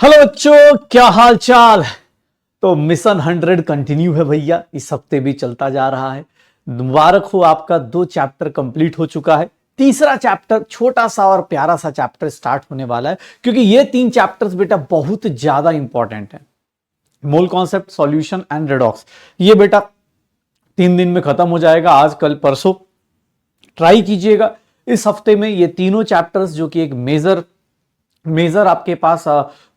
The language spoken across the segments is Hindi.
हेलो बच्चों, क्या हाल चाल। तो मिशन 100 कंटिन्यू है भैया, इस हफ्ते भी चलता जा रहा है। मुबारक हो, आपका 2 चैप्टर कंप्लीट हो चुका है। तीसरा चैप्टर छोटा सा और प्यारा सा चैप्टर स्टार्ट होने वाला है, क्योंकि ये 3 चैप्टर्स बेटा बहुत ज्यादा इंपॉर्टेंट है। Mole concept, solution and redox, ये बेटा 3 दिन में खत्म हो जाएगा, आज कल परसों। ट्राई कीजिएगा इस हफ्ते में ये तीनों चैप्टर्स, जो कि एक मेजर आपके पास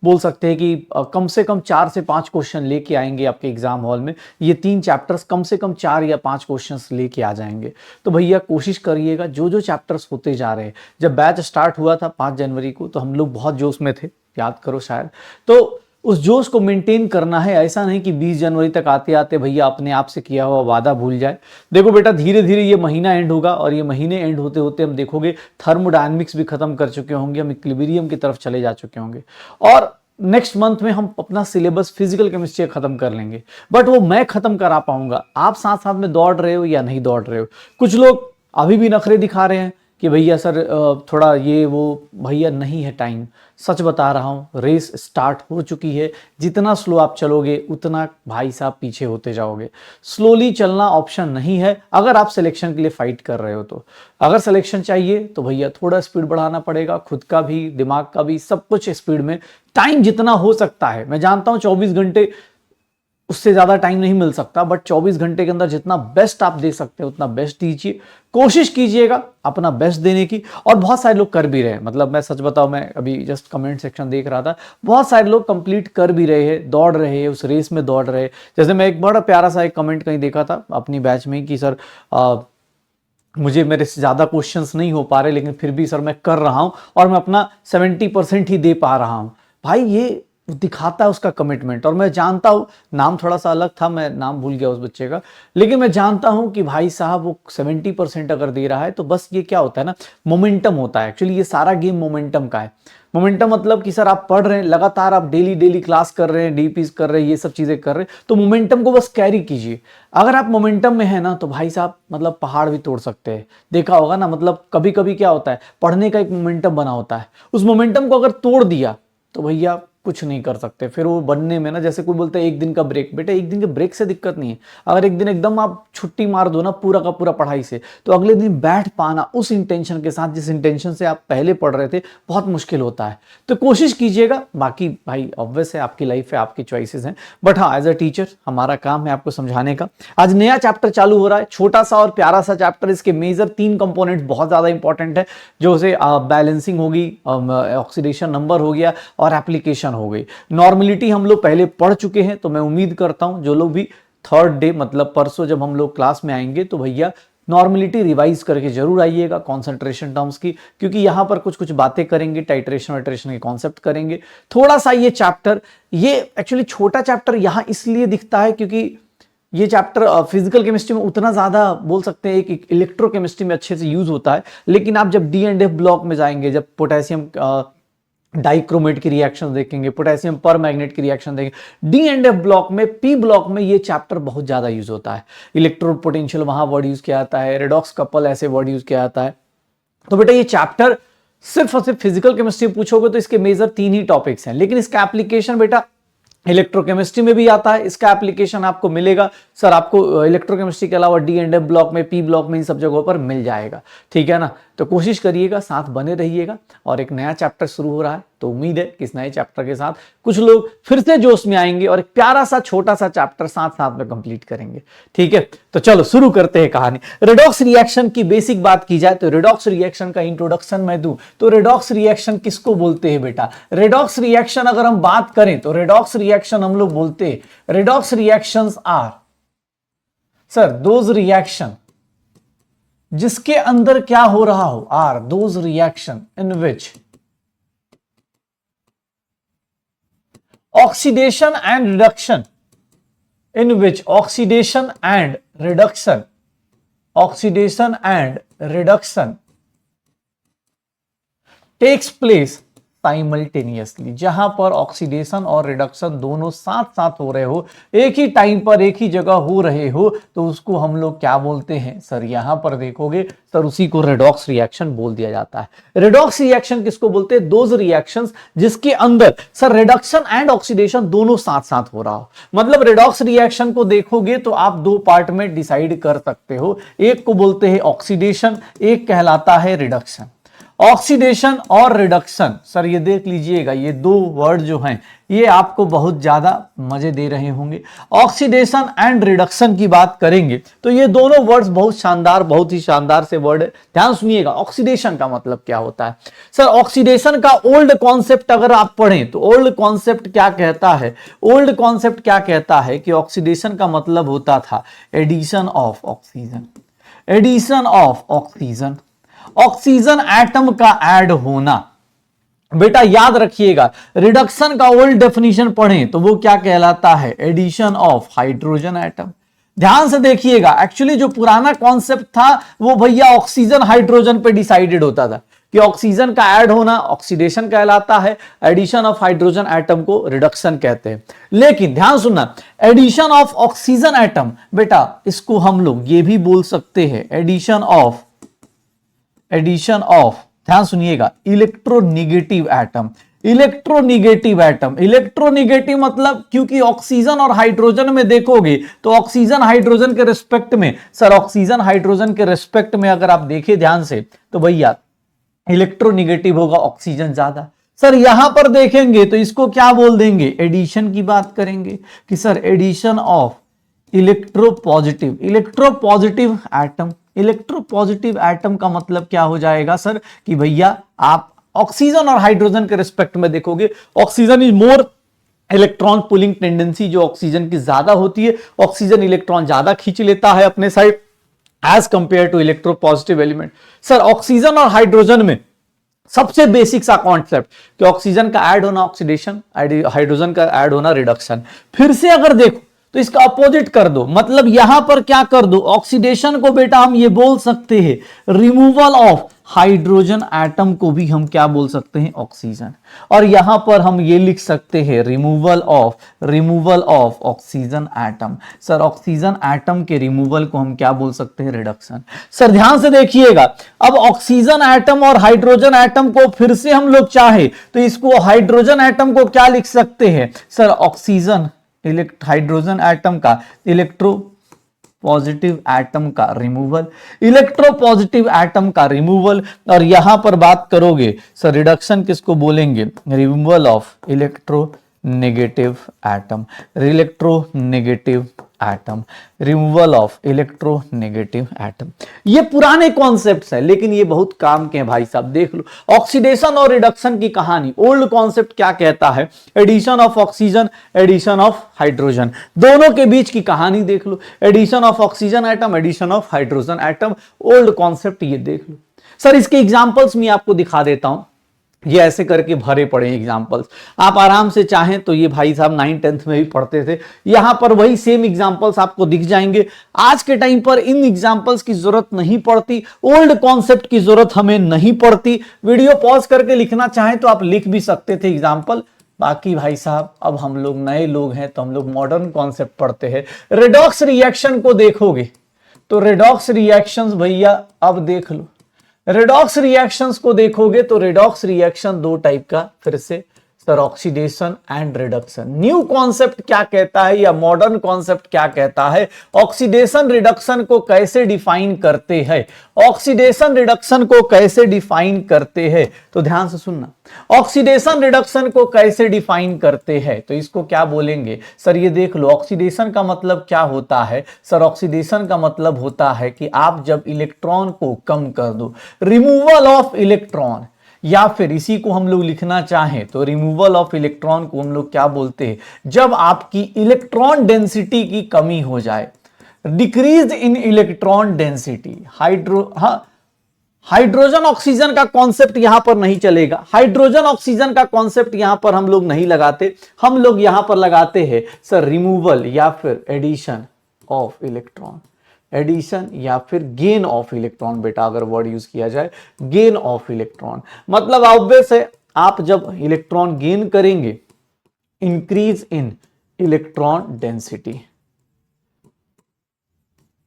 बोल सकते हैं कि कम से कम 4 से 5 क्वेश्चन लेके आएंगे आपके एग्जाम हॉल में। ये 3 चैप्टर्स कम से कम 4 या 5 क्वेश्चंस लेके आ जाएंगे। तो भैया कोशिश करिएगा, जो जो चैप्टर्स होते जा रहे हैं। जब बैच स्टार्ट हुआ था 5 जनवरी को, तो हम लोग बहुत जोश में थे, याद करो शायद। तो उस जोश को मेंटेन करना है, ऐसा नहीं कि 20 जनवरी तक आते आते भैया अपने आप से किया हुआ वादा भूल जाए। देखो बेटा, धीरे धीरे ये महीना एंड होगा, और ये महीने एंड होते होते हम देखोगे थर्मोडायनेमिक्स भी खत्म कर चुके होंगे, हम इक्विलिब्रियम की तरफ चले जा चुके होंगे, और नेक्स्ट मंथ में हम अपना सिलेबस फिजिकल केमिस्ट्री खत्म कर लेंगे। बट वो मैं खत्म करा पाऊंगा, आप साथ साथ में दौड़ रहे हो या नहीं दौड़ रहे हो। कुछ लोग अभी भी नखरे दिखा रहे हैं कि भैया सर थोड़ा ये वो, भैया नहीं है टाइम। सच बता रहा हूं, रेस स्टार्ट हो चुकी है। जितना स्लो आप चलोगे उतना भाई साहब पीछे होते जाओगे। स्लोली चलना ऑप्शन नहीं है, अगर आप सिलेक्शन के लिए फाइट कर रहे हो तो। अगर सिलेक्शन चाहिए तो भैया थोड़ा स्पीड बढ़ाना पड़ेगा, खुद का भी, दिमाग का भी, सब कुछ स्पीड में। टाइम जितना हो सकता है, मैं जानता हूं 24 घंटे उससे ज्यादा टाइम नहीं मिल सकता, बट 24 घंटे के अंदर जितना बेस्ट आप दे सकते हो उतना बेस्ट दीजिए। कोशिश कीजिएगा अपना बेस्ट देने की, और बहुत सारे लोग कर भी रहे हैं। मतलब मैं सच बताऊं, मैं अभी जस्ट कमेंट सेक्शन देख रहा था, बहुत सारे लोग कंप्लीट कर भी रहे हैं, दौड़ रहे हैं, उस रेस में दौड़ रहे हैं। जैसे मैं एक बड़ा प्यारा सा एक कमेंट कहीं देखा था अपनी बैच में कि सर मुझे मेरे से ज्यादा क्वेश्चंस नहीं हो पा रहे, लेकिन फिर भी सर मैं कर रहा हूं, और मैं अपना 70% ही दे पा रहा हूं। भाई ये दिखाता है उसका कमिटमेंट। और मैं जानता हूं, नाम थोड़ा सा अलग था, मैं नाम भूल गया उस बच्चे का, लेकिन मैं जानता हूं कि भाई साहब वो 70% अगर दे रहा है, तो बस ये क्या होता है ना, मोमेंटम होता है। एक्चुअली ये सारा गेम मोमेंटम का है। मोमेंटम मतलब कि सर आप पढ़ रहे हैं लगातार, आप डेली डेली क्लास कर रहे हैं, डीपीज कर रहे हैं, ये सब चीजें कर रहे हैं, तो मोमेंटम को बस कैरी कीजिए। अगर आप मोमेंटम में है ना, तो भाई साहब मतलब पहाड़ भी तोड़ सकते हैं। देखा होगा ना, मतलब कभी कभी क्या होता है, पढ़ने का एक मोमेंटम बना होता है, उस मोमेंटम को अगर तोड़ दिया तो भैया कुछ नहीं कर सकते। फिर वो बनने में ना, जैसे कोई बोलता है 1 दिन का ब्रेक, बेटा 1 दिन के ब्रेक से दिक्कत नहीं है। अगर 1 दिन एकदम आप छुट्टी मार दो ना पूरा का पूरा पढ़ाई से, तो अगले दिन बैठ पाना उस इंटेंशन के साथ, जिस इंटेंशन से आप पहले पढ़ रहे थे, बहुत मुश्किल होता है। तो कोशिश कीजिएगा। बाकी भाई ऑब्वियस है, आपकी लाइफ है, आपकी चॉइसेस हैं, बट हाँ एज अ टीचर हमारा काम है आपको समझाने का। आज नया चैप्टर चालू हो रहा है, छोटा सा और प्यारा सा चैप्टर। इसके मेजर 3 कंपोनेंट बहुत ज्यादा इंपॉर्टेंट है, जो से बैलेंसिंग होगी, ऑक्सीडेशन नंबर हो गया, और एप्लीकेशन हो गई। नॉर्मेलिटी हम लोग पहले पढ़ चुके हैं, तो मैं उम्मीद करता हूं जो लोग भी 3rd डे मतलब परसों जब हम लोग क्लास में आएंगे, तो भैया नॉर्मेलिटी रिवाइज करके जरूर आइएगा कॉन्सेंट्रेशन टर्म्स की, क्योंकि यहां पर कुछ कुछ बातें करेंगे, टाइट्रेशन वाइट्रेशन के कॉन्सेप्ट करेंगे। थोड़ा सा ये चैप्टर, ये एक्चुअली छोटा चैप्टर यहां इसलिए दिखता है क्योंकि ये चैप्टर फिजिकल केमिस्ट्री में उतना ज्यादा बोल सकते हैं, एक इलेक्ट्रोकेमिस्ट्री में अच्छे से यूज होता है। लेकिन आप जब डी एंड एफ ब्लॉक में जाएंगे, जब पोटेशियम डाइक्रोमेट की रिएक्शन देखेंगे, पोटेशियम पर मैग्नेट की रिएक्शन देखेंगे, डी एंड एफ ब्लॉक में, पी ब्लॉक में ये चैप्टर बहुत ज्यादा यूज होता है। इलेक्ट्रोड पोटेंशियल वहां वर्ड यूज किया जाता है, रेडॉक्स कपल ऐसे वर्ड यूज किया जाता है। तो बेटा ये चैप्टर सिर्फ और सिर्फ फिजिकल केमिस्ट्री पूछोगे तो इसके मेजर 3 ही टॉपिक्स हैं, लेकिन इसका एप्लीकेशन बेटा इलेक्ट्रोकेमिस्ट्री में भी आता है। इसका एप्लीकेशन आपको मिलेगा सर, आपको इलेक्ट्रोकेमिस्ट्री के अलावा डी एंड एफ ब्लॉक में, पी ब्लॉक में, इन सब जगहों पर मिल जाएगा। ठीक है ना, तो कोशिश करिएगा, साथ बने रहिएगा। और एक नया चैप्टर शुरू हो रहा है, तो उम्मीद है कि इस नए चैप्टर के साथ कुछ लोग फिर से जोश में आएंगे, और एक प्यारा सा छोटा सा चैप्टर साथ साथ में कंप्लीट करेंगे। ठीक है, तो चलो शुरू करते हैं कहानी। रेडॉक्स रिएक्शन की बेसिक बात की जाए तो रेडॉक्स रिएक्शन का इंट्रोडक्शन मैं दूं तो रेडॉक्स रिएक्शन किसको बोलते हैं बेटा? रेडॉक्स रिएक्शन अगर हम बात करें तो रेडॉक्स रिएक्शन हम लोग बोलते हैं, redox reactions are sir those reaction जिसके अंदर क्या हो रहा हो, are those reaction in which oxidation and reduction, in which oxidation and reduction takes place simultaneously, जहां पर ऑक्सीडेशन और रिडक्शन दोनों साथ साथ हो रहे हो, एक ही टाइम पर एक ही जगह हो रहे हो, तो उसको हम लोग क्या बोलते हैं सर? यहां पर देखोगे सर, उसी को रेडॉक्स रिएक्शन बोल दिया जाता है। रेडॉक्स रिएक्शन किसको बोलते हैं? दोज रिएक्शंस जिसके अंदर सर रिडक्शन एंड ऑक्सीडेशन दोनों साथ साथ हो रहा हो। मतलब रेडॉक्स रिएक्शन को देखोगे तो आप दो पार्ट में डिसाइड कर सकते हो, एक को बोलते हैं ऑक्सीडेशन, एक कहलाता है रिडक्शन। ऑक्सीडेशन और रिडक्शन सर ये देख लीजिएगा, ये दो वर्ड जो हैं ये आपको बहुत ज्यादा मजे दे रहे होंगे। ऑक्सीडेशन एंड रिडक्शन की बात करेंगे तो ये दोनों वर्ड्स बहुत शानदार, बहुत ही शानदार से वर्ड है। ध्यान सुनिएगा, ऑक्सीडेशन का मतलब क्या होता है सर? ऑक्सीडेशन का ओल्ड कॉन्सेप्ट अगर आप पढ़ें तो ओल्ड कॉन्सेप्ट क्या कहता है? ओल्ड कॉन्सेप्ट क्या कहता है कि ऑक्सीडेशन का मतलब होता था addition of oxygen, addition of oxygen, oxygen atom का ऐड होना। बेटा याद रखिएगा, रिडक्शन का ओल्ड डेफिनेशन पढ़ें तो वो क्या कहलाता है? Addition of hydrogen atom. ध्यान से देखिएगा, एक्चुअली जो पुराना कॉन्सेप्ट था वो भैया ऑक्सीजन हाइड्रोजन पे डिसाइडेड होता था कि ऑक्सीजन का ऐड होना ऑक्सीडेशन कहलाता है, एडिशन ऑफ हाइड्रोजन एटम को रिडक्शन कहते हैं। लेकिन ध्यान सुनना, एडिशन ऑफ ऑक्सीजन एटम, बेटा इसको हम लोग ये भी बोल सकते हैं एडिशन ऑफ, ध्यान सुनिएगा, electronegative atom. Electronegative atom, electronegative मतलब क्योंकि ऑक्सीजन और हाइड्रोजन में देखोगे तो ऑक्सीजन हाइड्रोजन के रिस्पेक्ट में सर, ऑक्सीजन हाइड्रोजन के रिस्पेक्ट में अगर आप देखें ध्यान से तो भैया इलेक्ट्रोनिगेटिव होगा ऑक्सीजन ज्यादा। सर यहां पर देखेंगे तो इसको क्या बोल देंगे? एडिशन की बात करेंगे कि sir addition of electropositive, electropositive atom. Electropositive atom का मतलब क्या हो जाएगा सर? कि भैया आप ऑक्सीजन और हाइड्रोजन के रिस्पेक्ट में देखोगे, oxygen is more electron pulling tendency, जो ऑक्सीजन की ज्यादा होती है, ऑक्सीजन इलेक्ट्रॉन ज्यादा खींच लेता है अपने side as compare to electropositive element. Sir oxygen और हाइड्रोजन में सबसे बेसिक सा कॉन्सेप्ट कि ऑक्सीजन का ऐड होना ऑक्सीडेशन, हाइड्रोजन का ऐड होना रिडक्शन। फिर से अगर देखो तो इसका अपोजिट कर दो, मतलब यहां पर क्या कर दो? ऑक्सीडेशन को बेटा हम ये बोल सकते हैं रिमूवल ऑफ हाइड्रोजन एटम को भी हम क्या बोल सकते हैं? ऑक्सीजन। और यहां पर हम ये लिख सकते हैं removal of oxygen atom. Sir oxygen atom के रिमूवल को हम क्या बोल सकते हैं? रिडक्शन। सर ध्यान से देखिएगा, अब ऑक्सीजन एटम और हाइड्रोजन एटम को फिर से हम लोग चाहे तो इसको हाइड्रोजन एटम को क्या लिख सकते हैं? सर ऑक्सीजन हाइड्रोजन एटम का इलेक्ट्रो पॉजिटिव एटम का रिमूवल, इलेक्ट्रोपॉजिटिव एटम का रिमूवल। और यहां पर बात करोगे सर रिडक्शन किसको बोलेंगे? Removal of electronegative atom, electronegative atom, removal of electronegative atom. ये पुराने कॉन्सेप्ट्स हैं लेकिन ये बहुत काम के हैं भाई साहब। देख लो ऑक्सीडेशन और रिडक्शन की कहानी, ओल्ड कॉन्सेप्ट क्या कहता है? Addition of oxygen, addition of hydrogen, दोनों के बीच की कहानी देख लो। Addition of oxygen atom, addition of hydrogen atom, old concept ये देख लो। सर इसके एग्जांपल्स मैं आपको दिखा देता हूं, ये ऐसे करके भरे पड़े एग्जाम्पल्स, आप आराम से चाहें तो ये भाई साहब 9th-10th में भी पढ़ते थे, यहां पर वही सेम एग्जाम्पल्स आपको दिख जाएंगे। आज के टाइम पर इन एग्जाम्पल्स की जरूरत नहीं पड़ती, ओल्ड कॉन्सेप्ट की जरूरत हमें नहीं पड़ती। वीडियो पॉज करके लिखना चाहें तो आप लिख भी सकते थे एग्जाम्पल। बाकी भाई साहब अब हम लोग नए लोग हैं तो हम लोग मॉडर्न कॉन्सेप्ट पढ़ते हैं। रेडॉक्स रिएक्शन को देखोगे तो रेडॉक्स रिएक्शंस भैया अब देख लो, रेडॉक्स रिएक्शंस को देखोगे तो रेडॉक्स रिएक्शन दो टाइप का, फिर से sir oxidation and reduction. New concept क्या कहता है या मॉडर्न कॉन्सेप्ट क्या कहता है? ऑक्सीडेशन रिडक्शन को कैसे डिफाइन करते हैं? ऑक्सीडेशन रिडक्शन को कैसे डिफाइन करते हैं? तो ध्यान से सुनना, ऑक्सीडेशन रिडक्शन को कैसे डिफाइन करते हैं तो इसको क्या बोलेंगे? सर ये देख लो, ऑक्सीडेशन का मतलब क्या होता है? सर ऑक्सीडेशन का मतलब होता है कि आप जब इलेक्ट्रॉन को कम कर दो, रिमूवल ऑफ इलेक्ट्रॉन, या फिर इसी को हम लोग लिखना चाहें तो रिमूवल ऑफ इलेक्ट्रॉन को हम लोग क्या बोलते हैं? जब आपकी इलेक्ट्रॉन डेंसिटी की कमी हो जाए, decrease in electron density. Hydrogen oxygen का कॉन्सेप्ट यहां पर नहीं चलेगा, हाइड्रोजन ऑक्सीजन का कॉन्सेप्ट यहां पर हम लोग नहीं लगाते, हम लोग यहां पर लगाते हैं सर रिमूवल या फिर एडिशन ऑफ इलेक्ट्रॉन, एडिशन या फिर गेन ऑफ इलेक्ट्रॉन। बेटा अगर वर्ड यूज किया जाए गेन ऑफ इलेक्ट्रॉन, मतलब ऑब्वियस है आप जब इलेक्ट्रॉन गेन करेंगे, increase in electron density,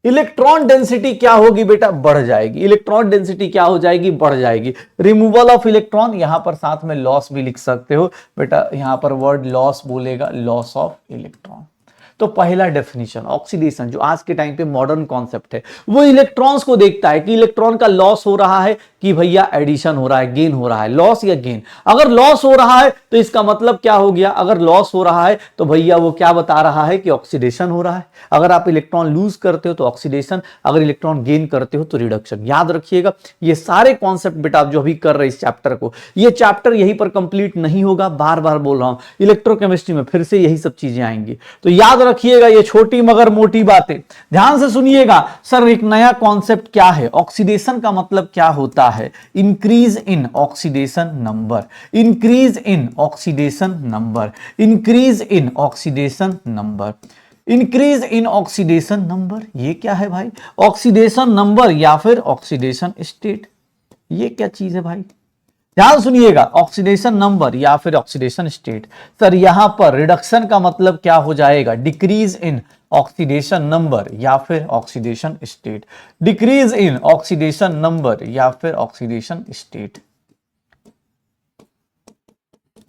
electron density क्या होगी बेटा, बढ़ जाएगी। इलेक्ट्रॉन डेंसिटी क्या हो जाएगी, बढ़ जाएगी। रिमूवल ऑफ इलेक्ट्रॉन, यहां पर साथ में लॉस भी लिख सकते हो बेटा, यहां पर वर्ड लॉस बोलेगा, लॉस ऑफ इलेक्ट्रॉन। तो पहला डेफिनेशन ऑक्सीडेशन, जो आज के टाइम पे मॉडर्न कॉन्सेप्ट है, वो इलेक्ट्रॉन्स को देखता है कि इलेक्ट्रॉन का लॉस हो रहा है कि भैया एडिशन हो रहा है, गेन हो रहा है, लॉस या गेन। अगर लॉस हो रहा है तो इसका मतलब क्या हो गया, अगर लॉस हो रहा है तो भैया वो क्या बता रहा है कि ऑक्सीडेशन हो रहा है। अगर आप इलेक्ट्रॉन लूज करते हो तो ऑक्सीडेशन, अगर इलेक्ट्रॉन गेन करते हो तो रिडक्शन। याद रखिएगा ये सारे कॉन्सेप्ट बेटा आप जो अभी कर रहे इस चैप्टर को, ये चैप्टर यहीं पर कंप्लीट नहीं होगा, बार बार बोल रहा हूं, इलेक्ट्रोकेमिस्ट्री में फिर से यही सब चीजें आएंगी। तो याद रखिएगा ये छोटी मगर मोटी बातें, ध्यान से सुनिएगा। सर एक नया कॉन्सेप्ट क्या है, ऑक्सीडेशन का मतलब क्या होता है, increase in oxidation number, increase in oxidation number, increase in oxidation number, increase in oxidation number. ये क्या है भाई, ऑक्सीडेशन नंबर या फिर ऑक्सीडेशन स्टेट, ये क्या चीज है भाई, ध्यान सुनिएगा। ऑक्सीडेशन नंबर या फिर ऑक्सीडेशन स्टेट। सर यहां पर रिडक्शन का मतलब क्या हो जाएगा, डिक्रीज इन ऑक्सीडेशन नंबर या फिर oxidation state, decrease in oxidation number या फिर ऑक्सीडेशन स्टेट।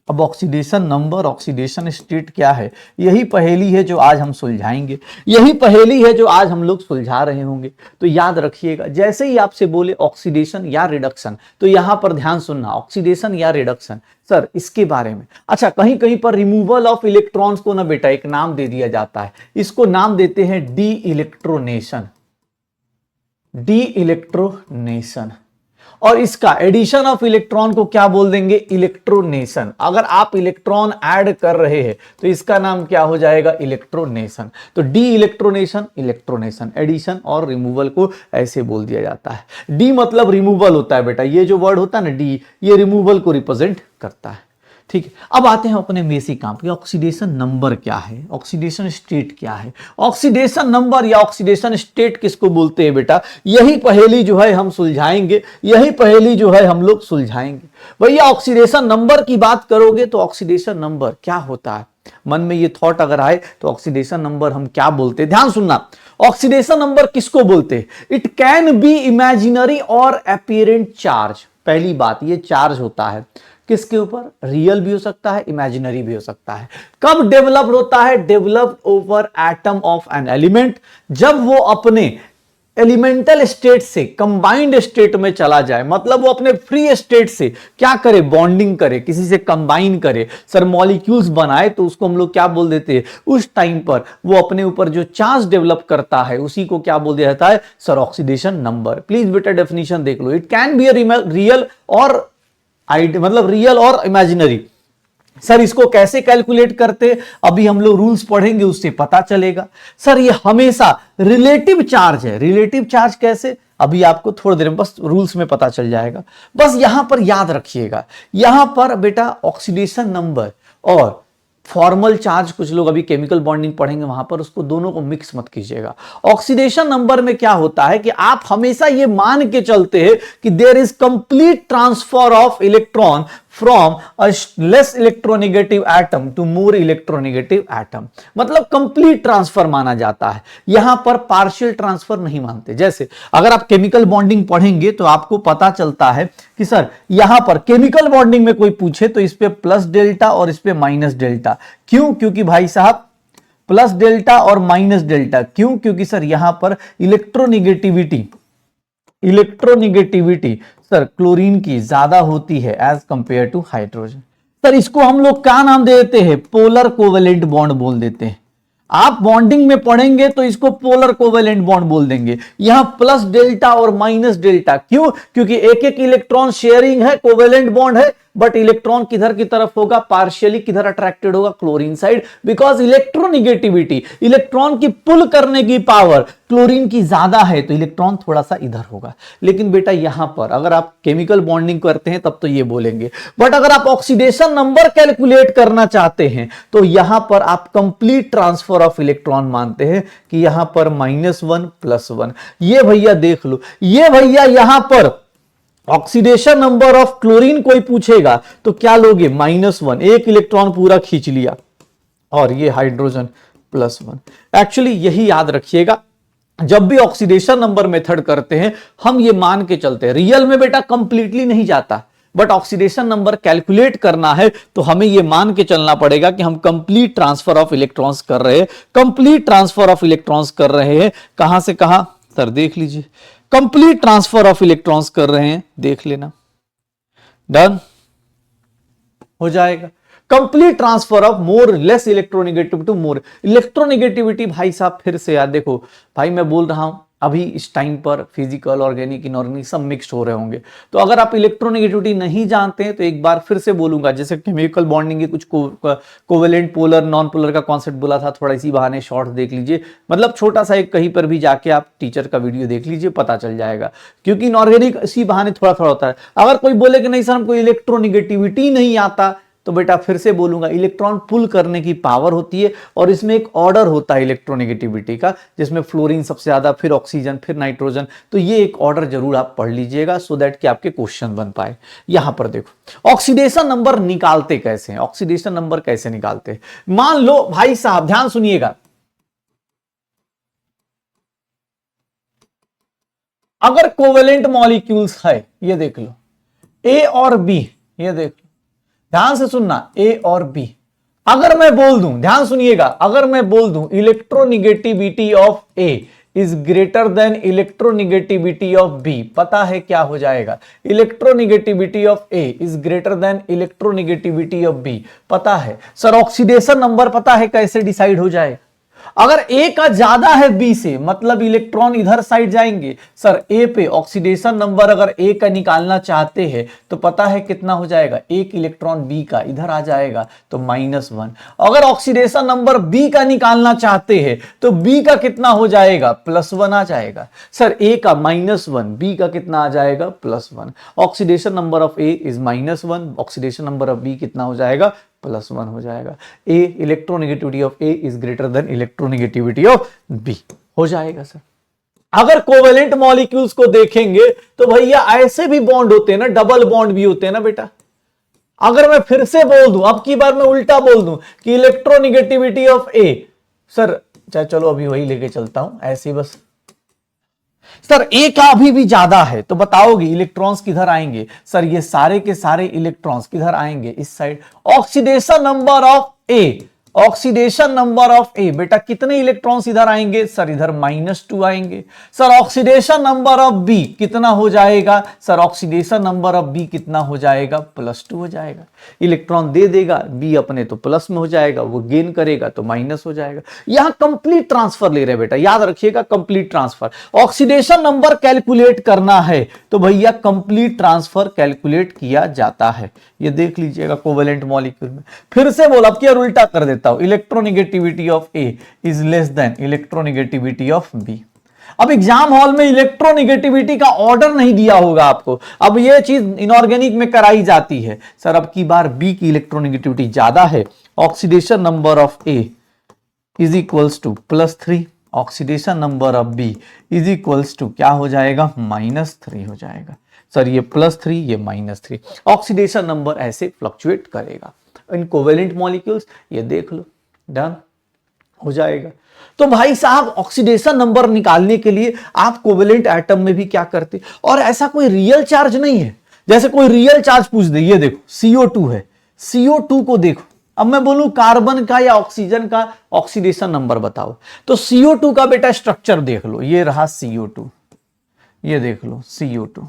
अब ऑक्सीडेशन नंबर, ऑक्सीडेशन स्टेट क्या है, यही पहेली है जो आज हम सुलझाएंगे, यही पहेली है जो आज हम लोग सुलझा रहे होंगे। तो याद रखिएगा, जैसे ही आपसे बोले ऑक्सीडेशन या रिडक्शन, तो यहां पर ध्यान सुनना, ऑक्सीडेशन या रिडक्शन सर इसके बारे में। अच्छा, कहीं कहीं पर रिमूवल ऑफ इलेक्ट्रॉन्स को ना बेटा एक नाम दे दिया जाता है, इसको नाम देते हैं डी इलेक्ट्रोनेशन, डी इलेक्ट्रोनेशन। और इसका एडिशन ऑफ इलेक्ट्रॉन को क्या बोल देंगे, इलेक्ट्रोनेशन। अगर आप इलेक्ट्रॉन ऐड कर रहे हैं तो इसका नाम क्या हो जाएगा, इलेक्ट्रोनेशन। तो डी इलेक्ट्रोनेशन, इलेक्ट्रोनेशन, एडिशन और रिमूवल को ऐसे बोल दिया जाता है। डी मतलब रिमूवल होता है बेटा, ये जो वर्ड होता है ना डी, ये रिमूवल को रिप्रेजेंट करता है। ठीक है, अब आते हैं अपने बेसिक काम पे, ऑक्सीडेशन नंबर क्या है, ऑक्सीडेशन स्टेट क्या है। ऑक्सीडेशन नंबर या ऑक्सीडेशन स्टेट किसको बोलते हैं बेटा, यही पहेली जो है हम सुलझाएंगे, यही पहेली जो है हम लोग सुलझाएंगे। भैया ऑक्सीडेशन नंबर की बात करोगे तो ऑक्सीडेशन नंबर क्या होता है, मन में ये थॉट अगर आए तो ऑक्सीडेशन नंबर हम क्या बोलते हैं, ध्यान सुनना। ऑक्सीडेशन नंबर किसको बोलते हैं, इट कैन बी इमेजिनरी और अपीयरेंट चार्ज। पहली बात, ये चार्ज होता है किसके ऊपर, रियल भी हो सकता है, इमेजिनरी भी हो सकता है। कब डेवलप होता है, develop over atom of an element, जब वो अपने एलिमेंटल स्टेट से कंबाइंड स्टेट में चला जाए, मतलब वो अपने फ्री स्टेट से क्या करे, बॉन्डिंग करे, किसी से कंबाइन करे, सर मॉलिक्यूल्स बनाए, तो उसको हम लोग क्या बोल देते हैं, उस टाइम पर वो अपने ऊपर जो चार्ज डेवलप करता है उसी को क्या बोल दिया जाता है, सर ऑक्सीडेशन नंबर। प्लीज बेटा डेफिनेशन देख लो, इट कैन बी रियल और मतलब रियल और इमेजिनरी। सर इसको कैसे कैलकुलेट करते, अभी हम लोग रूल्स पढ़ेंगे उससे पता चलेगा। सर ये हमेशा रिलेटिव चार्ज है, रिलेटिव चार्ज कैसे, अभी आपको थोड़ी देर में बस रूल्स में पता चल जाएगा। बस यहां पर याद रखिएगा, यहां पर बेटा ऑक्सीडेशन नंबर और फॉर्मल चार्ज, कुछ लोग अभी केमिकल बॉन्डिंग पढ़ेंगे वहां पर, उसको दोनों को मिक्स मत कीजिएगा। ऑक्सीडेशन नंबर में क्या होता है कि आप हमेशा ये मान के चलते हैं कि there is complete transfer of electron from a less electronegative atom to more electronegative atom, मतलब कंप्लीट ट्रांसफर माना जाता है, यहां पर पार्शियल ट्रांसफर नहीं मानते। जैसे अगर आप केमिकल बॉन्डिंग पढ़ेंगे तो आपको पता चलता है कि सर यहां पर केमिकल बॉन्डिंग में कोई पूछे तो इस पे प्लस डेल्टा और इस पे माइनस डेल्टा, क्यों, क्योंकि भाई साहब प्लस डेल्टा और माइनस डेल्टा क्यों, क्योंकि सर यहां पर इलेक्ट्रोनेगेटिविटी सर क्लोरीन की ज्यादा होती है as compare to hydrogen. Sir इसको हम लोग क्या नाम देते हैं, पोलर कोवेलेंट बॉन्ड बोल देते हैं। आप बॉन्डिंग में पढ़ेंगे तो इसको पोलर कोवेलेंट बॉन्ड बोल देंगे। यहां प्लस डेल्टा और माइनस डेल्टा क्यों, क्योंकि एक एक इलेक्ट्रॉन शेयरिंग है, कोवेलेंट बॉन्ड है, बट इलेक्ट्रॉन किधर की तरफ होगा, पार्शियली किधर अट्रैक्टेड होगा, chlorine side, because electronegativity, electron की पुल करने की पावर क्लोरीन की ज्यादा है तो इलेक्ट्रॉन थोड़ा सा इधर होगा। लेकिन बेटा यहां पर अगर आप केमिकल बॉन्डिंग करते हैं तब तो ये बोलेंगे, बट अगर आप ऑक्सीडेशन नंबर कैलकुलेट करना चाहते हैं तो यहां पर आप कंप्लीट ट्रांसफर ऑफ इलेक्ट्रॉन मानते हैं कि यहां पर -1 + 1। ये भैया देख लो, ये भैया यहां पर ऑक्सीडेशन नंबर ऑफ क्लोरीन कोई पूछेगा तो क्या लोगे, -1, एक इलेक्ट्रॉन पूरा खींच लिया, और ये हाइड्रोजन +1। एक्चुअली यही याद रखिएगा, जब भी ऑक्सीडेशन नंबर मेथड करते हैं हम ये मान के चलते हैं, रियल में बेटा कंप्लीटली नहीं जाता, बट ऑक्सीडेशन नंबर कैलकुलेट करना है तो हमें यह मान के चलना पड़ेगा कि हम कंप्लीट ट्रांसफर ऑफ इलेक्ट्रॉन्स कर रहे हैं, कंप्लीट ट्रांसफर ऑफ इलेक्ट्रॉन्स कर रहे हैं। कहां से कहां सर, देख लीजिए, कंप्लीट ट्रांसफर ऑफ इलेक्ट्रॉन्स कर रहे हैं, देख लेना, डन हो जाएगा। Complete transfer of more less electronegative to more electronegativity. भाई साहब फिर से याद देखो, भाई मैं बोल रहा हूं अभी इस टाइम पर फिजिकल, ऑर्गेनिक, इनऑर्गेनिक सब मिक्स्ड हो रहे होंगे, तो अगर आप इलेक्ट्रोनेगेटिविटी नहीं जानते हैं तो एक बार फिर से बोलूंगा, जैसे केमिकल बॉन्डिंग के कुछ कोवेलेंट, पोलर, नॉन पोलर का कॉन्सेप्ट बोला था, थोड़ा इसी बहाने शॉर्ट देख लीजिए, मतलब छोटा सा एक कहीं पर भी जाके आप टीचर का वीडियो देख लीजिए, पता चल जाएगा, क्योंकि इनऑर्गेनिक इसी बहाने थोड़ा थोड़ा होता है। अगर कोई बोले कि नहीं सर हमको इलेक्ट्रोनेगेटिविटी नहीं आता, तो बेटा फिर से बोलूंगा, इलेक्ट्रॉन पुल करने की पावर होती है, और इसमें एक ऑर्डर होता है इलेक्ट्रोनेगेटिविटी का, जिसमें फ्लोरीन सबसे ज्यादा, फिर ऑक्सीजन, फिर नाइट्रोजन। तो ये एक ऑर्डर जरूर आप पढ़ लीजिएगा, सो दैट कि आपके क्वेश्चन बन पाए। यहां पर देखो ऑक्सीडेशन नंबर निकालते कैसे हैं, ऑक्सीडेशन नंबर कैसे निकालते हैं। मान लो भाई साहब, ध्यान सुनिएगा, अगर कोवेलेंट मॉलिक्यूल्स है, ये देख लो ए और बी, ये देख लो, ध्यान से सुनना, ए और बी, अगर मैं बोल दूं, ध्यान सुनिएगा, अगर मैं बोल दूं electronegativity of A is greater than electronegativity of B, पता है क्या हो जाएगा, electronegativity of A is greater than electronegativity of B, पता है सर। ऑक्सीडेशन नंबर पता है कैसे डिसाइड हो जाए, अगर ए का ज्यादा है बी से, मतलब इलेक्ट्रॉन इधर साइड जाएंगे, सर ए पे ऑक्सीडेशन नंबर अगर ए का निकालना चाहते हैं तो पता है कितना हो जाएगा, एक इलेक्ट्रॉन बी का इधर आ जाएगा तो -1। अगर ऑक्सीडेशन नंबर बी का निकालना चाहते हैं तो बी का कितना हो जाएगा, +1 आ जाएगा। सर ए का -1, बी का कितना आ जाएगा, +1। Oxidation number of A is -1, oxidation number of B कितना हो जाएगा, +1 हो जाएगा। A electronegativity of A is greater than electronegativity of B हो जाएगा सर। अगर कोवेलेंट मॉलिक्यूल्स को देखेंगे तो भैया ऐसे भी बॉन्ड होते हैं ना, डबल बॉन्ड भी होते हैं ना बेटा। अगर मैं फिर से बोल दूं, अब की बार मैं उल्टा बोल दूं कि इलेक्ट्रोनेगेटिविटी ऑफ ए, सर चाहे चलो अभी वही लेके चलता हूं ऐसे बस, सर ए का अभी भी ज्यादा है तो बताओगे इलेक्ट्रॉन्स किधर आएंगे, सर ये सारे के सारे इलेक्ट्रॉन्स किधर आएंगे, इस side. Oxidation number of A, oxidation number of A, बेटा कितने इलेक्ट्रॉन्स इधर आएंगे, सर इधर -2 आएंगे। Sir oxidation number of B कितना हो जाएगा, sir oxidation number of B कितना हो जाएगा, +2 हो जाएगा। इलेक्ट्रॉन दे देगा बी अपने तो प्लस में हो जाएगा, वो गेन करेगा तो माइनस हो जाएगा। यहां कंप्लीट ट्रांसफर ले रहे बेटा, याद रखिएगा complete transfer. Oxidation number calculate करना है तो भैया कंप्लीट ट्रांसफर कैलकुलेट किया जाता है। ये देख लीजिएगा कोवेलेंट मॉलिक्यूल में। फिर से बोला, अब क्या उल्टा कर देता हूं, electronegativity of A is less than electronegativity of B. अब एग्जाम हॉल में इलेक्ट्रोनेगेटिविटी का ऑर्डर नहीं दिया होगा आपको, अब ये चीज इनऑर्गेनिक में कराई जाती है। सर अब की बार बी की इलेक्ट्रोनेगेटिविटी ज्यादा है, oxidation number of A is equals to +3, oxidation number of B is equals to क्या हो जाएगा, -3 हो जाएगा। सर ये +3 ये -3, ऑक्सीडेशन नंबर ऐसे फ्लक्चुएट करेगा इन कोवेलेंट मॉलिक्यूल्स। ये देख लो, डन हो जाएगा। तो भाई साहब ऑक्सीडेशन नंबर निकालने के लिए आप कोवेलेंट एटम में भी क्या करते, और ऐसा कोई रियल चार्ज नहीं है। जैसे कोई रियल चार्ज पूछ दे, ये देखो CO2 है, CO2 को देखो, अब मैं बोलूं कार्बन का या ऑक्सीजन का ऑक्सीडेशन नंबर बताओ, तो CO2 का बेटा स्ट्रक्चर देख लो, ये रहा CO2, ये देख लो CO2।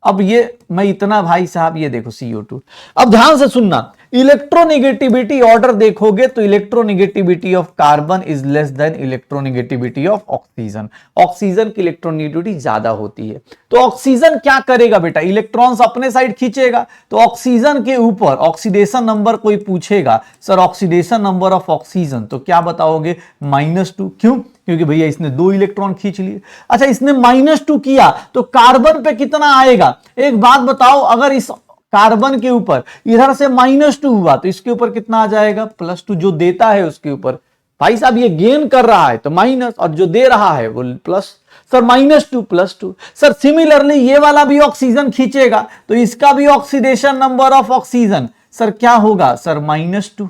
अब ये मैं इतना भाई साहब ये देखो CO2। अब ध्यान से सुनना, इलेक्ट्रोनेगेटिविटी ऑर्डर देखोगे तो electronegativity of carbon is less than electronegativity of oxygen. Oxygen की इलेक्ट्रोनेगेटिविटी ज्यादा होती है। तो ऑक्सीजन क्या करेगा बेटा, इलेक्ट्रॉन्स अपने साइड खींचेगा। तो ऑक्सीजन के ऊपर ऑक्सीडेशन नंबर कोई पूछेगा, sir oxidation number of oxygen, तो क्या बताओगे, -2। क्यों, क्योंकि भैया इसने 2 इलेक्ट्रॉन खींच लिए। अच्छा इसने -2 किया तो कार्बन पे कितना आएगा, एक बात बताओ, अगर इस कार्बन के ऊपर इधर से -2 हुआ तो इसके ऊपर कितना आ जाएगा, +2। जो देता है उसके ऊपर, भाई साहब ये गेन कर रहा है तो माइनस, और जो दे रहा है वो प्लस। सर -2 +2। सर सिमिलरली ये वाला भी ऑक्सीजन खींचेगा तो इसका भी oxidation number of oxygen sir क्या होगा सर -2।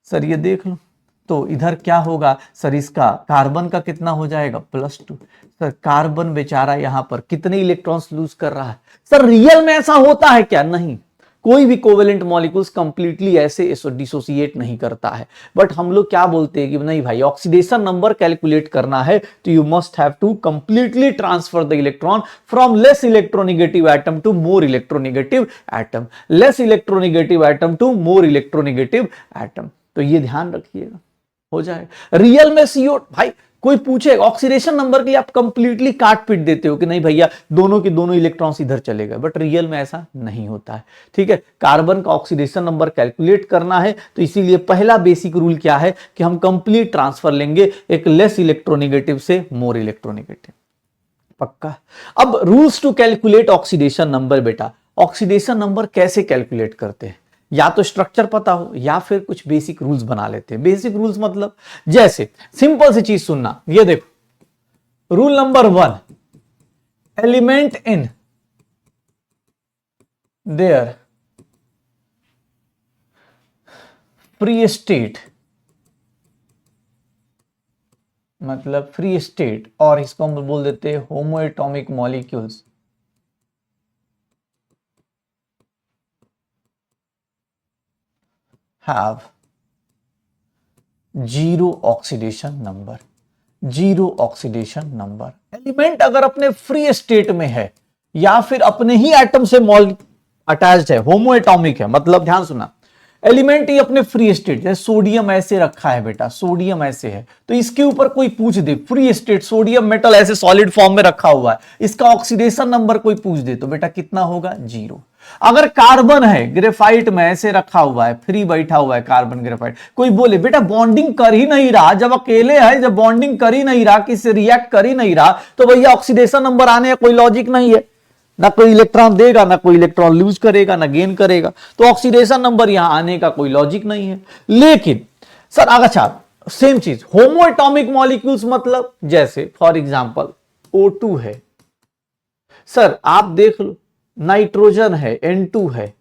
सर ये देख लो तो इधर क्या होगा सर, इसका कार्बन का कितना हो जाएगा +2। सर कार्बन बेचारा यहां पर कितने इलेक्ट्रॉन्स लूज कर रहा है। सर रियल में ऐसा होता है क्या? नहीं, कोई भी कोवेलेंट मॉलिक्यूल्स कंप्लीटली ऐसे डिसोसिएट नहीं करता है। बट हम लोग क्या बोलते हैं कि नहीं भाई, ऑक्सीडेशन नंबर कैलकुलेट करना है तो you must have to completely transfer the electron from less electronegative atom to more electronegative atom, less electronegative atom to more electronegative atom. तो ये ध्यान रखिएगा, हो जाए। रियल में CO भाई कोई पूछे ऑक्सीडेशन नंबर के लिए आप कंप्लीटली काट पीट देते हो कि नहीं भैया दोनों के दोनों इलेक्ट्रॉन्स इधर चले गए, बट रियल में ऐसा नहीं होता है। ठीक है, कार्बन का ऑक्सीडेशन नंबर कैलकुलेट करना है तो इसीलिए पहला बेसिक रूल क्या है कि हम कंप्लीट ट्रांसफर लेंगे एक लेस इलेक्ट्रोनेगेटिव से मोर इलेक्ट्रोनेगेटिव। पक्का। अब rules to calculate oxidation number. बेटा ऑक्सीडेशन नंबर कैसे कैलकुलेट करते हैं, या तो स्ट्रक्चर पता हो या फिर कुछ बेसिक रूल्स बना लेते हैं। बेसिक रूल्स मतलब जैसे सिंपल सी चीज सुनना, ये देखो rule number 1, element in their free state, मतलब फ्री स्टेट, और इसको हम बोल देते हैं homoatomic molecules have zero oxidation number. Zero oxidation number element अगर अपने फ्री स्टेट में है या फिर अपने ही एटम से अटैच्ड है, होमोएटॉमिक है, मतलब ध्यान सुना, एलिमेंट ही अपने फ्री स्टेट, जैसे सोडियम ऐसे रखा है बेटा, सोडियम ऐसे है तो इसके ऊपर कोई पूछ दे फ्री स्टेट सोडियम मेटल ऐसे सॉलिड फॉर्म में रखा हुआ है, इसका ऑक्सीडेशन नंबर कोई पूछ दे तो बेटा कितना होगा? 0। अगर कार्बन है ग्रेफाइट में ऐसे रखा हुआ है, फ्री बैठा हुआ है कार्बन ग्रेफाइट, कोई बोले बेटा बॉन्डिंग कर ही नहीं रहा, जब अकेले है, जब बॉन्डिंग कर ही नहीं रहा, किससे रिएक्ट कर ही नहीं रहा, तो भैया ऑक्सीडेशन नंबर आने का कोई लॉजिक नहीं है, ना कोई इलेक्ट्रॉन देगा, ना कोई इलेक्ट्रॉन लूज करेगा, ना गेन करेगा, तो ऑक्सीडेशन नंबर यहां आने का कोई लॉजिक नहीं है। लेकिन सर अच्छा सेम चीज होमोएटॉमिक मॉलिक्यूल्स मतलब जैसे फॉर एग्जांपल O2 है, सर आप देख लो नाइट्रोजन है, N2 है,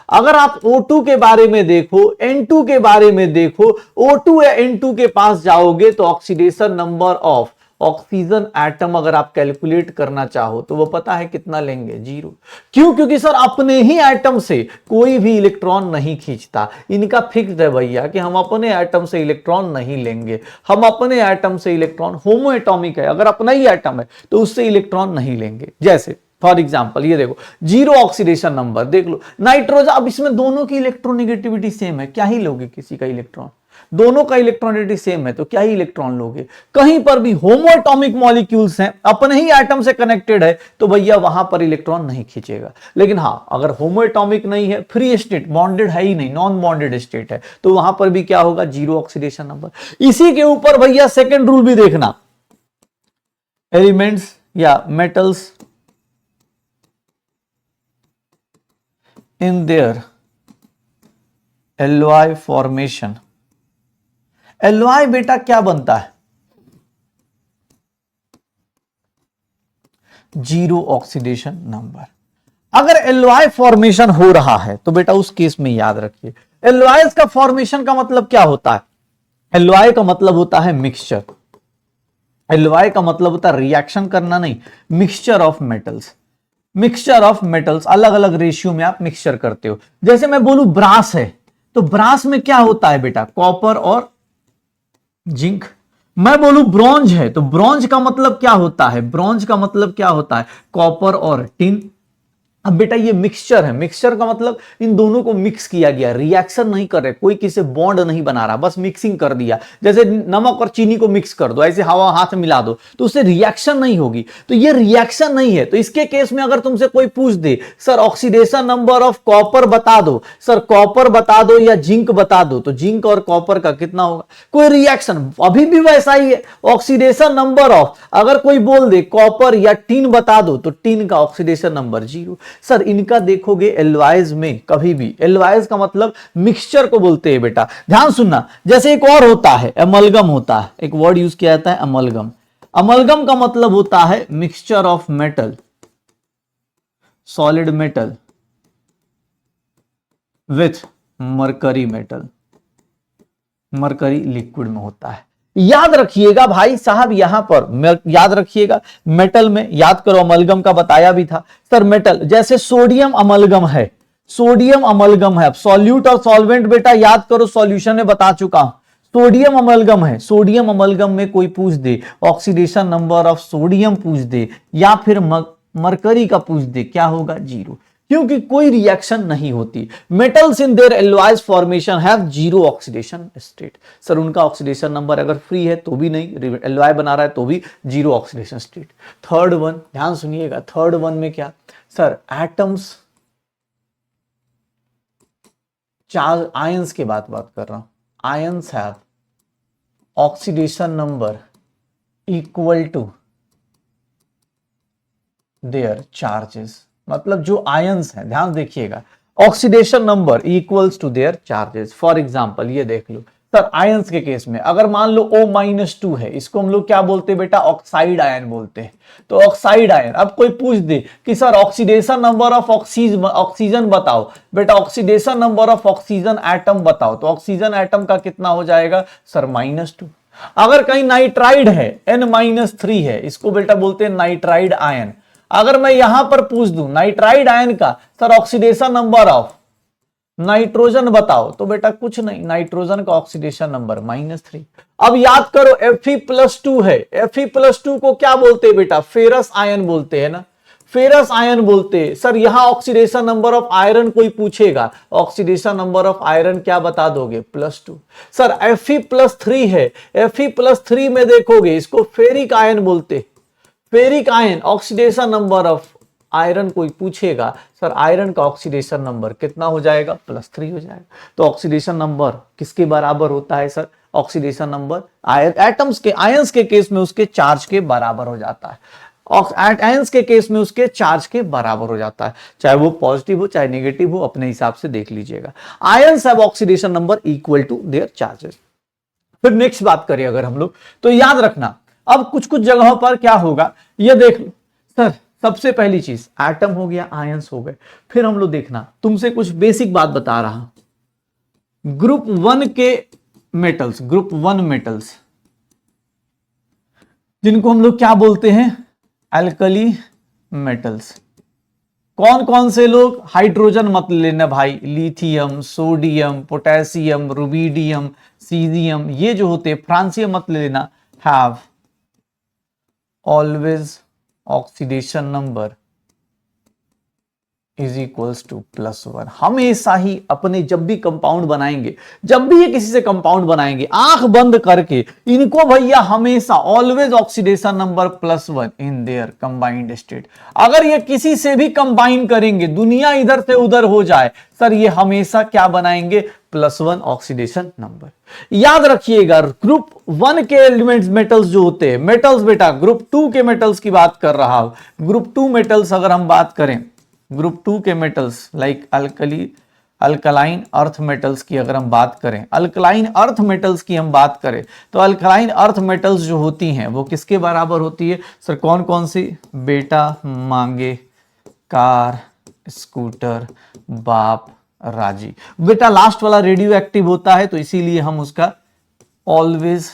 अगर आप O2 के बारे में देखो, N2 के बारे में देखो, O2 या N2 के पास जाओगे तो oxidation number of oxygen atom अगर आप कैलकुलेट करना चाहो तो वो पता है कितना लेंगे? 0। क्यों? क्योंकि सर अपने ही एटम से कोई भी इलेक्ट्रॉन नहीं खींचता, इनका फिक्स्ड है भैया कि हम अपने एटम से इलेक्ट्रॉन नहीं लेंगे, हम अपने एटम से इलेक्ट्रॉन, होमोएटॉमिक है, अगर अपना ही एटम है तो उससे इलेक्ट्रॉन नहीं लेंगे। जैसे फॉर एग्जाम्पल ये देखो 0 ऑक्सीडेशन नंबर देख लो, नाइट्रोजन, अब इसमें दोनों की इलेक्ट्रोनेगेटिविटी सेम है, क्या ही लोगे किसी का इलेक्ट्रॉन? दोनों का इलेक्ट्रॉनिटी सेम है तो क्या ही इलेक्ट्रॉन लोगे? कहीं पर भी होमोएटॉमिक मॉलिक्यूल्स हैं, अपने ही एटम से कनेक्टेड है तो भैया वहां पर इलेक्ट्रॉन नहीं खींचेगा। लेकिन हां अगर होमोएटॉमिक नहीं है, फ्री स्टेट, बॉन्डेड है ही नहीं, नॉन बॉन्डेड स्टेट है, तो वहां पर भी क्या होगा? 0 ऑक्सीडेशन नंबर। इसी के ऊपर भैया सेकेंड रूल भी देखना, एलिमेंट्स या metals in their alloy formation. Alloy बेटा क्या बनता है? 0 ऑक्सीडेशन नंबर। अगर एलॉय फॉर्मेशन हो रहा है तो बेटा उस केस में याद रखिए, एलॉयज का फॉर्मेशन का मतलब क्या होता है? एलॉय का मतलब होता है मिक्सचर, एलॉय का मतलब होता है रिएक्शन करना नहीं, mixture of metals. Mixture of metals अलग अलग रेशियो में आप मिक्सचर करते हो। जैसे मैं बोलूं ब्रास है तो ब्रास में क्या होता है बेटा? कॉपर और जिंक। मैं बोलूं ब्रॉन्ज है तो ब्रॉन्ज का मतलब क्या होता है? ब्रॉन्ज का मतलब क्या होता है? कॉपर और टिन। अब बेटा ये मिक्सचर है, मिक्सचर का मतलब इन दोनों को मिक्स किया गया, रिएक्शन नहीं कर रहे, कोई किसी बॉन्ड नहीं बना रहा, बस मिक्सिंग कर दिया। जैसे नमक और चीनी को मिक्स कर दो, ऐसे हवा हाथ में मिला दो तो उससे रिएक्शन नहीं होगी, तो ये रिएक्शन नहीं है। तो इसके केस में अगर तुमसे कोई पूछ दे sir oxidation number of copper बता दो, सर कॉपर बता दो या जिंक बता दो, तो जिंक और कॉपर का कितना होगा? कोई रिएक्शन, अभी भी वैसा ही है। ऑक्सीडेशन नंबर ऑफ अगर कोई बोल दे कॉपर या टिन बता दो तो टिन का ऑक्सीडेशन नंबर 0। सर इनका देखोगे एलॉयज में कभी भी, एलॉयज का मतलब मिक्सचर को बोलते हैं बेटा, ध्यान सुनना। जैसे एक और होता है एमलगम होता है, एक वर्ड यूज किया जाता है एमलगम। अमलगम का मतलब होता है mixture of metal, solid metal with mercury metal. Mercury liquid में होता है। याद रखिएगा भाई साहब, यहां पर याद रखिएगा मेटल में, याद करो अमलगम का बताया भी था सर। मेटल जैसे सोडियम अमलगम है, सोडियम अमलगम है। अब सॉल्यूट और सॉल्वेंट बेटा याद करो, सॉल्यूशन में बता चुका हूं। सोडियम अमलगम है, सोडियम अमलगम में कोई पूछ दे ऑक्सीडेशन नंबर ऑफ सोडियम पूछ दे, या फिर मरकरी का पूछ दे, क्या होगा? 0, क्योंकि कोई रिएक्शन नहीं होती। Metals in their alloys formation have 0 oxidation state. Sir उनका ऑक्सीडेशन नंबर अगर फ्री है तो भी नहीं, एलॉय बना रहा है तो भी 0 ऑक्सीडेशन स्टेट। थर्ड वन ध्यान सुनिएगा, थर्ड वन में क्या सर? एटम्स, चार आयंस की बात कर रहा हूं। Ions have oxidation number equal to their charges. मतलब जो आयंस हैं, ध्यान देखिएगा, oxidation number equals to their charges. For example ये देख लो सर, आयंस के केस में अगर मान लो O-2 है, इसको हम लोग क्या बोलते हैं बेटा? ऑक्साइड आयन बोलते हैं। तो ऑक्साइड आयन, अब कोई पूछ दे कि sir oxidation number of oxygen बताओ, बेटा oxidation number of oxygen atom बताओ, तो ऑक्सीजन एटम का कितना हो जाएगा सर? -2। अगर कहीं नाइट्राइड है, N-3 है, इसको बेटा बोलते हैं नाइट्राइड आयन। अगर मैं यहां पर पूछ दूं नाइट्राइड आयन का sir oxidation number of nitrogen बताओ, तो बेटा कुछ नहीं, नाइट्रोजन का ऑक्सीडेशन नंबर -3। अब याद करो Fe+2 है, Fe+2 को क्या बोलते हैं बेटा? फेरस आयन बोलते हैं ना, फेरस आयन बोलते हैं। सर यहां ऑक्सीडेशन नंबर ऑफ आयरन कोई पूछेगा, ऑक्सीडेशन नंबर ऑफ आयरन क्या बता दोगे? +2। सर Fe+3 है, Fe+3 में देखोगे इसको फेरिक आयन बोलते, ferric ion, oxidation number of iron कोई पूछेगा, सर आयरन का ऑक्सीडेशन नंबर कितना हो जाएगा? +3 हो जाएगा। तो ऑक्सीडेशन नंबर किसके बराबर होता है सर? ऑक्सीडेशन नंबर एटम्स के, आयंस के केस में उसके चार्ज के बराबर हो जाता है। आयंस के केस में उसके चार्ज के बराबर हो जाता है, चाहे वो पॉजिटिव हो चाहे नेगेटिव हो, अपने हिसाब से देख लीजिएगा। Ions have oxidation number equal to their charges. फिर नेक्स्ट बात करें अगर हम लोग, तो याद रखना अब कुछ कुछ जगहों पर क्या होगा ये देख लो सर। सबसे पहली चीज एटम हो गया, आयंस हो गए। फिर हम लोग देखना, तुमसे कुछ बेसिक बात बता रहा हूं। ग्रुप 1 के मेटल्स, ग्रुप 1 मेटल्स जिनको हम लोग क्या बोलते हैं? Alkali metals. कौन कौन से लोग? हाइड्रोजन मत लेना भाई, lithium, sodium, potassium, rubidium, caesium, ये जो होते हैं, फ्रांसियम मत लेना। Have always oxidation number is equals to +1। हमेशा ही अपने जब भी कंपाउंड बनाएंगे, जब भी ये किसी से कंपाउंड बनाएंगे, आंख बंद करके इनको भैया हमेशा always oxidation number +1 in their combined state. अगर ये किसी से भी कंबाइन करेंगे, दुनिया इधर से उधर हो जाए, सर ये हमेशा क्या बनाएंगे? +1 ऑक्सीडेशन नंबर। याद रखिएगा ग्रुप 1 के एलिमेंट्स मेटल्स जो होते हैं, मेटल्स बेटा ग्रुप 2 के मेटल्स की बात कर रहा हूं। ग्रुप 2 मेटल्स अगर हम बात करें, ग्रुप 2 के metals like alkaline earth metals की अगर हम बात करें, अल्कलाइन अर्थ मेटल्स की हम बात करें, तो अल्कलाइन अर्थ मेटल्स जो होती हैं वो किसके बराबर होती है सर? कौन कौन सी? बेटा मांगे, कार, स्कूटर, बाप, राजी। बेटा लास्ट वाला रेडियो एक्टिव होता है, तो इसीलिए हम उसका always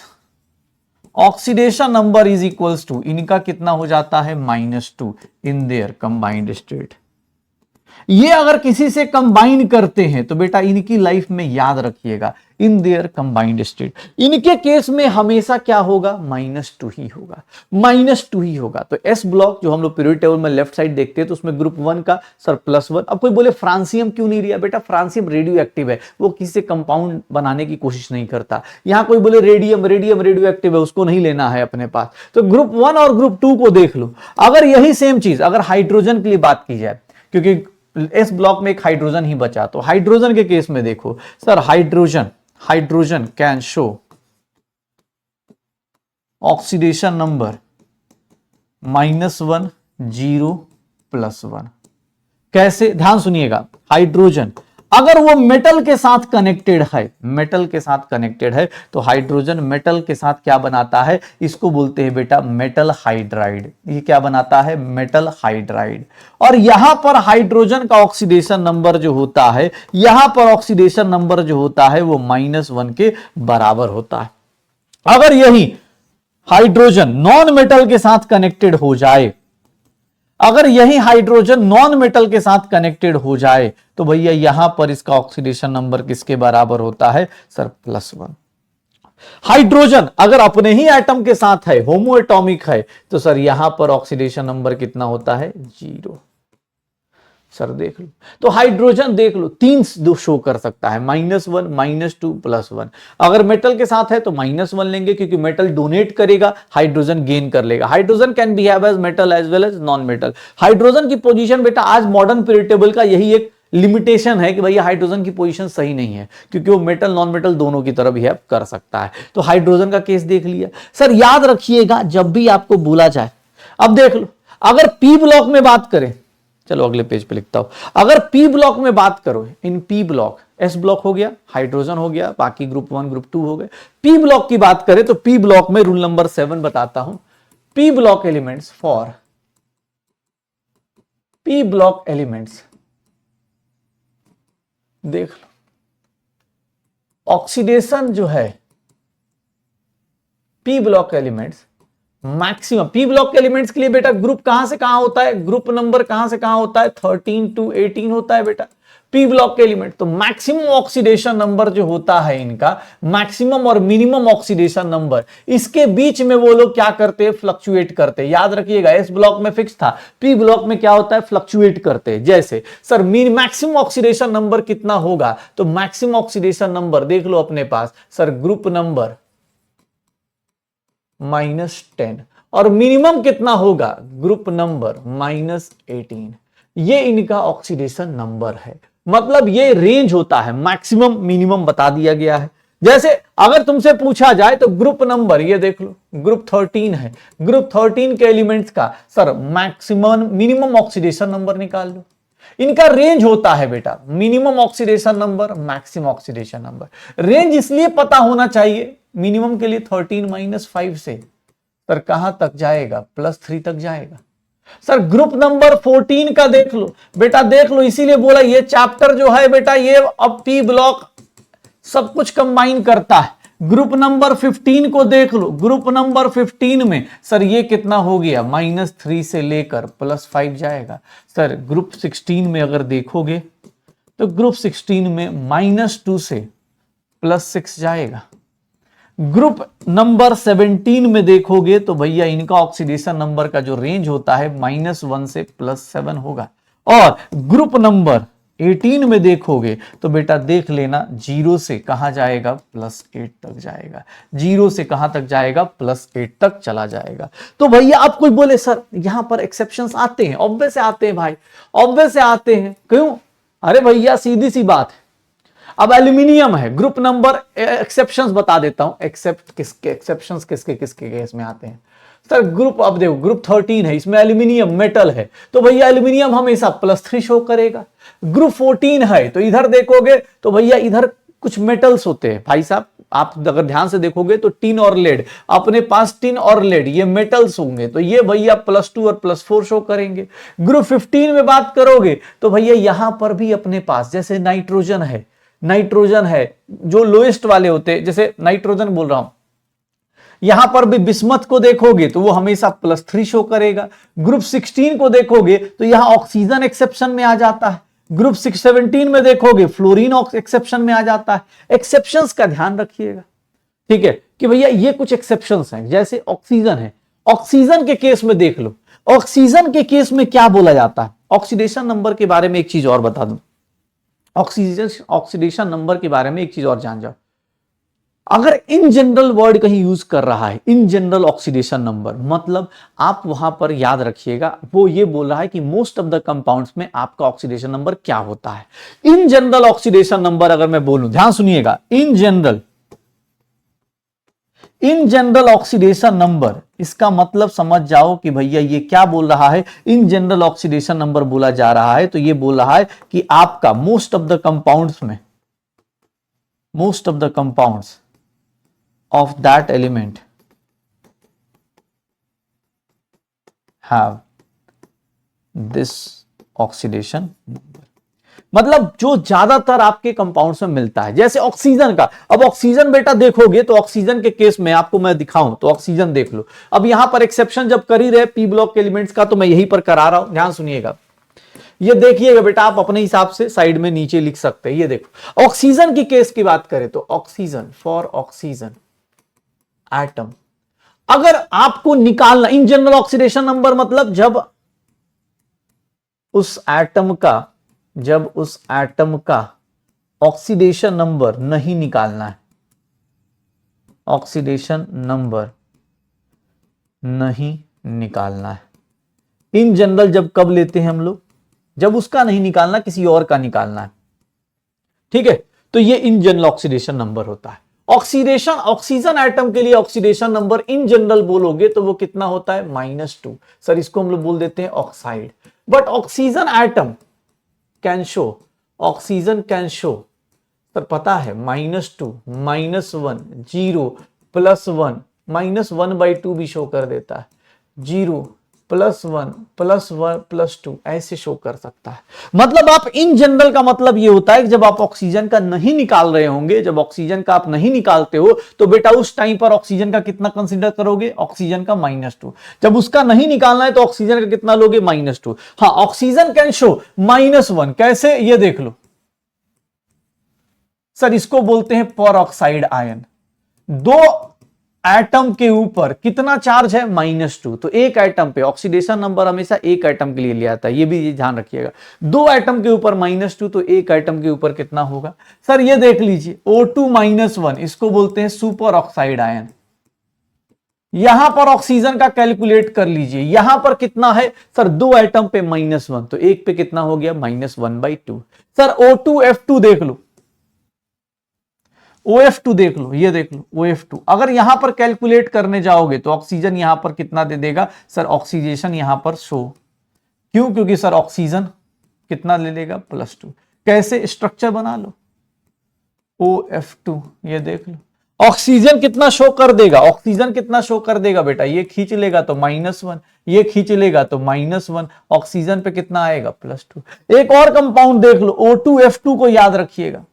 oxidation number is equals to, इनका कितना हो जाता है? -2 इन देयर कंबाइंड स्टेट। ये अगर किसी से कंबाइन करते हैं तो बेटा इनकी लाइफ में याद रखिएगा इन देयर कंबाइंड स्टेट, इनके केस में हमेशा क्या होगा? -2 ही होगा, -2 ही होगा। तो एस ब्लॉक जो हम लोग पीरियड टेबल में लेफ्ट साइड देखते हैं, तो उसमें ग्रुप 1 का सर +1। अब कोई बोले फ्रांसियम क्यों नहीं लिया? बेटा फ्रांसियम रेडियो एक्टिव है, वो किसी से कंपाउंड बनाने की कोशिश नहीं करता। यहां कोई बोले रेडियम रेडियो एक्टिव है, उसको नहीं लेना है अपने पास। तो ग्रुप 1 और ग्रुप 2 को देख लो। अगर यही सेम चीज अगर हाइड्रोजन के लिए बात की जाए, क्योंकि इस ब्लॉक में एक हाइड्रोजन ही बचा, तो हाइड्रोजन के केस में देखो sir, hydrogen can show oxidation number -1 0 +1। कैसे? ध्यान सुनिएगा, हाइड्रोजन अगर वो मेटल के साथ कनेक्टेड है, मेटल के साथ कनेक्टेड है, तो हाइड्रोजन मेटल के साथ क्या बनाता है, इसको बोलते हैं बेटा मेटल हाइड्राइड। ये क्या बनाता है, मेटल हाइड्राइड। और यहां पर हाइड्रोजन का ऑक्सीडेशन नंबर जो होता है, यहां पर ऑक्सीडेशन नंबर जो होता है वो -1 के बराबर होता है। अगर यही हाइड्रोजन नॉन मेटल के साथ कनेक्टेड हो जाए, अगर यही हाइड्रोजन नॉन मेटल के साथ कनेक्टेड हो जाए, तो भैया यहां पर इसका ऑक्सीडेशन नंबर किसके बराबर होता है सर, +1। हाइड्रोजन अगर अपने ही एटम के साथ है, होमो एटॉमिक है, तो सर यहां पर ऑक्सीडेशन नंबर कितना होता है, 0। सर देख लो, तो हाइड्रोजन देख लो 3 शो कर सकता है, -1, -2, +1। अगर मेटल के साथ है तो -1 लेंगे, क्योंकि मेटल डोनेट करेगा, हाइड्रोजन गेन कर लेगा। Hydrogen can behave as metal as well as non metal. Hydrogen की पोजीशन बेटा आज मॉडर्न पीरियड टेबल का यही एक लिमिटेशन है कि भैया हाइड्रोजन की पोजीशन सही नहीं है, क्योंकि वो मेटल नॉन मेटल दोनों की तरह बिहेव कर सकता है। तो हाइड्रोजन का केस देख लिया। सर याद रखिएगा जब भी आपको बोला जाए, अब देख लो, अगर पी ब्लॉक में बात करें, चलो अगले पेज पे लिखता हूं, अगर पी ब्लॉक में बात करो, in P block, S block हो गया, हाइड्रोजन हो गया, बाकी ग्रुप 1 ग्रुप 2 हो गए। पी ब्लॉक की बात करें तो पी ब्लॉक में रूल नंबर 7 बताता हूं, P block elements for P block elements, देख लो ऑक्सीडेशन जो है P block elements maximum, P block elements के लिए बेटा ग्रुप कहां से कहां होता है, ग्रुप नंबर कहां से कहां होता है, 13 to 18 होता है बेटा पी ब्लॉक के एलिमेंट। तो मैक्सिमम ऑक्सीडेशन नंबर जो होता है इनका, मैक्सिमम और मिनिमम ऑक्सीडेशन नंबर, इसके बीच में वो लोग क्या करते हैं, फ्लक्चुएट करते हैं। याद रखिएगा एस ब्लॉक में फिक्स था, पी ब्लॉक में क्या होता है, फ्लक्चुएट करते हैं। जैसे सर मैक्सिमम ऑक्सीडेशन नंबर कितना होगा, तो मैक्सिमम ऑक्सीडेशन नंबर देख लो अपने पास सर, ग्रुप नंबर -10, और मिनिमम कितना होगा, ग्रुप नंबर -18। ये इनका ऑक्सीडेशन नंबर है, मतलब ये रेंज होता है, मैक्सिमम मिनिमम बता दिया गया है। जैसे अगर तुमसे पूछा जाए तो ग्रुप नंबर ये देख लो, ग्रुप 13 है, ग्रुप 13 के एलिमेंट्स का sir maximum minimum oxidation number निकाल लो। इनका रेंज होता है बेटा, minimum oxidation number, maximum oxidation number. Range इसलिए पता होना चाहिए, मिनिमम के लिए 13 - 5 से सर कहां तक जाएगा, +3 तक जाएगा। सर ग्रुप नंबर 14 का देख लो बेटा, देख लो, इसीलिए बोला ये चैप्टर जो है बेटा, ये अब पी ब्लॉक सब कुछ कंबाइन करता है। ग्रुप नंबर 15 को देख लो, ग्रुप नंबर 15 में सर ये कितना हो गया, -3 से लेकर +5 जाएगा। सर ग्रुप 16 में अगर देखोगे तो ग्रुप 16 में -2 से +6 जाएगा। ग्रुप नंबर 17 में देखोगे तो भैया इनका ऑक्सीडेशन नंबर का जो रेंज होता है -1 से +7 होगा। और ग्रुप नंबर 18 में देखोगे तो बेटा देख लेना 0 से कहां जाएगा, +8 तक जाएगा। 0 से कहां तक जाएगा, +8 तक चला जाएगा। तो भैया आप कोई बोले सर यहां पर एक्सेप्शंस आते हैं, ऑब्वियस से आते हैं भाई, ऑब्वियस से आते हैं। क्यों, अरे भैया सीधी सी बात है। अब एल्यूमिनियम है, ग्रुप नंबर एक्सेप्शंस बता देता हूं, एक्सेप्शंस किसके किसके केस में आते हैं सर। ग्रुप अब देखो ग्रुप 13 है, इसमें एल्यूमिनियम मेटल है, तो भैया एल्यूमिनियम हमेशा +3 शो करेगा। ग्रुप 14 है तो इधर देखोगे तो भैया इधर कुछ मेटल्स होते हैं भाई साहब, आप अगर ध्यान से देखोगे तो टिन और लेड, अपने पास टिन और लेड ये मेटल्स होंगे, तो ये भैया +2 और +4 शो करेंगे। ग्रुप 15 में बात करोगे तो भैया यहां पर भी अपने पास जैसे नाइट्रोजन है, नाइट्रोजन है जो लोएस्ट वाले होते हैं, जैसे नाइट्रोजन बोल रहा हूं, यहां पर भी बिस्मथ को देखोगे तो वो हमेशा +3 शो करेगा। ग्रुप 16 को देखोगे तो यहां ऑक्सीजन एक्सेप्शन में आ जाता है। ग्रुप 17 में देखोगे फ्लोरीन एक्सेप्शन में आ जाता है। एक्सेप्शंस का ध्यान रखिएगा, ठीक है, कि भैया ये कुछ एक्सेप्शंस हैं। जैसे ऑक्सीजन है, ऑक्सीजन के केस में देख लो, ऑक्सीजन के केस में क्या बोला जाता है। ऑक्सीडेशन नंबर के बारे में एक चीज और बता दूं, ऑक्सीडेशन नंबर के बारे में एक चीज और जान जाओ। अगर इन जनरल वर्ड कहीं यूज कर रहा है, इन जनरल ऑक्सीडेशन नंबर, मतलब आप वहां पर याद रखिएगा वो ये बोल रहा है कि मोस्ट ऑफ द कंपाउंड्स में आपका ऑक्सीडेशन नंबर क्या होता है। इन जनरल ऑक्सीडेशन नंबर अगर मैं बोलूं, ध्यान सुनिएगा, in general in general oxidation number, इसका मतलब समझ जाओ कि भैया ये क्या बोल रहा है, इन जनरल ऑक्सीडेशन नंबर बोला जा रहा है। तो ये बोल रहा है कि आपका मोस्ट ऑफ द कंपाउंड्स में, most of the compounds of that element have this oxidation number. मतलब जो ज्यादातर आपके कंपाउंड्स में मिलता है, जैसे ऑक्सीजन का। अब ऑक्सीजन बेटा देखोगे तो ऑक्सीजन के केस में आपको मैं दिखाऊं तो ऑक्सीजन देख लो। अब यहां पर एक्सेप्शन जब कर ही रहे पी ब्लॉक के एलिमेंट्स का, तो मैं यहीं पर करा रहा हूं, ध्यान सुनिएगा। ये देखिएगा बेटा, आप अपने हिसाब से साइड में नीचे लिख सकते हैं। ये देखो ऑक्सीजन की केस की बात करें तो ऑक्सीजन, फॉर ऑक्सीजन एटम, अगर आपको निकालना इन जनरल ऑक्सीडेशन नंबर, मतलब जब उस एटम का ऑक्सीडेशन नंबर नहीं निकालना है, ऑक्सीडेशन नंबर नहीं निकालना है इन जनरल, जब कब लेते हैं हम लोग, जब उसका नहीं निकालना, किसी और का निकालना है, ठीक है, तो ये इन जनरल ऑक्सीडेशन नंबर होता है। ऑक्सीजन एटम के लिए ऑक्सीडेशन नंबर इन जनरल बोलोगे तो वो कितना होता है, -2। सर इसको हम लोग बोल देते हैं oxide. But oxygen atom can show, oxygen can show, sir पता है -2, -1, 0, +1, -1/2 भी शो कर देता है, 0, +1, +1, +2 ऐसे शो कर सकता है। मतलब आप इन जनरल का मतलब ये होता है कि जब आप ऑक्सीजन का नहीं निकाल रहे होंगे, जब ऑक्सीजन का आप नहीं निकालते हो तो बेटा उस टाइम पर ऑक्सीजन का कितना कंसीडर करोगे, ऑक्सीजन का -2। जब उसका नहीं निकालना है तो ऑक्सीजन का कितना लोगे, -2। हाँ, ऑक्सीजन कैन शो -1, कैसे ये देख लो सर, इसको बोलते हैं परऑक्साइड आयन। दो एटम के ऊपर कितना चार्ज है, -2, तो एक एटम पे ऑक्सीडेशन नंबर हमेशा एक एटम के लिए लिया जाता है, ये भी ध्यान रखिएगा। दो एटम के ऊपर -2, तो एक एटम के ऊपर कितना होगा, सर ये देख लीजिए O2 -1, इसको बोलते हैं सुपर ऑक्साइड आयन। यहां पर ऑक्सीजन का कैलकुलेट कर लीजिए, यहां पर कितना है सर, दो एटम पे -1, तो एक पे कितना हो गया, -1/2। सर O2F2 देख लो, OF2 देख लो, ये देख लो OF2, अगर यहां पर कैलकुलेट करने जाओगे तो ऑक्सीजन यहां पर कितना दे देगा, सर ऑक्सीडेशन यहां पर शो, क्यों, क्योंकि सर ऑक्सीजन कितना ले लेगा, +2। कैसे, स्ट्रक्चर बना लो, OF2, ये देख लो ऑक्सीजन कितना शो कर देगा, ऑक्सीजन कितना शो कर देगा बेटा, ये खींच लेगा तो -1, ये खींच लेगा तो -1, ऑक्सीजन पे कितना आएगा, +2। एक और कंपाउंड देख लो, O2F2 को याद रखिएगा,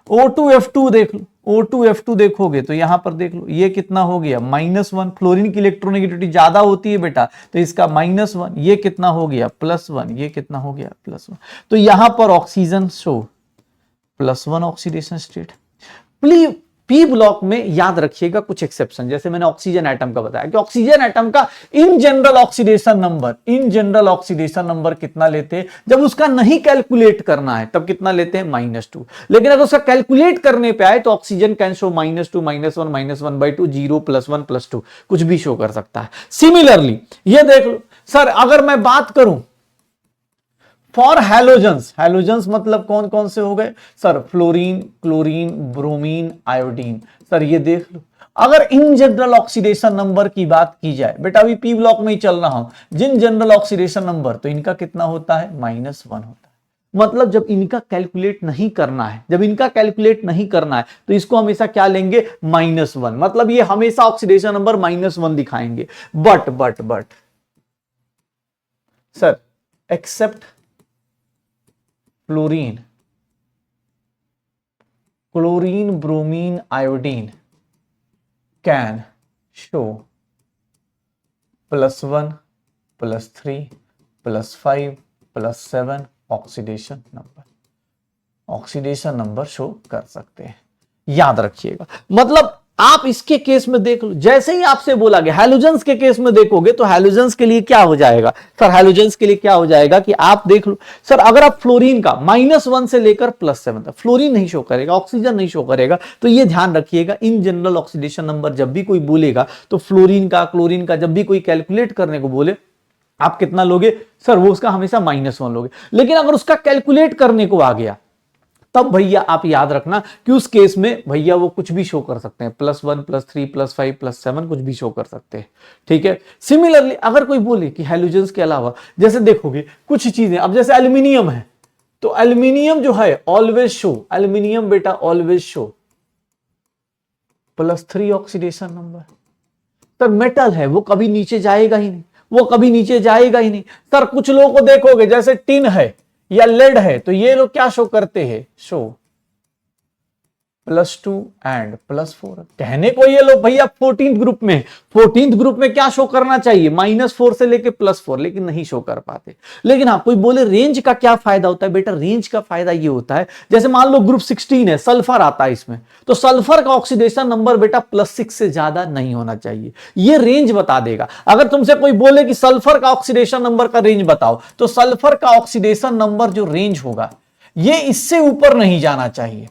O2F2 देख लो, O2F2 देखोगे तो यहां पर देख लो ये कितना हो गया, -1। फ्लोरीन की इलेक्ट्रोनेगेटिविटी ज्यादा होती है बेटा, तो इसका -1, ये कितना हो गया, +1, ये कितना हो गया, +1। तो यहां पर oxygen show +1 oxidation state. P block में याद रखिएगा कुछ एक्सेप्शन, जैसे मैंने ऑक्सीजन एटम का बताया कि ऑक्सीजन एटम का इन जनरल ऑक्सीडेशन नंबर कितना लेते हैं, जब उसका नहीं कैलकुलेट करना है तब कितना लेते हैं, -2। लेकिन अगर उसका कैलकुलेट करने पे आए तो ऑक्सीजन कैन शो -2, -1, -1/2, 0, +1, +2, कुछ भी शो कर सकता है। सिमिलरली ये देख लो सर, अगर मैं बात करूं फॉर हैलोजेंस, हैलोजेंस मतलब कौन कौन से हो गए sir, fluorine, chlorine, bromine, iodine. Sir ये देख लो, अगर इन जनरल ऑक्सीडेशन नंबर की बात की जाए, बेटा अभी पी ब्लॉक में ही चल रहा हूं, जिन जनरल ऑक्सीडेशन नंबर, तो इनका कितना होता है, -1 होता है। मतलब जब इनका कैलकुलेट नहीं करना है, जब इनका कैलकुलेट नहीं करना है तो इसको हमेशा क्या लेंगे, -1, मतलब ये हमेशा ऑक्सीडेशन नंबर -1 दिखाएंगे। But sir except fluorine, chlorine, bromine, iodine can show +1, +3, +5, +7 oxidation number show कर सकते हैं, याद रखिएगा। मतलब आप इसके केस में देख लो, जैसे ही आपसे बोला गया हैलोजेंस के केस में देखोगे तो हैलोजेंस के लिए क्या हो जाएगा सर, हैलोजेंस के लिए क्या हो जाएगा कि आप देख लो सर, अगर आप फ्लोरीन का -1 से लेकर +7 तक, फ्लोरीन नहीं शो करेगा, ऑक्सीजन नहीं शो करेगा, तो ये ध्यान रखिएगा इन जनरल ऑक्सीडेशन नंबर जब भी कोई बोलेगा तो फ्लोरीन का, क्लोरीन का जब भी कोई कैलकुलेट करने को बोले आप कितना लोगे सर, वो उसका हमेशा -1 लोगे। लेकिन अगर उसका कैलकुलेट करने को आ गया तब भैया आप याद रखना कि उस केस में भैया वो कुछ भी शो कर सकते हैं, +1 +3 +5 +7 कुछ भी शो कर सकते हैं, ठीक है। सिमिलरली अगर कोई बोले कि हैलोजेंस के अलावा, जैसे देखोगे कुछ चीजें, अब जैसे एल्यूमिनियम है तो एल्यूमिनियम जो है ऑलवेज शो, एल्यूमिनियम बेटा always show +3 oxidation number. Sir metal है वो कभी नीचे जाएगा ही नहीं, वो कभी नीचे जाएगा ही नहीं। सर कुछ लोगों को देखोगे जैसे टिन है या लेड है तो ये लोग क्या शो करते हैं, शो +2 एंड +4। कहने को ये लोग भैया 14th ग्रुप में, 14th ग्रुप में क्या शो करना चाहिए, -4 से लेके +4, लेकिन नहीं शो कर पाते। लेकिन हाँ कोई बोले रेंज का क्या फायदा होता है, बेटा रेंज का फायदा ये होता है, जैसे मान लो ग्रुप 16 है, सल्फर आता है इसमें, तो सल्फर का ऑक्सीडेशन नंबर बेटा +6 से ज्यादा नहीं होना चाहिए, ये रेंज बता देगा। अगर तुमसे कोई बोले कि सल्फर का ऑक्सीडेशन नंबर का रेंज बताओ, तो सल्फर का ऑक्सीडेशन नंबर जो रेंज होगा ये इससे ऊपर नहीं जाना चाहिए।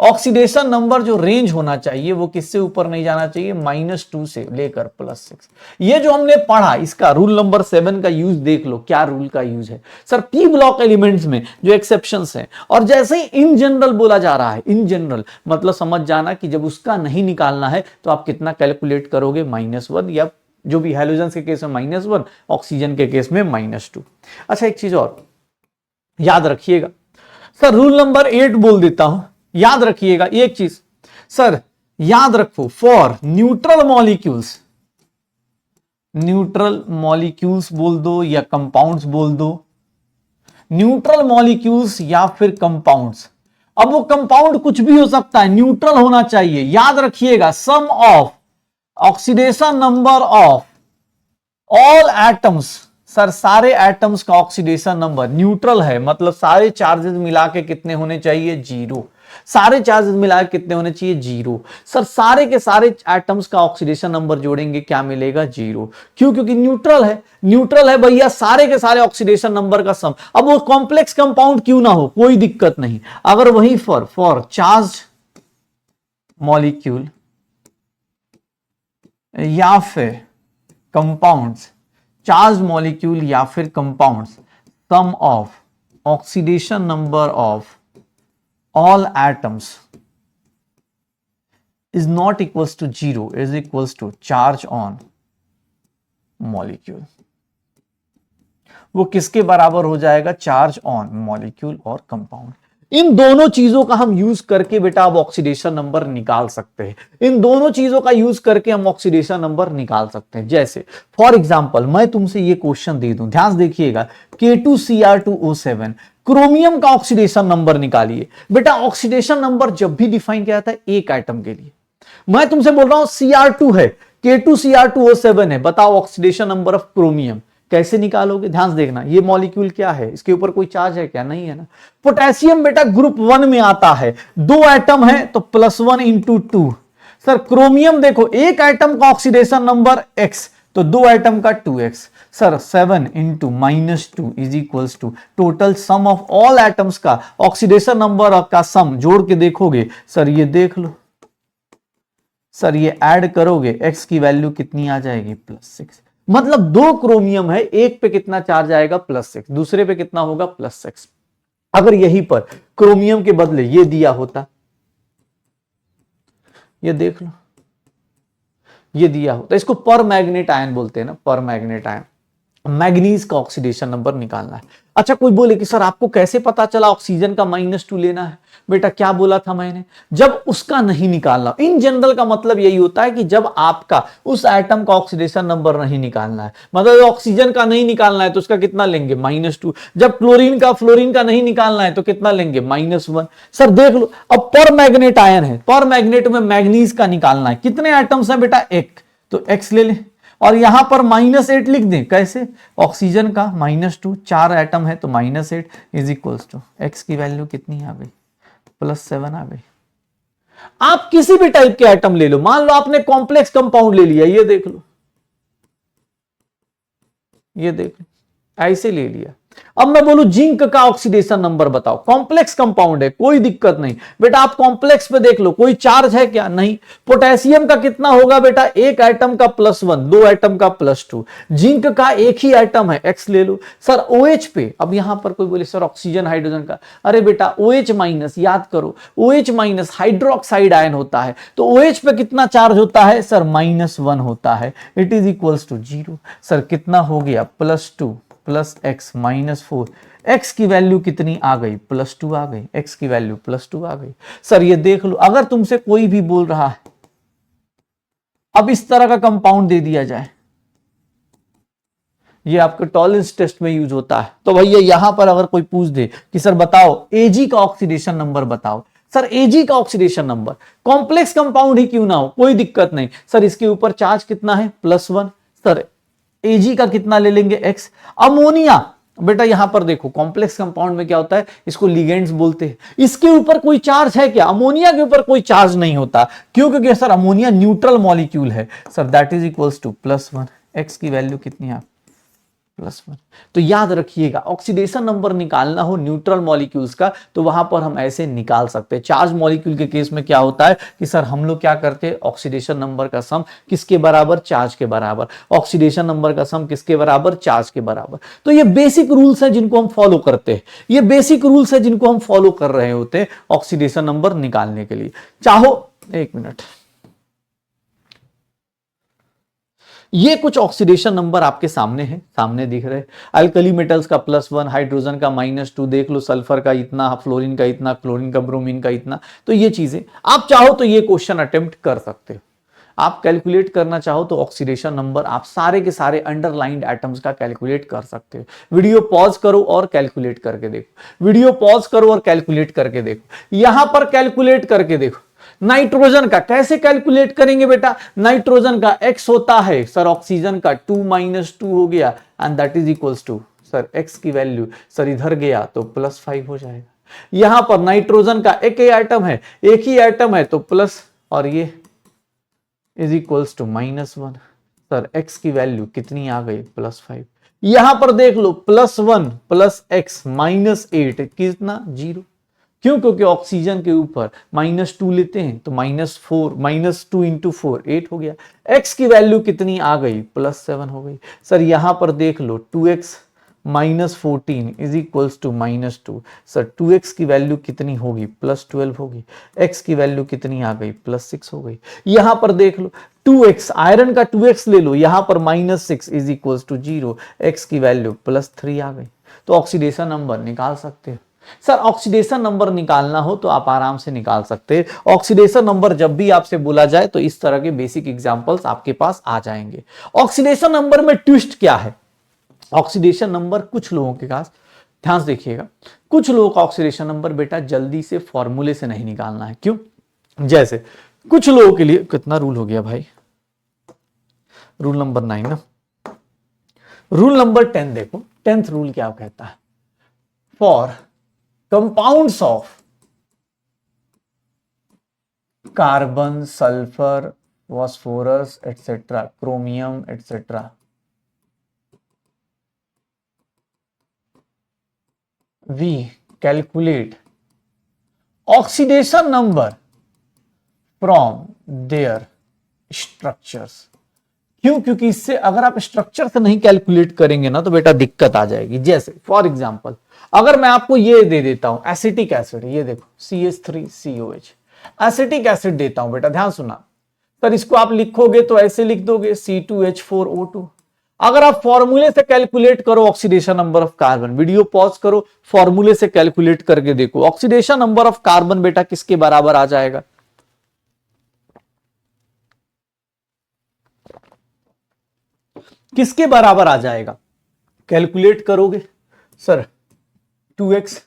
ऑक्सीडेशन नंबर जो रेंज होना चाहिए वो किससे ऊपर नहीं जाना चाहिए, -2 से लेकर +6। ये जो हमने पढ़ा इसका रूल नंबर 7 का यूज देख लो, क्या रूल का यूज है सर, पी ब्लॉक एलिमेंट्स में जो एक्सेप्शंस हैं। और जैसे ही इन जनरल बोला जा रहा है, इन जनरल मतलब समझ जाना कि जब उसका नहीं निकालना है तो आप कितना कैलकुलेट करोगे, -1, या जो भी हैलोजन के केस में -1, ऑक्सीजन के केस में -2। अच्छा एक चीज और याद रखिएगा सर, रूल नंबर 8 बोल देता हूं, याद रखिएगा एक चीज सर, याद रखो for neutral molecules, neutral molecules बोल दो या कंपाउंड्स बोल दो, न्यूट्रल मॉलिक्यूल्स या फिर कंपाउंड्स। अब वो कंपाउंड कुछ भी हो सकता है, न्यूट्रल होना चाहिए। याद रखिएगा sum of oxidation number of all atoms, sir सारे एटम्स का ऑक्सीडेशन नंबर न्यूट्रल है, मतलब सारे चार्जेस मिला के कितने होने चाहिए, 0। सारे चार्जेस मिला के कितने होने चाहिए, 0। सर सारे के सारे एटम्स का ऑक्सीडेशन नंबर जोड़ेंगे क्या मिलेगा, 0। क्यों, क्योंकि न्यूट्रल है, न्यूट्रल है भैया, सारे के सारे ऑक्सीडेशन नंबर का सम। अब वो कॉम्प्लेक्स कंपाउंड क्यों ना हो, कोई दिक्कत नहीं। अगर वही फॉर चार्ज मॉलिक्यूल या फिर कंपाउंड्स, चार्ज मॉलिक्यूल या फिर compounds, sum of oxidation number of all atoms is not equals to 0, is equals to charge on molecule। वो किसके बराबर हो जाएगा, चार्ज ऑन मॉलिक्यूल और कंपाउंड। इन दोनों चीजों का हम यूज करके बेटा अब ऑक्सीडेशन नंबर निकाल सकते हैं, इन दोनों चीजों का यूज करके हम ऑक्सीडेशन नंबर निकाल सकते हैं। जैसे फॉर एग्जांपल मैं तुमसे ये क्वेश्चन दे दूं, ध्यान से देखिएगा, K2Cr2O7 क्रोमियम का ऑक्सीडेशन नंबर निकालिए। बेटा ऑक्सीडेशन नंबर जब भी डिफाइन किया जाता है एक एटम के लिए, मैं तुमसे बोल रहा हूं Cr2 है, K2Cr2O7 है, बताओ ऑक्सीडेशन नंबर ऑफ क्रोमियम कैसे निकालोगे। ध्यान से देखना, ये मॉलिक्यूल क्या है, इसके ऊपर कोई चार्ज है क्या, नहीं है ना। पोटेशियम बेटा ग्रुप 1 में आता है, 2 एटम है तो +1 × 2। सर क्रोमियम देखो, एक एटम का ऑक्सीडेशन नंबर x तो 2 एटम का 2x। Sir 7 × -2 is equals to total sum of all atoms का ऑक्सीडेशन नंबर का सम जोड़ के देखोगे, सर ये देख लो, सर ये ऐड करोगे x की वैल्यू कितनी आ जाएगी, +6। मतलब 2 क्रोमियम है, एक पे कितना चार्ज आएगा, +6, दूसरे पे कितना होगा, +6। अगर यहीं पर क्रोमियम के बदले ये दिया होता, ये देख लो, ये दिया होता, इसको पर मैग्नेट आयन बोलते हैं ना, पर मैग्नेट आयन। मैग्नीज का ऑक्सीडेशन नंबर निकालना है। अच्छा कोई बोले कि सर आपको कैसे पता चला ऑक्सीजन का -2 लेना है, बेटा क्या बोला था मैंने, जब उसका नहीं निकालना। इन जनरल का मतलब यही होता है कि जब आपका उस एटम का ऑक्सीडेशन नंबर नहीं निकालना है, मतलब ऑक्सीजन का नहीं निकालना है तो उसका कितना लेंगे, -2। जब फ्लोरीन का नहीं निकालना है तो कितना लेंगे, -1। सर देख लो, अब पर मैग्नेट आयन है, पर मैग्नेट में मैग्नीज का निकालना है, कितने एटम्स है बेटा, 1, तो x ले लें और यहां पर -8 लिख दें। कैसे, ऑक्सीजन का -2, 4 एटम है तो -8 इज इक्वल्स टू x की वैल्यू कितनी आ गई, +7 आ गई। आप किसी भी टाइप के एटम ले लो, मान लो आपने कॉम्प्लेक्स कंपाउंड ले लिया, ये देख लो, ये देख लो, ऐसे ले लिया। अब मैं बोलूं जिंक का ऑक्सीडेशन नंबर बताओ, कॉम्प्लेक्स कंपाउंड है कोई दिक्कत नहीं बेटा, आप कॉम्प्लेक्स पे देख लो कोई चार्ज है क्या, नहीं। पोटेशियम का कितना होगा बेटा, एक एटम का +1, दो एटम का +2, जिंक का एक ही एटम है, X ले लो। सर OH पे, अब यहां पर कोई बोले सर ऑक्सीजन हाइड्रोजन का, अरे बेटा OH- याद करो, OH- हाइड्रोक्साइड आयन होता है, तो OH पे कितना चार्ज होता है सर, -1 होता है, it is equals to 0। Sir कितना हो गया, +2 + x -4, x की वैल्यू कितनी आ गई, +2 आ गई, x की वैल्यू +2 आ गई। सर ये देख लो, अगर तुमसे कोई भी बोल रहा है अब इस तरह का कंपाउंड दे दिया जाए, ये आपके टॉलरेंस टेस्ट में यूज होता है, तो भैया यहां पर अगर कोई पूछ दे कि सर बताओ Ag का ऑक्सीडेशन नंबर बताओ, सर Ag का ऑक्सीडेशन नंबर, कॉम्प्लेक्स कंपाउंड ही क्यों ना हो कोई दिक्कत नहीं, सर इसके ऊपर चार्ज कितना है, +1, सर Ag का कितना ले लेंगे, x। अमोनिया बेटा यहां पर देखो, कॉम्प्लेक्स कंपाउंड में क्या होता है, इसको लिगेंड्स बोलते हैं, इसके ऊपर कोई चार्ज है क्या, अमोनिया के ऊपर कोई चार्ज नहीं होता, क्यों, क्योंकि सर अमोनिया न्यूट्रल मॉलिक्यूल है, sir that is equals to +1, x की वैल्यू कितनी है, +1। तो याद रखिएगा, ऑक्सीडेशन नंबर निकालना हो न्यूट्रल मॉलिक्यूल्स का तो वहां पर हम ऐसे निकाल सकते हैं। चार्ज मॉलिक्यूल के केस में क्या होता है कि सर हम लोग क्या करते हैं, ऑक्सीडेशन नंबर का सम किसके बराबर, चार्ज के बराबर, ऑक्सीडेशन नंबर का सम किसके बराबर, चार्ज के बराबर। तो ये बेसिक रूल्स हैं जिनको हम फॉलो करते हैं, ये बेसिक रूल्स है जिनको हम फॉलो कर रहे होते हैं ऑक्सीडेशन नंबर निकालने के लिए। चाहो एक मिनट, ये कुछ ऑक्सीडेशन नंबर आपके सामने है, सामने दिख रहे हैं, अल्कली मेटल्स का +1, हाइड्रोजन का -2, देख लो सल्फर का इतना, फ्लोरीन का इतना, क्लोरीन का, ब्रोमीन का इतना। तो ये चीजें आप चाहो तो ये क्वेश्चन अटेम्प्ट कर सकते हो, आप कैलकुलेट करना चाहो तो ऑक्सीडेशन नंबर आप सारे के सारे अंडरलाइंड एटम्स का कैलकुलेट कर सकते हो। वीडियो पॉज करो और कैलकुलेट करके देखो, वीडियो पॉज करो और कैलकुलेट करके देखो, यहां पर कैलकुलेट करके देखो। नाइट्रोजन का कैसे कैलकुलेट करेंगे बेटा, नाइट्रोजन का x होता है सर ऑक्सीजन का 2 - 2 हो गया, and that is equals to sir x की वैल्यू सर इधर गया तो +5 हो जाएगा। यहां पर नाइट्रोजन का एक ही आइटम है, एक ही आइटम है तो प्लस, और ये is equals to -1, sir x की वैल्यू कितनी आ गई, +5। यहां पर देख लो +1 + x -8 कितना, 0। क्यों, क्योंकि ऑक्सीजन के ऊपर -2 लेते हैं तो -4, -2 × 4 8 हो गया, x की वैल्यू कितनी आ गई, +7 हो गई। सर यहां पर देख लो 2x -14 is equals to -2, sir 2x की वैल्यू कितनी होगी, +12 होगी, x की वैल्यू कितनी आ गई, +6 हो गई। यहां पर देख लो 2x, आयरन का 2x ले लो, यहां पर -6 इज इक्वल्स टू 0, x की वैल्यू +3 आ गई। तो ऑक्सीडेशन नंबर निकाल सकते हो। सर ऑक्सीडेशन नंबर निकालना हो तो आप आराम से निकाल सकते हैं। ऑक्सीडेशन नंबर जब भी आपसे बोला जाए तो इस तरह के बेसिक एग्जांपल्स आपके पास आ जाएंगे। ऑक्सीडेशन नंबर में ट्विस्ट क्या है, ऑक्सीडेशन नंबर कुछ लोगों के पास, ध्यान से देखिएगा, कुछ लोगों का ऑक्सीडेशन नंबर बेटा जल्दी से फॉर्मूले से नहीं निकालना है। क्यों, जैसे कुछ लोगों के लिए, कितना रूल हो गया भाई, रूल नंबर 9 ना, रूल नंबर 10 देखो, 10th रूल क्या कहता है, for compounds of carbon, sulfur, phosphorus, etc., chromium, etc., we calculate oxidation number from their structures। क्यों, क्योंकि इससे अगर आप स्ट्रक्चर से नहीं कैलकुलेट करेंगे ना तो बेटा दिक्कत आ जाएगी। जैसे फॉर एग्जांपल अगर मैं आपको ये दे देता हूं एसिटिक एसिड, ये देखो CH3COH, एसिटिक एसिड देता हूं बेटा, ध्यान सुना सर, इसको आप लिखोगे तो ऐसे लिख दोगे C2H4O2। अगर आप फॉर्मूले से कैलकुलेट करो oxidation number of carbon, video pause करो, फॉर्मूले से कैलकुलेट करके देखो ऑक्सीडेशन नंबर ऑफ कार्बन बेटा किसके बराबर आ जाएगा, किसके बराबर आ जाएगा, कैलकुलेट करोगे sir 2x,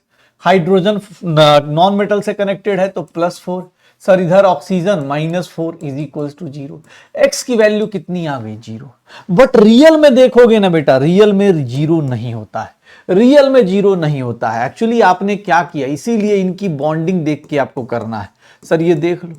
hydrogen non metal से कनेक्टेड है तो +4, सर इधर oxygen -4 is equals to 0, x की वैल्यू कितनी आ गई, 0। बट रियल में देखोगे ना बेटा, रियल में 0 नहीं होता है, रियल में 0 नहीं होता है। एक्चुअली आपने क्या किया, इसीलिए इनकी बॉन्डिंग देख के आपको करना है। सर ये देख लो,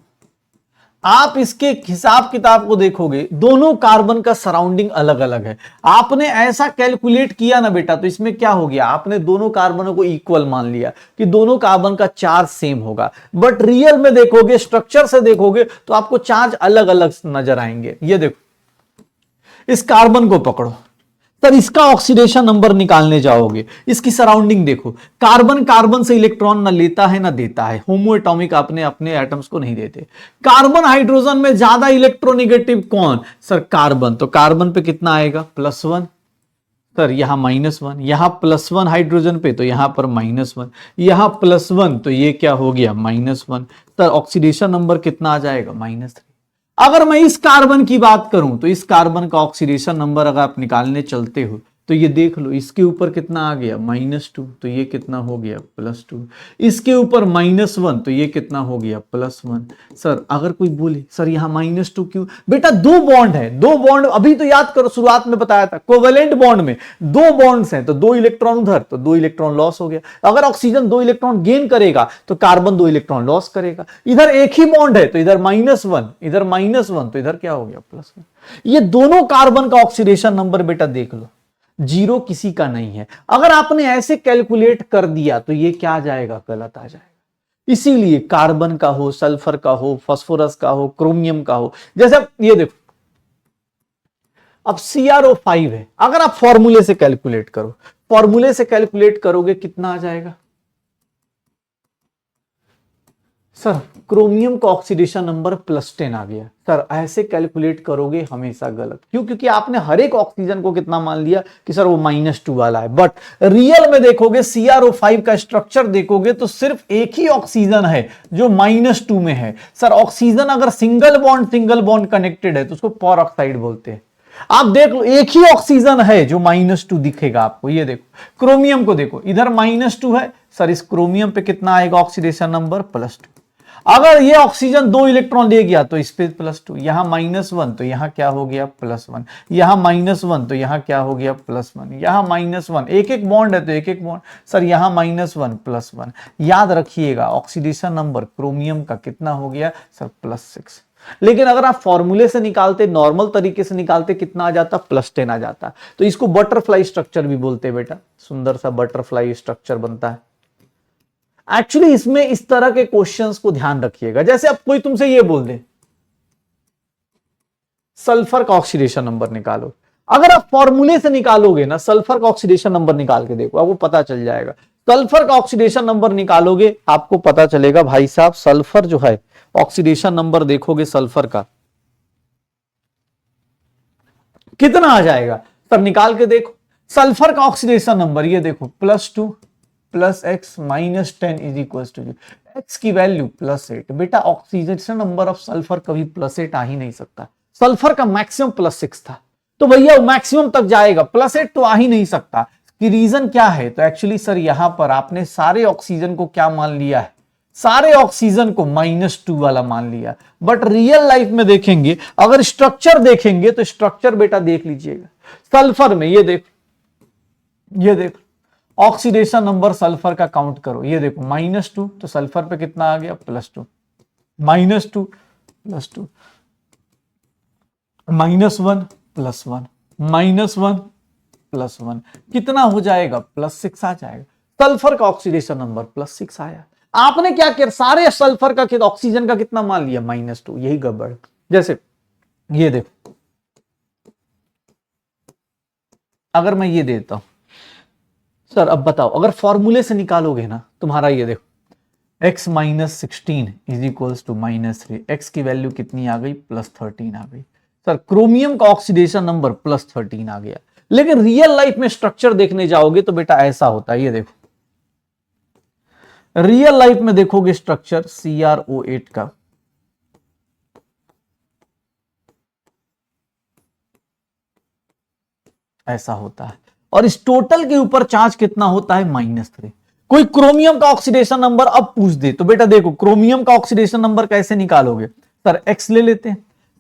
आप इसके हिसाब किताब को देखोगे, दोनों कार्बन का सराउंडिंग अलग अलग है। आपने ऐसा कैलकुलेट किया ना बेटा, तो इसमें क्या हो गया, आपने दोनों कार्बनों को इक्वल मान लिया कि दोनों कार्बन का चार्ज सेम होगा। बट रियल में देखोगे, स्ट्रक्चर से देखोगे तो आपको चार्ज अलग अलग नजर आएंगे। ये देखो, इस कार्बन को पकड़ो सर, इसका ऑक्सीडेशन नंबर निकालने जाओगे, इसकी सराउंडिंग देखो, कार्बन कार्बन से इलेक्ट्रॉन ना लेता है ना देता है, होमो एटॉमिक अपने अपने एटम्स को नहीं देते। कार्बन हाइड्रोजन में ज्यादा इलेक्ट्रोनेगेटिव कौन, सर कार्बन। तो कार्बन पे कितना आएगा, +1 सर, यहां -1, यहां +1 हाइड्रोजन पे, तो यहां पर -1, यहां +1, तो ये क्या हो गया -1। सर ऑक्सीडेशन नंबर कितना आ जाएगा, -3। अगर मैं इस कार्बन की बात करूं तो इस कार्बन का ऑक्सीडेशन नंबर अगर आप निकालने चलते हो तो ये देख लो, इसके ऊपर कितना आ गया, -2, तो ये कितना हो गया, +2। इसके ऊपर -1, तो ये कितना हो गया, +1। सर अगर कोई बोले सर यहाँ -2 क्यों, बेटा दो बॉन्ड है, दो बॉन्ड, अभी तो याद करो शुरुआत में बताया था, कोवेलेंट बॉन्ड में दो बॉन्ड्स हैं, तो 2 इलेक्ट्रॉन उधर, तो 2 इलेक्ट्रॉन लॉस हो गया। अगर ऑक्सीजन 2 इलेक्ट्रॉन गेन करेगा तो कार्बन 2 इलेक्ट्रॉन लॉस करेगा। इधर एक ही बॉन्ड है, तो इधर -1, इधर -1, तो इधर क्या हो गया, +1। ये दोनों कार्बन का ऑक्सीडेशन नंबर बेटा देख लो, 0 किसी का नहीं है। अगर आपने ऐसे कैलकुलेट कर दिया तो ये क्या आ जाएगा, गलत आ जाएगा। इसीलिए कार्बन का हो, सल्फर का हो, फास्फोरस का हो, क्रोमियम का हो, जैसे अब ये देखो, अब CrO5 है, अगर आप फॉर्मूले से कैलकुलेट करो, फॉर्मूले से कैलकुलेट करोगे कितना आ जाएगा, सर क्रोमियम का ऑक्सीडेशन नंबर +10 आ गया। सर ऐसे कैलकुलेट करोगे हमेशा गलत, क्यों, क्योंकि आपने हर एक ऑक्सीजन को कितना मान लिया कि सर वो -2 वाला है। बट रियल में देखोगे, CrO5 का स्ट्रक्चर देखोगे तो सिर्फ एक ही ऑक्सीजन है जो -2 में है। सर ऑक्सीजन अगर सिंगल बॉन्ड कनेक्टेड है तो उसको पेरोक्साइड बोलते हैं। आप देख लो, एक ही ऑक्सीजन है जो -2 दिखेगा आपको। ये देखो क्रोमियम को देखो, इधर -2 है, सर इस क्रोमियम पे कितना आएगा ऑक्सीडेशन नंबर, +2। अगर ये ऑक्सीजन 2 इलेक्ट्रॉन ले गया तो इस पे +2, यहां -1, तो यहां क्या हो गया, +1, यहां -1, तो यहां क्या हो गया, +1, यहां -1, एक एक बॉन्ड है तो एक एक बॉन्ड, सर यहां -1 +1। याद रखिएगा ऑक्सीडेशन नंबर क्रोमियम का कितना हो गया, सर +6। लेकिन अगर आप फॉर्मूले से निकालते, नॉर्मल तरीके से निकालते, कितना आ जाता, +10 आ जाता। तो इसको बटरफ्लाई स्ट्रक्चर भी बोलते हैं बेटा, सुंदर सा बटरफ्लाई स्ट्रक्चर बनता है। एक्चुअली इसमें इस तरह के क्वेश्चंस को ध्यान रखिएगा, जैसे अब कोई तुमसे ये बोल दे सल्फर का ऑक्सीडेशन नंबर निकालो, अगर आप फॉर्मूले से निकालोगे ना, सल्फर का ऑक्सीडेशन नंबर निकाल के देखो, आपको पता चल जाएगा। सल्फर का ऑक्सीडेशन नंबर निकालोगे, आपको पता चलेगा भाई साहब, सल्फर जो है ऑक्सीडेशन नंबर देखोगे सल्फर का कितना आ जाएगा, तब निकाल के देखो। सल्फर का ऑक्सीडेशन नंबर ये देखो, +2 + x -10 = x की वैल्यू +8। बेटा ऑक्सीडेशन नंबर ऑफ सल्फर कभी +8 आ ही नहीं सकता। सल्फर का मैक्सिमम +6 था, तो भैया मैक्सिमम तक जाएगा, +8 तो आ ही नहीं सकता। कि रीजन क्या है, तो एक्चुअली सर यहां पर आपने सारे ऑक्सीजन को क्या मान लिया है, सारे ऑक्सीजन को -2 वाला मान लिया। बट रियल लाइफ में देखेंगे, अगर स्ट्रक्चर देखेंगे तो स्ट्रक्चर बेटा देख लीजिएगा, सल्फर में ये देखो ऑक्सीडेशन नंबर सल्फर का काउंट करो, ये देखो -2, तो सल्फर पे कितना आ गया, +2, -2 +2, -1 +1, -1 +1, कितना हो जाएगा, +6 आ जाएगा। सल्फर का ऑक्सीडेशन नंबर +6 आया। आपने क्या किया, सारे सल्फर का ऑक्सीजन का कितना मान लिया, -2, यही गड़बड़। जैसे ये देखो, अगर मैं ये देता हूं सर, अब बताओ अगर फॉर्मूले से निकालोगे ना, तुम्हारा ये देखो x -16 = -3, x की वैल्यू कितनी आ गई, +13 आ गई। सर क्रोमियम का ऑक्सीडेशन नंबर +13 आ गया। लेकिन रियल लाइफ में स्ट्रक्चर देखने जाओगे तो बेटा ऐसा होता है, ये देखो रियल लाइफ में देखोगे स्ट्रक्चर CrO8 का ऐसा होता है, और इस टोटल के ऊपर चार्ज कितना होता है, -3। कोई क्रोमियम का ऑक्सीडेशन नंबर अब पूछ दे तो बेटा देखो क्रोमियम का ऑक्सीडेशन नंबर कैसे निकालोगे, सर x ले लेते हैं,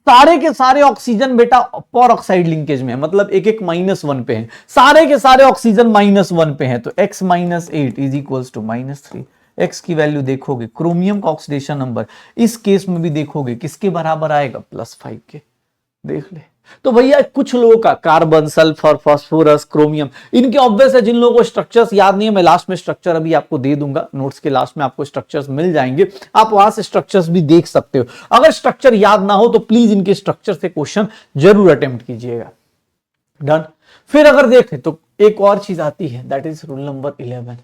सारे के सारे ऑक्सीजन बेटा पेरोक्साइड लिंकेज में है, मतलब एक एक -1 पे हैं, सारे के सारे ऑक्सीजन -1 पे हैं, तो x -8 = -3। एक्स की वैल्यू देखोगे, क्रोमियम का ऑक्सीडेशन नंबर इस केस में भी देखोगे किसके बराबर आएगा, +5 के। देख ले। तो भैया कुछ लोगों का कार्बन, सल्फर, फास्फोरस, क्रोमियम, इनके ऑब्वियस है, जिन लोगों को स्ट्रक्चर्स याद नहीं है, मैं लास्ट में स्ट्रक्चर अभी आपको दे दूंगा, नोट्स के लास्ट में आपको स्ट्रक्चर्स मिल जाएंगे, आप वहां से स्ट्रक्चर्स भी देख सकते हो। अगर स्ट्रक्चर याद ना हो तो प्लीज इनके स्ट्रक्चर से क्वेश्चन जरूर अटेम्प्ट कीजिएगा। डन। फिर अगर देखें तो एक और चीज आती है, that is rule number 11।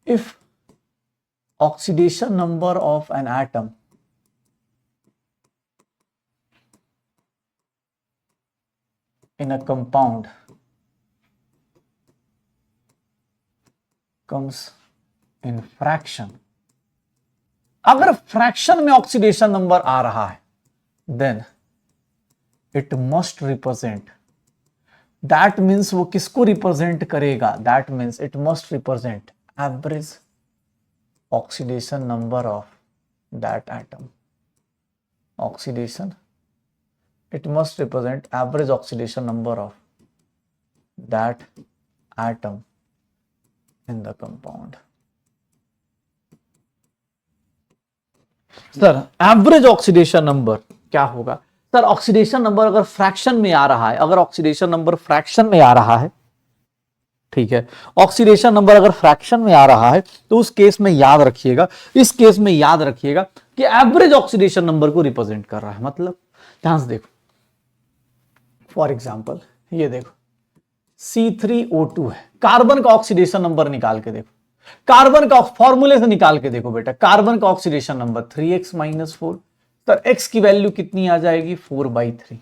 If oxidation number of an atom in a compound comes in fraction, अगर फ्रैक्शन में ऑक्सीडेशन नंबर आ रहा है then it must represent, that means वो किसको रिप्रेजेंट करेगा, that means it must represent average oxidation number of that atom. Oxidation, it must represent average oxidation number of that atom in the compound। Sir average oxidation number क्या होगा? सर ऑक्सीडेशन नंबर अगर फ्रैक्शन में आ रहा है, अगर ऑक्सीडेशन नंबर फ्रैक्शन में आ रहा है, ठीक है, ऑक्सीडेशन नंबर अगर फ्रैक्शन में आ रहा है तो उस केस में याद रखिएगा, इस केस में याद रखिएगा कि एवरेज ऑक्सीडेशन नंबर को रिप्रेजेंट कर रहा है। मतलब ध्यान से देखो, फॉर एग्जाम्पल ये देखो C3O2 है, कार्बन का ऑक्सीडेशन नंबर निकाल के देखो, कार्बन का फॉर्मूले से निकाल के देखो बेटा, कार्बन का oxidation number 3x-4। Sir x की वैल्यू कितनी आ जाएगी, 4/3।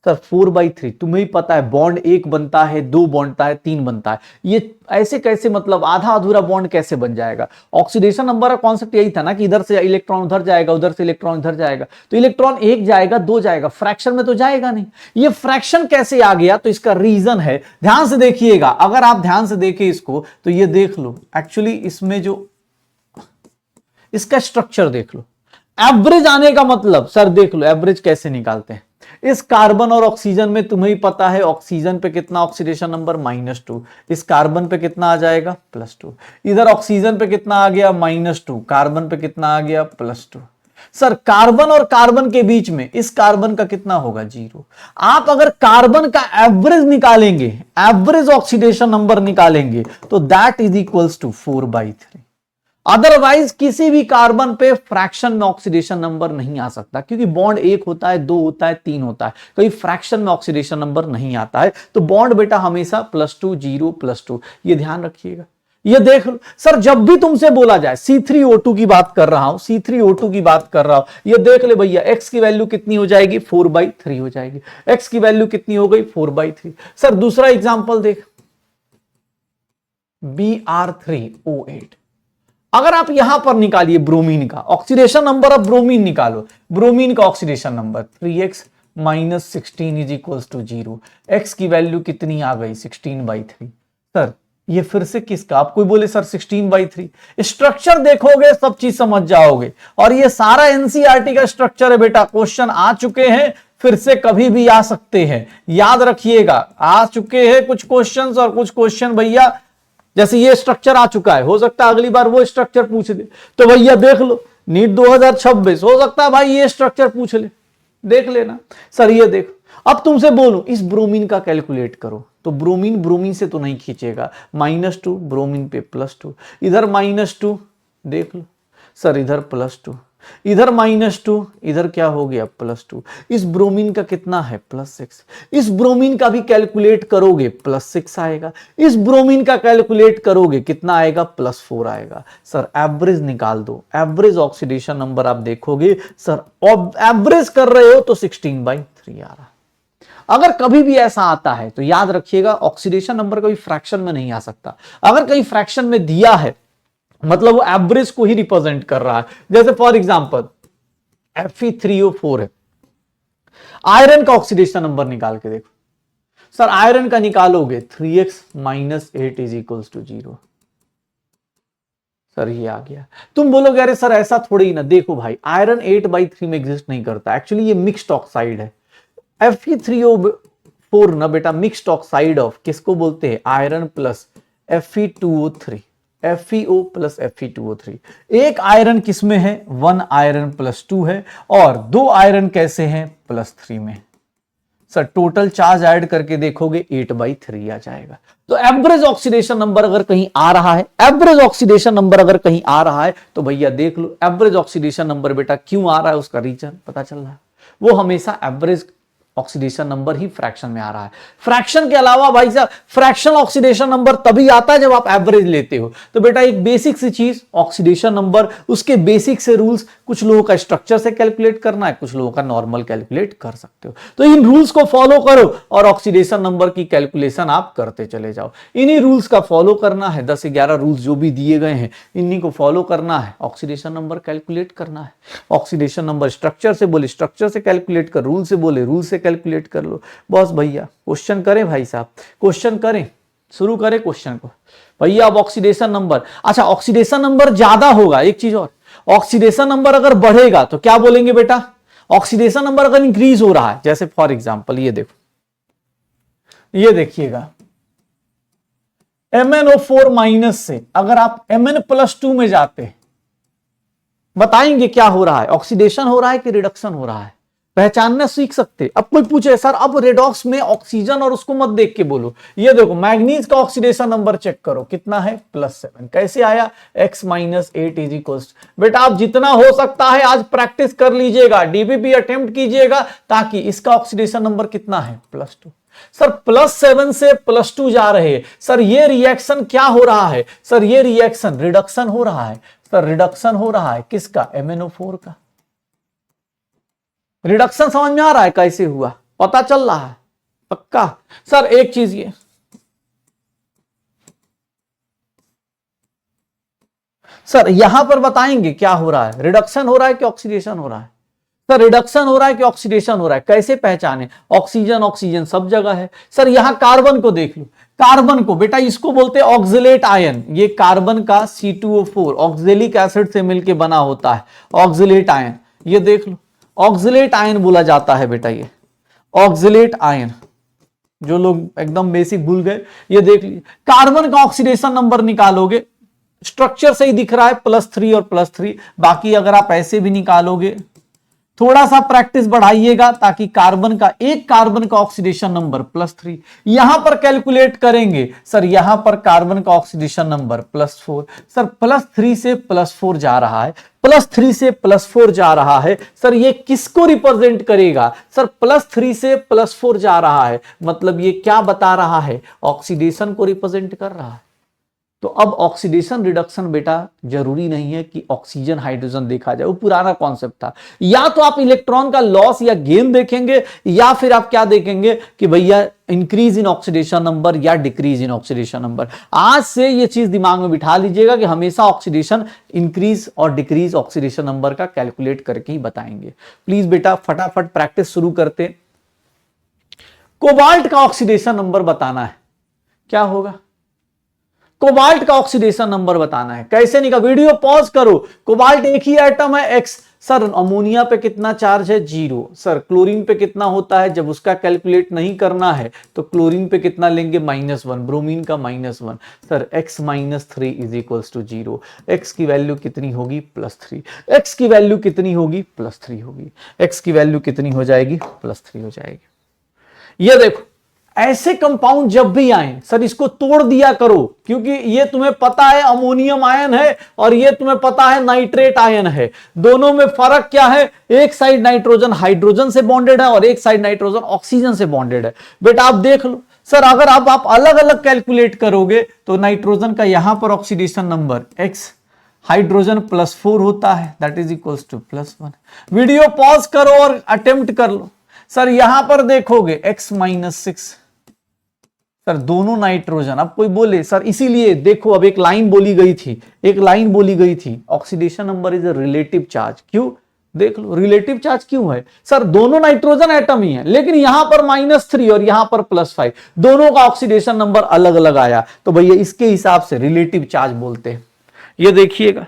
सर 4/3 तुम्हें ही पता है, बॉन्ड 1 बनता है, 2 बनता है, 3 बनता है, ये ऐसे कैसे, मतलब आधा अधूरा बॉन्ड कैसे बन जाएगा? ऑक्सीडेशन नंबर का कॉन्सेप्ट यही था ना कि इधर से इलेक्ट्रॉन उधर जाएगा, उधर से इलेक्ट्रॉन इधर जाएगा, तो इलेक्ट्रॉन 1 जाएगा, 2 जाएगा, फ्रैक्शन में तो जाएगा नहीं। ये फ्रैक्शन कैसे आ गया? तो इसका रीजन है, ध्यान से देखिएगा, अगर आप ध्यान से देखें इसको तो ये देख लो, एक्चुअली इसमें जो इसका स्ट्रक्चर देख लो, एवरेज आने का मतलब, सर देख लो एवरेज कैसे निकालते हैं। इस कार्बन और ऑक्सीजन में तुम्हें ही पता है, ऑक्सीजन पे कितना ऑक्सीडेशन नंबर, -2, इस कार्बन पे कितना आ जाएगा, +2, इधर ऑक्सीजन पे कितना आ गया, -2, कार्बन पे कितना आ गया, +2। सर कार्बन और कार्बन के बीच में इस कार्बन का कितना होगा, 0। आप अगर कार्बन का एवरेज निकालेंगे, एवरेज ऑक्सीडेशन नंबर निकालेंगे तो that is equals to 4/3। Otherwise किसी भी कार्बन पे फ्रैक्शन में ऑक्सीडेशन नंबर नहीं आ सकता, क्योंकि बॉन्ड 1 होता है, 2 होता है, 3 होता है, कहीं फ्रैक्शन में ऑक्सीडेशन नंबर नहीं आता है। तो बॉन्ड बेटा हमेशा +2, 0, +2, ये ध्यान रखिएगा। ये देख लो सर, जब भी तुमसे बोला जाए C3O2 की बात कर रहा हूं, C3O2 की बात कर रहा हूं, ये देख ले भैया, x की वैल्यू कितनी हो जाएगी, 4/3 हो जाएगी, x की वैल्यू कितनी हो गई, 4/3। सर दूसरा एग्जांपल देख, Br3O8, अगर आप यहां पर निकालिए ब्रोमीन का ऑक्सीडेशन नंबर, अब ब्रोमीन निकालो, ब्रोमीन का oxidation number 3x-16 is equals to 0, x की वैल्यू कितनी आ गई, 16/3। सर ये फिर से किसका, आप कोई बोले सर 16/3, स्ट्रक्चर देखोगे सब चीज समझ जाओगे, और ये सारा एनसीईआरटी का स्ट्रक्चर है बेटा, क्वेश्चन आ चुके हैं, फिर से कभी भी आ सकते हैं, याद रखिएगा, आ चुके हैं कुछ क्वेश्चंस, और कुछ क्वेश्चन भैया जैसे ये स्ट्रक्चर आ चुका है, हो सकता है अगली बार वो स्ट्रक्चर पूछ ले, तो भैया देख लो नीट 2026, हो सकता है भाई ये स्ट्रक्चर पूछ ले, देख लेना। सर ये देखो, अब तुमसे बोलूं इस ब्रोमीन का कैलकुलेट करो, तो ब्रोमीन ब्रोमीन से तो नहीं खींचेगा, -2 ब्रोमीन पे +2, इधर -2 देख लो, सर इधर +2, इधर -2, इधर क्या हो गया, +2, इस ब्रोमीन का कितना है, +6, इस ब्रोमीन का भी कैलकुलेट करोगे +6 आएगा, इस ब्रोमीन का कैलकुलेट करोगे कितना आएगा, +4 आएगा। सर एवरेज निकाल दो, एवरेज ऑक्सीडेशन नंबर आप देखोगे, सर एवरेज कर रहे हो तो 16/3 आ रहा। अगर कभी भी ऐसा आता है तो याद रखिएगा, ऑक्सीडेशन नंबर कभी फ्रैक्शन में नहीं आ सकता, अगर कहीं फ्रैक्शन में दिया है मतलब वो एवरेज को ही रिप्रेजेंट कर रहा है। जैसे फॉर एग्जांपल Fe3O4 है, आयरन का ऑक्सीडेशन नंबर निकाल के देखो, सर आयरन का निकालोगे 3x-8 is equals to 0। Sir ये आ गया, तुम बोलोगे अरे सर ऐसा थोड़ी ही ना, देखो भाई आयरन 8/3 में एग्जिस्ट नहीं करता, एक्चुअली ये मिक्स्ड ऑक्साइड है। Fe3O4 ना बेटा मिक्स्ड ऑक्साइड ऑफ किसको बोलते हैं, iron plus Fe2O3, FeO plus Fe2O3। एक आयरन किसमें है, 1 आयरन प्लस 2 है, और 2 आयरन कैसे हैं, +3 में। सर टोटल चार्ज ऐड करके देखोगे 8/3 आ जाएगा। तो एवरेज ऑक्सीडेशन नंबर अगर कहीं आ रहा है, एवरेज ऑक्सीडेशन नंबर अगर कहीं आ रहा है तो भैया देख लो एवरेज ऑक्सीडेशन नंबर बेटा क्यों आ रहा है, उसका रीजन पता चल रहा है। वो हमेशा एवरेज ऑक्सीडेशन नंबर ही फ्रैक्शन में आ रहा है। फ्रैक्शन के अलावा भाई साहब फ्रैक्शन ऑक्सीडेशन नंबर तभी आता है जब आप एवरेज लेते हो। तो बेटा एक बेसिक सी चीज ऑक्सीडेशन नंबर, उसके बेसिक से रूल्स, कुछ लोगों का स्ट्रक्चर से कैलकुलेट करना है, कुछ लोगों का नॉर्मल कैलकुलेट कर सकते हो। तो इन रूल्स को फॉलो करो और ऑक्सीडेशन नंबर की कैलकुलेशन आप करते चले जाओ। इन्हीं रूल्स का फॉलो करना है, 10-11 रूल्स जो भी दिए गए हैं इन्हीं को फॉलो करना है, ऑक्सीडेशन नंबर कैलकुलेट करना है। ऑक्सीडेशन नंबर स्ट्रक्चर से बोले स्ट्रक्चर से कैलकुलेट कर, रूल से बोले रूल से कैलकुलेट कर लो। बस भैया क्वेश्चन करें भाई साहब, क्वेश्चन करें, शुरू करें क्वेश्चन को। भैया अब ऑक्सीडेशन नंबर, अच्छा ऑक्सीडेशन नंबर ज्यादा होगा, एक चीज और, ऑक्सीडेशन नंबर अगर बढ़ेगा तो क्या बोलेंगे बेटा, ऑक्सीडेशन नंबर अगर इंक्रीज हो रहा है, जैसे फॉर एग्जांपल ये देखो, ये देखिएगा MnO4 माइनस से अगर आप Mn+2 में जाते, बताएंगे क्या हो रहा है, ऑक्सीडेशन हो रहा है कि रिडक्शन हो रहा है, पहचानना सीख सकते। अब कोई पूछे सर अब रेडॉक्स में ऑक्सीजन, और उसको मत देख के बोलो, ये देखो मैग्नीज का ऑक्सीडेशन नंबर चेक करो कितना है, +7। कैसे आया, x - 8 इज इक्वल्स। बेटा आप जितना हो सकता है आज प्रैक्टिस कर लीजिएगा, डीबीपी अटेम्प्ट कीजिएगा, ताकि इसका ऑक्सीडेशन नंबर कितना है, +2। सर +7 से +2 जा रहे हैं, सर ये रिएक्शन क्या हो रहा है, सर ये रिएक्शन रिडक्शन हो रहा है। सर रिडक्शन हो रहा है किसका, MnO4 का। रिडक्शन समझ में आ रहा है कैसे हुआ, पता चल रहा है पक्का। सर एक चीज ये, सर यहां पर बताएंगे क्या हो रहा है, रिडक्शन हो रहा है कि ऑक्सीडेशन हो रहा है। सर रिडक्शन हो रहा है कि ऑक्सीडेशन हो रहा है, कैसे पहचाने, ऑक्सीजन ऑक्सीजन सब जगह है। सर यहां कार्बन को देख लो, कार्बन को बेटा इसको बोलते हैं ऑक्सलेट आयन, ये कार्बन का C2O4 ऑक्जेलिक एसिड से मिलकर बना होता है ऑक्सलेट आयन, ये देख लो ऑक्सलेट आयन बोला जाता है बेटा, ये ऑक्सलेट आयन, जो लोग एकदम बेसिक भूल गए ये देख लीजिए। कार्बन का ऑक्सीडेशन नंबर निकालोगे, स्ट्रक्चर से ही दिख रहा है +3 और +3, बाकी अगर आप ऐसे भी निकालोगे, थोड़ा सा प्रैक्टिस बढ़ाइएगा ताकि कार्बन का, एक कार्बन का ऑक्सीडेशन नंबर +3, यहां पर कैलकुलेट करेंगे, सर यहां पर कार्बन का ऑक्सीडेशन नंबर +4। सर +3 से +4 जा रहा है, +3 से +4 जा रहा है, सर ये किसको रिप्रेजेंट करेगा, सर +3 से +4 जा रहा है, मतलब ये क्या बता रहा है, ऑक्सीडेशन को रिप्रेजेंट कर रहा है। तो अब ऑक्सीडेशन रिडक्शन बेटा जरूरी नहीं है कि ऑक्सीजन हाइड्रोजन देखा जाए, वो पुराना कॉन्सेप्ट था। या तो आप इलेक्ट्रॉन का लॉस या गेन देखेंगे, या फिर आप क्या देखेंगे कि भैया इंक्रीज इन ऑक्सीडेशन नंबर या डिक्रीज इन ऑक्सीडेशन नंबर। आज से ये चीज दिमाग में बिठा लीजिएगा कि हमेशा ऑक्सीडेशन इंक्रीज और डिक्रीज ऑक्सीडेशन नंबर का कैलकुलेट करके ही बताएंगे। प्लीज बेटा फटाफट प्रैक्टिस शुरू करते। कोबाल्ट का ऑक्सीडेशन नंबर बताना है, क्या होगा, कोबाल्ट का ऑक्सीडेशन नंबर बताना है, कैसे निकाल, वीडियो पॉज करो। कोबाल्ट एक ही एटम है X, सर अमोनिया पे कितना चार्ज है, 0। सर क्लोरीन पे कितना होता है, जब उसका कैलकुलेट नहीं करना है तो क्लोरीन पे कितना लेंगे, -1, ब्रोमीन का -1। Sir x - 3 is equals to 0। x की वैल्यू कितनी होगी, +3। x की वैल्यू कितनी होगी, +3 होगी। x की वैल्यू कितनी हो जाएगी, +3 हो जाएगी। ये देखो ऐसे कंपाउंड जब भी आए, सर इसको तोड़ दिया करो, क्योंकि ये तुम्हें पता है अमोनियम आयन है और ये तुम्हें पता है नाइट्रेट आयन है। दोनों में फर्क क्या है, एक साइड नाइट्रोजन हाइड्रोजन से बॉन्डेड है और एक साइड नाइट्रोजन ऑक्सीजन से बॉन्डेड है। बेटा आप देख लो, सर अगर आप अलग अलग कैलकुलेट करोगे तो नाइट्रोजन का यहां पर ऑक्सीडेशन नंबर X, हाइड्रोजन +4 होता है, that is equals to +1। Video pause करो और अटेम्प्ट कर लो। सर यहां पर देखोगे x - 6, सर दोनों नाइट्रोजन। अब कोई बोले सर इसीलिए देखो, अब एक लाइन बोली गई थी, एक लाइन बोली गई थी, oxidation number is a relative charge. क्यों, देख लो रिलेटिव चार्ज क्यों है, सर दोनों नाइट्रोजन एटम ही है, लेकिन यहां पर -3 और यहां पर +5, दोनों का ऑक्सीडेशन नंबर अलग अलग आया, तो भैया इसके हिसाब से रिलेटिव चार्ज बोलते हैं। ये देखिएगा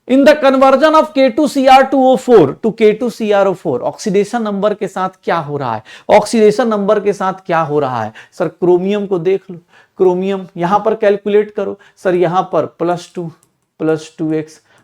in the conversion of K2Cr2O4 to K2CrO4 oxidation number के साथ क्या हो रहा है, ऑक्सीडेशन नंबर के साथ क्या हो रहा है। सर क्रोमियम को देख लो, क्रोमियम यहां पर कैलकुलेट करो सर, यहां पर +2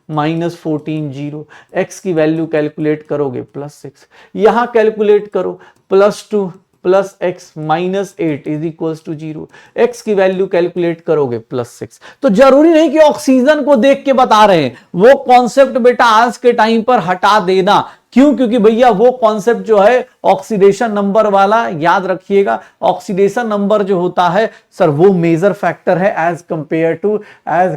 -14 0, x की वैल्यू कैलकुलेट करोगे +6, यहां कैलकुलेट करो +2 + x -8 = 0, x की वैल्यू कैलकुलेट करोगे +6। तो जरूरी नहीं कि ऑक्सीजन को देख के बता रहे हैं, वो कॉन्सेप्ट बेटा आज के टाइम पर हटा देना। क्यों? क्योंकि भैया वो कॉन्सेप्ट जो है ऑक्सीडेशन नंबर वाला, याद रखिएगा ऑक्सीडेशन नंबर जो होता है सर वो मेजर फैक्टर है एज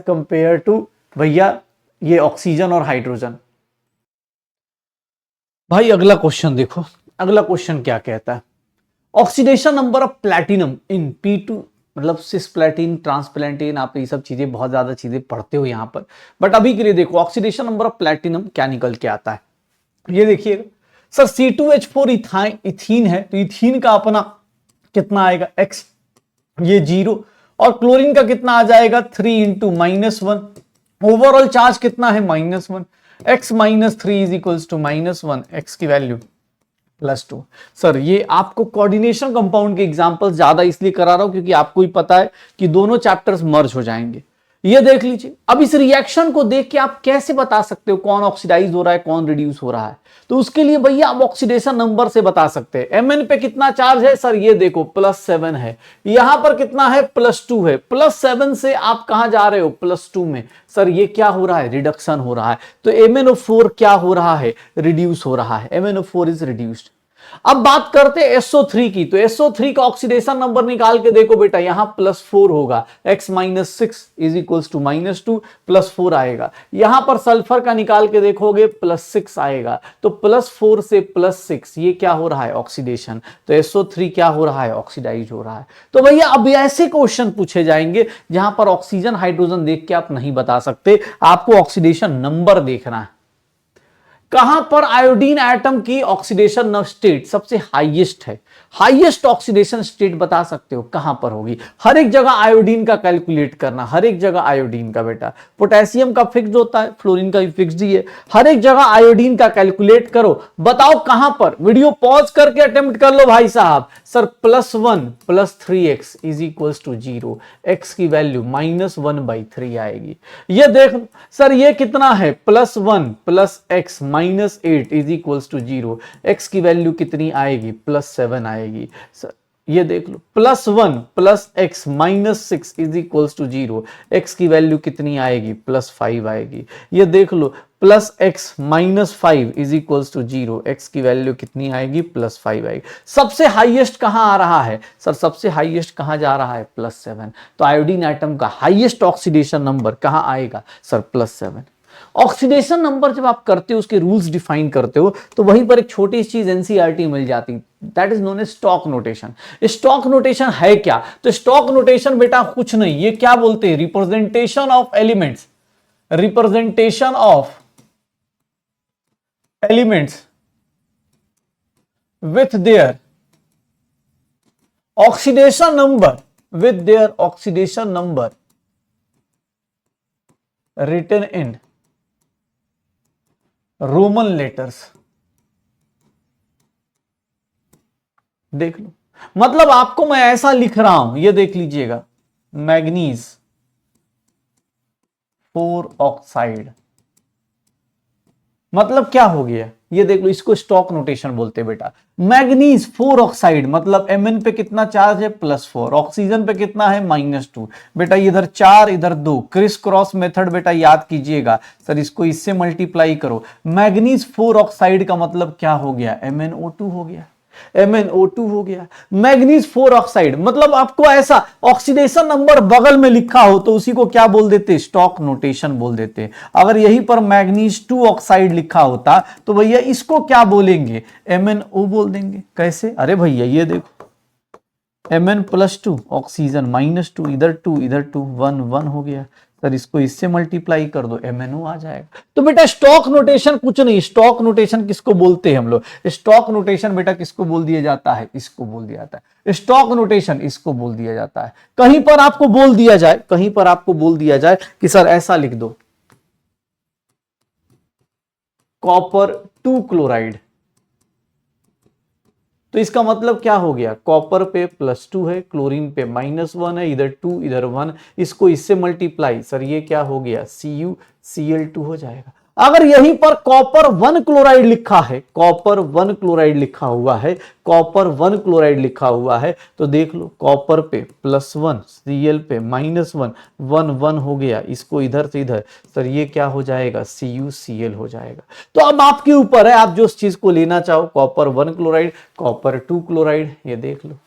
कंपेयर टू भैया ये ऑक्सीजन और हाइड्रोजन। भाई अगला क्वेश्चन देखो, अगला क्वेश्चन क्या कहता है, oxidation number of platinum in P2, मतलब सिस्प्लैटिन, ट्रांसप्लैटिन, आप ये सब चीजें बहुत ज्यादा चीजें पढ़ते हो यहां पर, बट अभी के लिए देखो ऑक्सीडेशन नंबर ऑफ प्लैटिनम क्या निकल के आता है। ये देखिएगा सर C2H4 इथीन है, तो इथीन का अपना कितना आएगा x, ये 0, और क्लोरीन का कितना आ जाएगा 3 × -1, ओवरऑल चार्ज कितना है -1, x - 3 = -1, x की वैल्यू +2। सर ये आपको कोऑर्डिनेशन कंपाउंड के एग्जांपल ज्यादा इसलिए करा रहा हूं क्योंकि आपको ही पता है कि दोनों चैप्टर्स मर्ज हो जाएंगे। ये देख लीजिए, अब इस रिएक्शन को देख के आप कैसे बता सकते हो कौन ऑक्सीडाइज हो रहा है कौन रिड्यूस हो रहा है। तो उसके लिए भैया आप ऑक्सीडेशन नंबर से बता सकते हैं। Mn पे कितना चार्ज है सर, ये देखो +7 है, यहां पर कितना है +2 है, +7 से आप कहां जा रहे हो +2 में। सर ये क्या हो रहा है, रिडक्शन हो रहा है, तो MnO4 क्या हो रहा है, रिड्यूस हो रहा है, MnO4 इज रिड्यूस्ड। अब बात करते हैं SO3 की, तो SO3 का ऑक्सीडेशन नंबर निकाल के देखो बेटा, यहां +4 होगा, x - 6 = -2, +4 आएगा। यहां पर सल्फर का निकाल के देखोगे +6 आएगा, तो +4 से +6 ये क्या हो रहा है, ऑक्सीडेशन। तो SO3 क्या हो रहा है, ऑक्सीडाइज हो रहा है। तो भैया अब ऐसे क्वेश्चन पूछे जाएंगे जहां पर ऑक्सीजन हाइड्रोजन देख के आप नहीं बता सकते, आपको ऑक्सीडेशन नंबर देखना है। कहां पर आयोडीन एटम की ऑक्सीडेशन स्टेट सबसे हाईएस्ट है, हाईएस्ट ऑक्सीडेशन स्टेट बता सकते हो कहां पर होगी। हर एक जगह आयोडीन का कैलकुलेट करना, हर एक जगह आयोडीन का बेटा, पोटेशियम का फिक्स्ड होता है, फ्लोरीन का भी फिक्स्ड ही है, हर एक जगह आयोडीन का कैलकुलेट करो, बताओ कहां पर। वीडियो पॉज करके अटेम्प्ट कर लो भाई साहब। सर +1 + 3x = 0, x की वैल्यू -1/3 आएगी। ये देख सर ये कितना है, +1 + x - 8 = 0, x की वैल्यू कितनी आएगी, +7 आएगी। सर ये देख लो, +1 + x - 6 = 0, x की वैल्यू कितनी आएगी, +5 आएगी। ये देख लो, +x - 5 = 0, x की वैल्यू कितनी आएगी, +5 आएगी। सबसे हाईएस्ट कहां आ रहा है सर, सबसे हाईएस्ट कहां जा रहा है, +7। तो आयोडीन एटम का हाईएस्ट ऑक्सीडेशन नंबर कहां आएगा सर, +7। ऑक्सीडेशन नंबर जब आप करते हो, उसके रूल्स डिफाइन करते हो, तो वहीं पर एक छोटी चीज एनसीईआरटी मिल जाती, that is known as stock notation. Stock notation है क्या, तो स्टॉक नोटेशन बेटा कुछ नहीं, ये क्या बोलते हैं, representation of elements, representation of elements with their oxidation number, with their oxidation number written in Roman letters. देख लो, मतलब आपको मैं ऐसा लिख रहा हूं, ये देख लीजिएगा, मैग्नीज 4 ऑक्साइड, मतलब क्या हो गया, ये देख लो, इसको स्टॉक नोटेशन बोलते हैं बेटा। मैग्नीज 4 ऑक्साइड मतलब Mn पे कितना चार्ज है, +4, ऑक्सीजन पे कितना है, -2। बेटा इधर 4 इधर 2, क्रिस क्रॉस मेथड बेटा याद कीजिएगा सर, इसको इससे मल्टीप्लाई करो। मैग्नीज 4 ऑक्साइड का मतलब क्या हो गया, MnO2 हो गया, MnO2 हो गया। मैग्नीज 4 ऑक्साइड मतलब आपको ऐसा ऑक्सीडेशन नंबर बगल में लिखा हो तो उसी को क्या बोल देते, स्टॉक नोटेशन बोल देते। अगर यहीं पर मैग्नीज 2 ऑक्साइड लिखा होता तो भैया इसको क्या बोलेंगे, MnO बोल देंगे। कैसे, अरे भैया ये देखो, Mn +2 ऑक्सीजन -2, इधर 2 इधर 2, 1 1 हो गया सर, इसको इससे मल्टीप्लाई कर दो, MnO आ जाएगा। तो बेटा स्टॉक नोटेशन कुछ नहीं, स्टॉक नोटेशन किसको बोलते हैं हम लोग, स्टॉक नोटेशन बेटा किसको बोल दिया जाता है, इसको बोल दिया जाता है, स्टॉक नोटेशन इसको बोल दिया जाता है। कहीं पर आपको बोल दिया जाए, कहीं पर आपको बोल दिया जाए कि सर ऐसा लिख दो, कॉपर 2 क्लोराइड। तो इसका मतलब क्या हो गया, कॉपर पे +2 है, क्लोरीन पे -1 है, इधर 2 इधर 1, इसको इससे मल्टीप्लाई, सर ये क्या हो गया, CuCl2 हो जाएगा। अगर यहीं पर कॉपर 1 क्लोराइड लिखा है, कॉपर 1 क्लोराइड लिखा हुआ है, कॉपर 1 क्लोराइड लिखा हुआ है, तो देख लो कॉपर पे +1, Cl पे -1, 1 1 हो गया, इसको इधर से इधर, सर ये क्या हो जाएगा, CuCl हो जाएगा। तो अब आपके ऊपर है, आप जो उस चीज को लेना चाहो, कॉपर 1 क्लोराइड, कॉपर 2 क्लोराइड, ये देख लो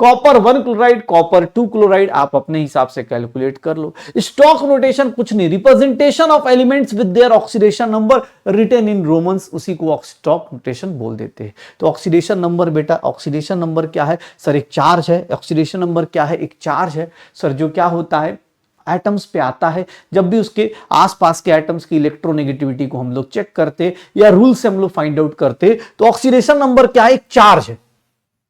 कॉपर 1 क्लोराइड, कॉपर 2 क्लोराइड, आप अपने हिसाब से कैलकुलेट कर लो। स्टॉक नोटेशन कुछ नहीं, representation of elements with their oxidation number written in romans, उसी को स्टॉक नोटेशन बोल देते हैं। तो ऑक्सीडेशन नंबर, बेटा ऑक्सीडेशन नंबर क्या है, सर एक चार्ज है। ऑक्सीडेशन नंबर क्या है, एक चार्ज है सर, जो क्या होता है एटम्स पे आता है, जब भी उसके आसपास के एटम्स की इलेक्ट्रोनेगेटिविटी को हम लोग चेक करते या रूल से हम लोग फाइंड आउट करते, तो ऑक्सीडेशन नंबर क्या है, एक चार्ज है।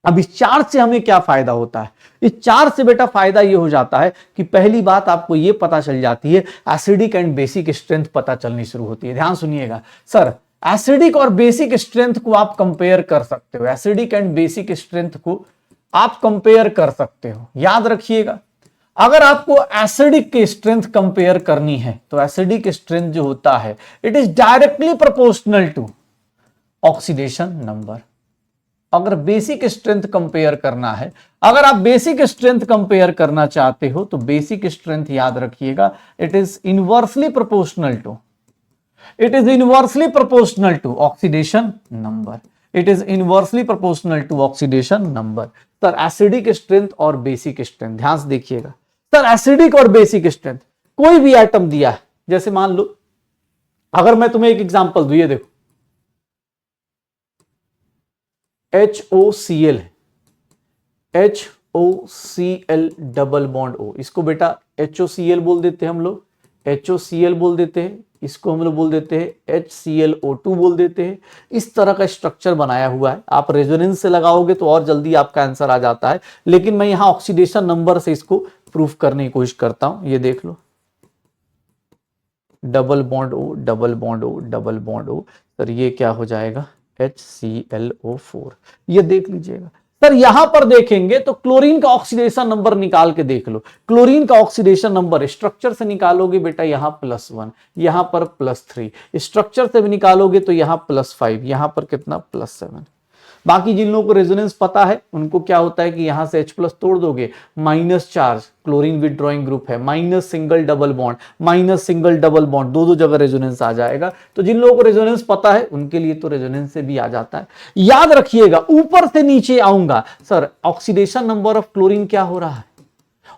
अब इस चार्ज से हमें क्या फायदा होता है, इस चार्ज से बेटा फायदा ये हो जाता है कि पहली बात आपको ये पता चल जाती है, एसिडिक एंड बेसिक स्ट्रेंथ पता चलनी शुरू होती है। ध्यान सुनिएगा सर, एसिडिक और बेसिक स्ट्रेंथ को आप कंपेयर कर सकते हो, एसिडिक एंड बेसिक स्ट्रेंथ को आप कंपेयर कर सकते हो। याद रखिएगा, अगर आपको एसिडिक की स्ट्रेंथ कंपेयर करनी है तो एसिडिक स्ट्रेंथ जो होता है it is directly proportional to oxidation number. अगर बेसिक स्ट्रेंथ कंपेयर करना है, अगर आप बेसिक स्ट्रेंथ कंपेयर करना चाहते हो तो बेसिक स्ट्रेंथ याद रखिएगा, it is inversely proportional to, it is inversely proportional to oxidation number, it is inversely proportional to oxidation number. Sir acidic strength और बेसिक स्ट्रेंथ ध्यान से देखिएगा सर, एसिडिक और बेसिक स्ट्रेंथ, कोई भी एटम दिया है, जैसे मान लो अगर मैं तुम्हें एक एग्जांपल दूं, ये देखो HOCl है, HOCl डबल बॉन्ड O, इसको बेटा HOCl बोल देते हैं हम लोग, HOCl बोल देते हैं, इसको हम लोग बोल देते हैं HClO2 बोल देते हैं। इस तरह का स्ट्रक्चर बनाया हुआ है, आप रेजोनेंस से लगाओगे तो और जल्दी आपका आंसर आ जाता है, लेकिन मैं यहां ऑक्सीडेशन नंबर से इसको प्रूफ करने की कोशिश करता हूं। ये देख लो double bond O, double bond O, double bond O, sir ये क्या हो जाएगा HClO4, ये देख लीजिएगा सर। यहां पर देखेंगे तो क्लोरीन का ऑक्सीडेशन नंबर निकाल के देख लो, क्लोरीन का ऑक्सीडेशन नंबर स्ट्रक्चर से निकालोगे बेटा यहां +1, यहां पर +3, स्ट्रक्चर से भी निकालोगे तो यहां +5, यहां पर कितना +7। बाकी जिन लोगों को रेजोनेंस पता है उनको क्या होता है कि यहां से H+ तोड़ दोगे, minus charge, chlorine withdrawing group है, minus single double bond, minus single double bond, दो जगह रेजोनेंस आ जाएगा। तो जिन लोगों को रेजोनेंस पता है उनके लिए तो रेजोनेंस से भी आ जाता है। याद रखिएगा, ऊपर से नीचे आऊंगा sir, oxidation number of chlorine क्या हो रहा है,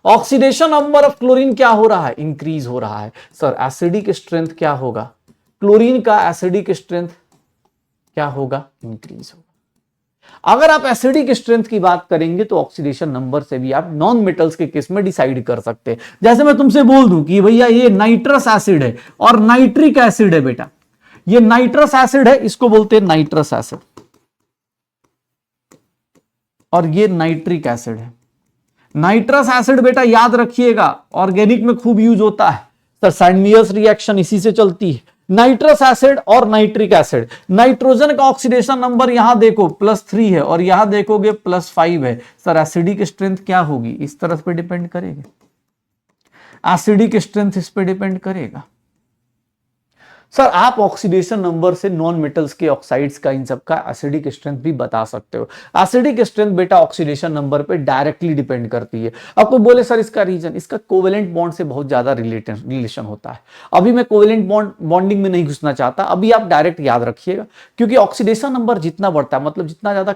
ऑक्सीडेशन नंबर ऑफ क्लोरीन क्या हो रहा है, इंक्रीज हो रहा है। सर एसिडिक स्ट्रेंथ क्या होगा, क्लोरीन का एसिडिक स्ट्रेंथ क्या होगा, इंक्रीज होगा। अगर आप एसिडिक स्ट्रेंथ की बात करेंगे तो ऑक्सीडेशन नंबर से भी आप नॉन मेटल्स के केस में डिसाइड कर सकते हैं। जैसे मैं तुमसे बोल दूं कि भैया ये नाइट्रस एसिड है और नाइट्रिक एसिड है, बेटा ये नाइट्रस एसिड है, इसको बोलते हैं नाइट्रस एसिड, और ये नाइट्रिक एसिड है। नाइट्रस एसिड बेटा याद रखिएगा ऑर्गेनिक में खूब यूज होता है सर, सैंडमियर्स रिएक्शन इसी से चलती है। नाइट्रस एसिड और नाइट्रिक एसिड, नाइट्रोजन का ऑक्सीडेशन नंबर यहां देखो +3 है और यहां देखोगे +5 है। सर एसिडिक स्ट्रेंथ क्या होगी, इस तरफ पे डिपेंड करेगा, एसिडिक स्ट्रेंथ इस पे डिपेंड करेगा। सर आप ऑक्सीडेशन नंबर से नॉन मेटल्स के ऑक्साइड्स का, इन सब का एसिडिक स्ट्रेंथ भी बता सकते हो। एसिडिक स्ट्रेंथ बेटा ऑक्सीडेशन नंबर पे डायरेक्टली डिपेंड करती है। अब कोई बोले सर इसका रीजन, इसका कोवेलेंट बॉन्ड से बहुत ज्यादा रिलेशन होता है। अभी मैं कोवेलेंट बॉन्डिंग में नहीं घुसना चाहता, अभी आप डायरेक्ट याद रखिएगा, क्योंकि ऑक्सीडेशन नंबर जितना बढ़ता है, मतलब जितना ज्यादा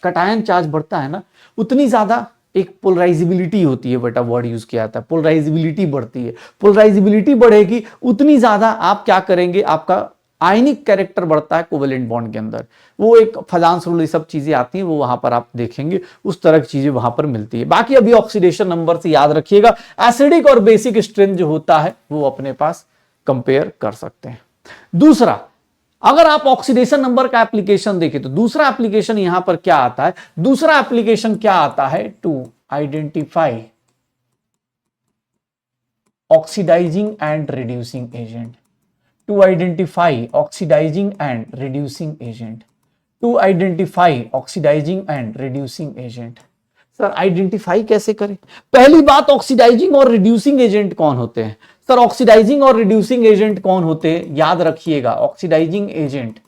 कटायन चार्ज बढ़ता है ना, उतनी ज्यादा एक पोलराइजिबिलिटी होती है, बेटा वर्ड यूज किया जाता है, पोलराइजिबिलिटी बढ़ती है। पोलराइजिबिलिटी बढ़ेगी उतनी ज्यादा आप क्या करेंगे, आपका आयनिक कैरेक्टर बढ़ता है कोवेलेंट बॉन्ड के अंदर। वो एक फजांस रूल, ये सब चीजें आती हैं, वो वहां पर आप देखेंगे उस तरह की चीजें वहां पर मिलती है। बाकी अभी ऑक्सीडेशन नंबर से याद रखिएगा, एसिडिक और बेसिक स्ट्रेंथ जो होता है वो अपने पास कंपेयर कर सकते हैं। दूसरा, अगर आप ऑक्सीडेशन नंबर का एप्लीकेशन देखें तो दूसरा एप्लीकेशन यहां पर क्या आता है, दूसरा एप्लीकेशन क्या आता है, to identify oxidising and reducing agent, to identify oxidising and reducing agent, to identify oxidising and reducing agent. Sir identify कैसे करें? पहली बात, ऑक्सीडाइजिंग और रिड्यूसिंग एजेंट कौन होते हैं? सर ऑक्सीडाइजिंग और रिड्यूसिंग एजेंट कौन होते हैं? याद रखिएगा, ऑक्सीडाइजिंग एजेंट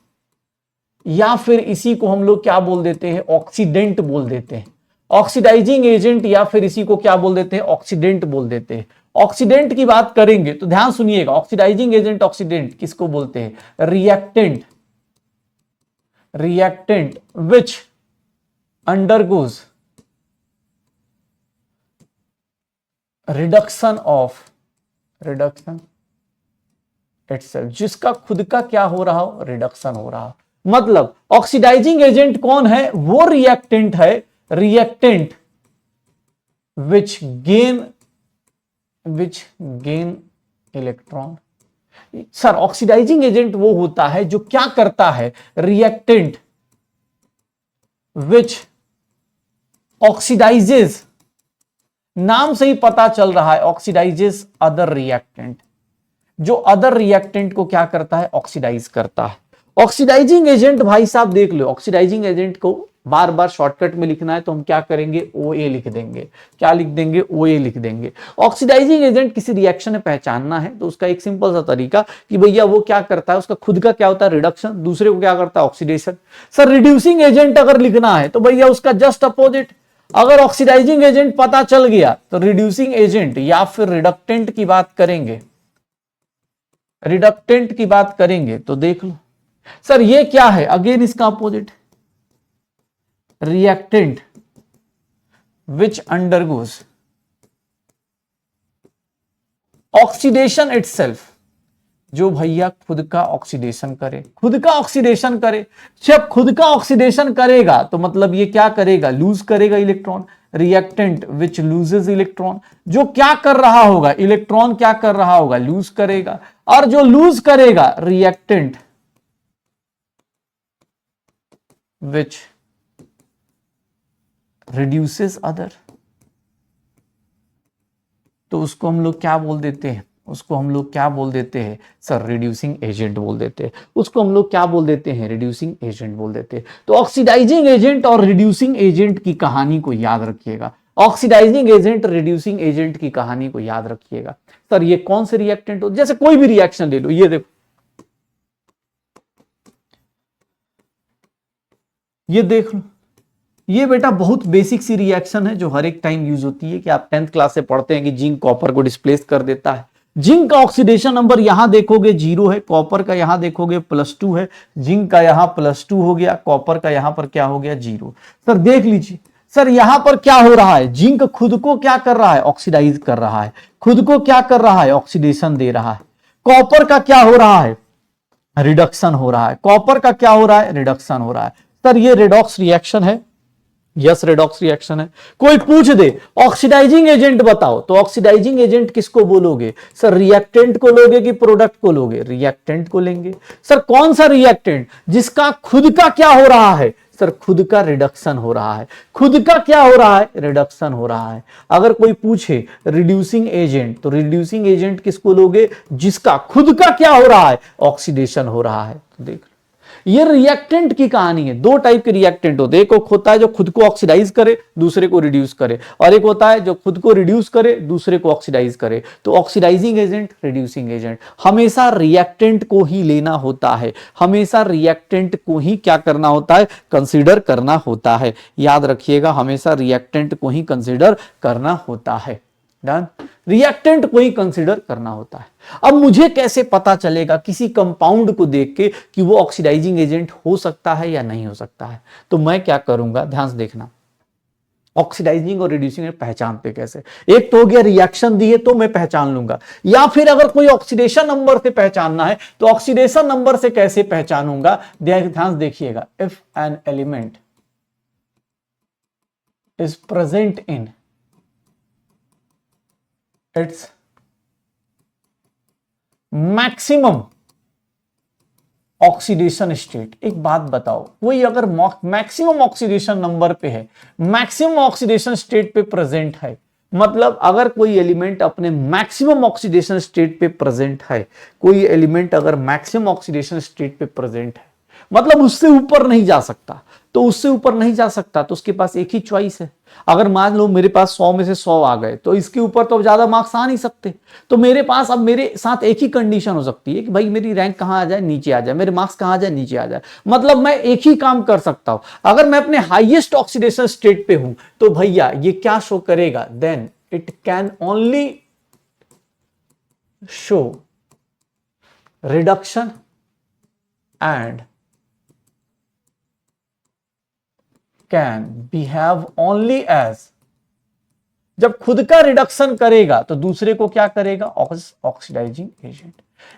या फिर इसी को हम लोग क्या बोल देते हैं? ऑक्सीडेंट बोल देते हैं। ऑक्सीडाइजिंग एजेंट या फिर इसी को क्या बोल देते हैं? ऑक्सीडेंट बोल देते हैं। ऑक्सीडेंट की बात करेंगे तो ध्यान सुनिएगा, ऑक्सीडाइजिंग एजेंट ऑक्सीडेंट किसको बोलते हैं? Reactant, reactant which undergoes reduction itself, जिसका खुद का क्या हो रहा हो? रिडक्शन हो रहा हो। मतलब ऑक्सीडाइजिंग एजेंट कौन है? वो रिएक्टेंट है, reactant which gain electron. Sir oxidising agent वो होता है जो क्या करता है? रिएक्टेंट विच ऑक्सीडाइजेस, नाम से ही पता चल रहा है, ऑक्सीडाइजेस अदर रिएक्टेंट, जो अदर रिएक्टेंट को क्या करता है? ऑक्सीडाइज करता है। ऑक्सीडाइजिंग एजेंट भाई साहब देख लो, ऑक्सीडाइजिंग एजेंट को बार बार शॉर्टकट में लिखना है तो हम क्या करेंगे? OA लिख देंगे। क्या लिख देंगे? OA लिख देंगे। ऑक्सीडाइजिंग एजेंट किसी रिएक्शन में पहचानना है तो उसका एक सिंपल सा तरीका कि भैया वो क्या करता है, उसका खुद का क्या होता है? रिडक्शन, दूसरे को क्या करता है? ऑक्सीडेशन। सर रिड्यूसिंग एजेंट अगर लिखना है तो भैया उसका जस्ट अपोजिट, अगर ऑक्सीडाइजिंग एजेंट पता चल गया तो रिड्यूसिंग एजेंट या फिर रिडक्टेंट की बात करेंगे, रिडक्टेंट की बात करेंगे तो देख लो सर ये क्या है? अगेन इसका opposite, reactant which undergoes oxidation itself, जो भैया खुद का ऑक्सीडेशन करे, खुद का ऑक्सीडेशन करे। जब खुद का ऑक्सीडेशन करेगा तो मतलब ये क्या करेगा? लूज करेगा electron. Reactant which loses electron, जो क्या कर रहा होगा? इलेक्ट्रॉन क्या कर रहा होगा? लूज करेगा। और जो लूज करेगा, रिएक्टेंट विच रिड्यूसेस अदर, तो उसको हम लोग क्या बोल देते हैं? उसको हम लोग क्या बोल देते हैं? सर रिड्यूसिंग एजेंट बोल देते हैं। उसको हम लोग क्या बोल देते हैं? रिड्यूसिंग एजेंट बोल देते हैं। तो ऑक्सीडाइजिंग एजेंट और रिड्यूसिंग एजेंट की कहानी को याद रखिएगा। ऑक्सीडाइजिंग एजेंट, रिड्यूसिंग एजेंट की कहानी को याद रखिएगा। सर ये कौन से रिएक्टेंट हो? जैसे कोई भी रिएक्शन ले लो, ये देखो, ये देख लो, ये बेटा बहुत बेसिक सी रिएक्शन है जो हर एक टाइम यूज होती है कि आप 10th क्लास से पढ़ते हैं कि जिंक कॉपर को डिस्प्लेस कर देता है। जिंक का ऑक्सीडेशन नंबर यहां देखोगे 0 है, कॉपर का यहां देखोगे +2 है, जिंक का यहां +2 हो गया, कॉपर का यहां पर क्या हो गया? 0। सर देख लीजिए, सर यहां पर क्या हो रहा है? जिंक खुद को क्या कर रहा है? ऑक्सीडाइज कर रहा है। खुद को क्या कर रहा है? ऑक्सीडेशन दे रहा है। कॉपर का क्या हो रहा है? रिडक्शन हो रहा है। कॉपर का क्या हो रहा है? रिडक्शन हो रहा है। सर ये रेडॉक्स रिएक्शन है। यस रेडॉक्स रिएक्शन है। कोई पूछ दे ऑक्सीडाइजिंग एजेंट बताओ, तो ऑक्सीडाइजिंग एजेंट किसको बोलोगे? सर रिएक्टेंट को लोगे कि प्रोडक्ट को लोगे? रिएक्टेंट को लेंगे। सर कौन सा रिएक्टेंट? जिसका खुद का क्या हो रहा है? सर खुद का रिडक्शन हो रहा है। खुद का क्या हो रहा है? रिडक्शन हो रहा है। अगर कोई पूछे रिड्यूसिंग एजेंट, तो रिड्यूसिंग एजेंट किसको लोगे? जिसका खुद का क्या हो रहा है? ऑक्सीडेशन हो रहा है। तो देख ये रिएक्टेंट की कहानी है। दो टाइप के रिएक्टेंट होते हैं, एक होता है जो खुद को ऑक्सीडाइज करे, दूसरे को रिड्यूस करे, और एक होता है जो खुद को रिड्यूस करे, दूसरे को ऑक्सीडाइज करे। तो ऑक्सीडाइजिंग एजेंट, रिड्यूसिंग एजेंट, हमेशा रिएक्टेंट को ही लेना होता है। हमेशा रिएक्टेंट को ही क्या करना होता है? कंसीडर करना होता है। याद रखिएगा, हमेशा रिएक्टेंट को ही कंसीडर करना होता है। डन। रिएक्टेंट को ही कंसीडर करना होता है। अब मुझे कैसे पता चलेगा किसी कंपाउंड को देख के कि वो ऑक्सीडाइजिंग एजेंट हो सकता है या नहीं हो सकता है? तो मैं क्या करूंगा, ध्यान से देखना। ऑक्सीडाइजिंग और रिड्यूसिंग पहचानते कैसे? एक तो हो गया रिएक्शन दी है तो मैं पहचान लूंगा, या फिर अगर कोई ऑक्सीडेशन नंबर से पहचानना है तो ऑक्सीडेशन नंबर से कैसे पहचानूंगा? ध्यान देखिएगा। If an element is present in its maximum oxidation state. एक बात बताओ, कोई अगर मैक्सिमम ऑक्सीडेशन नंबर पे है, मैक्सिमम ऑक्सीडेशन स्टेट पे प्रेजेंट है, मतलब अगर कोई एलिमेंट अपने मैक्सिमम ऑक्सीडेशन स्टेट पे प्रेजेंट है, कोई एलिमेंट अगर मैक्सिमम ऑक्सीडेशन स्टेट पे प्रेजेंट है, मतलब उससे ऊपर नहीं जा सकता, तो उससे ऊपर नहीं जा सकता तो उसके पास एक ही चॉइस है। अगर मान लो मेरे पास 100 में से 100 आ गए तो इसके ऊपर तो अब ज्यादा मार्क्स आ नहीं सकते, तो मेरे पास अब मेरे साथ एक ही कंडीशन हो सकती है कि भाई मेरी रैंक कहां आ जाए, नीचे आ जाए, मेरे मार्क्स कहां आ जाए, नीचे आ जाए। मतलब मैं एक ही काम कर सकता हूं। अगर मैं अपने हाईएस्ट ऑक्सीडेशन स्टेट पे हूं तो भैया ये क्या शो करेगा, then it can only show reduction and can behave only as, जब खुद का रिडक्शन करेगा तो दूसरे को क्या करेगा, ऑक्सीडाइजिंग एजेंट।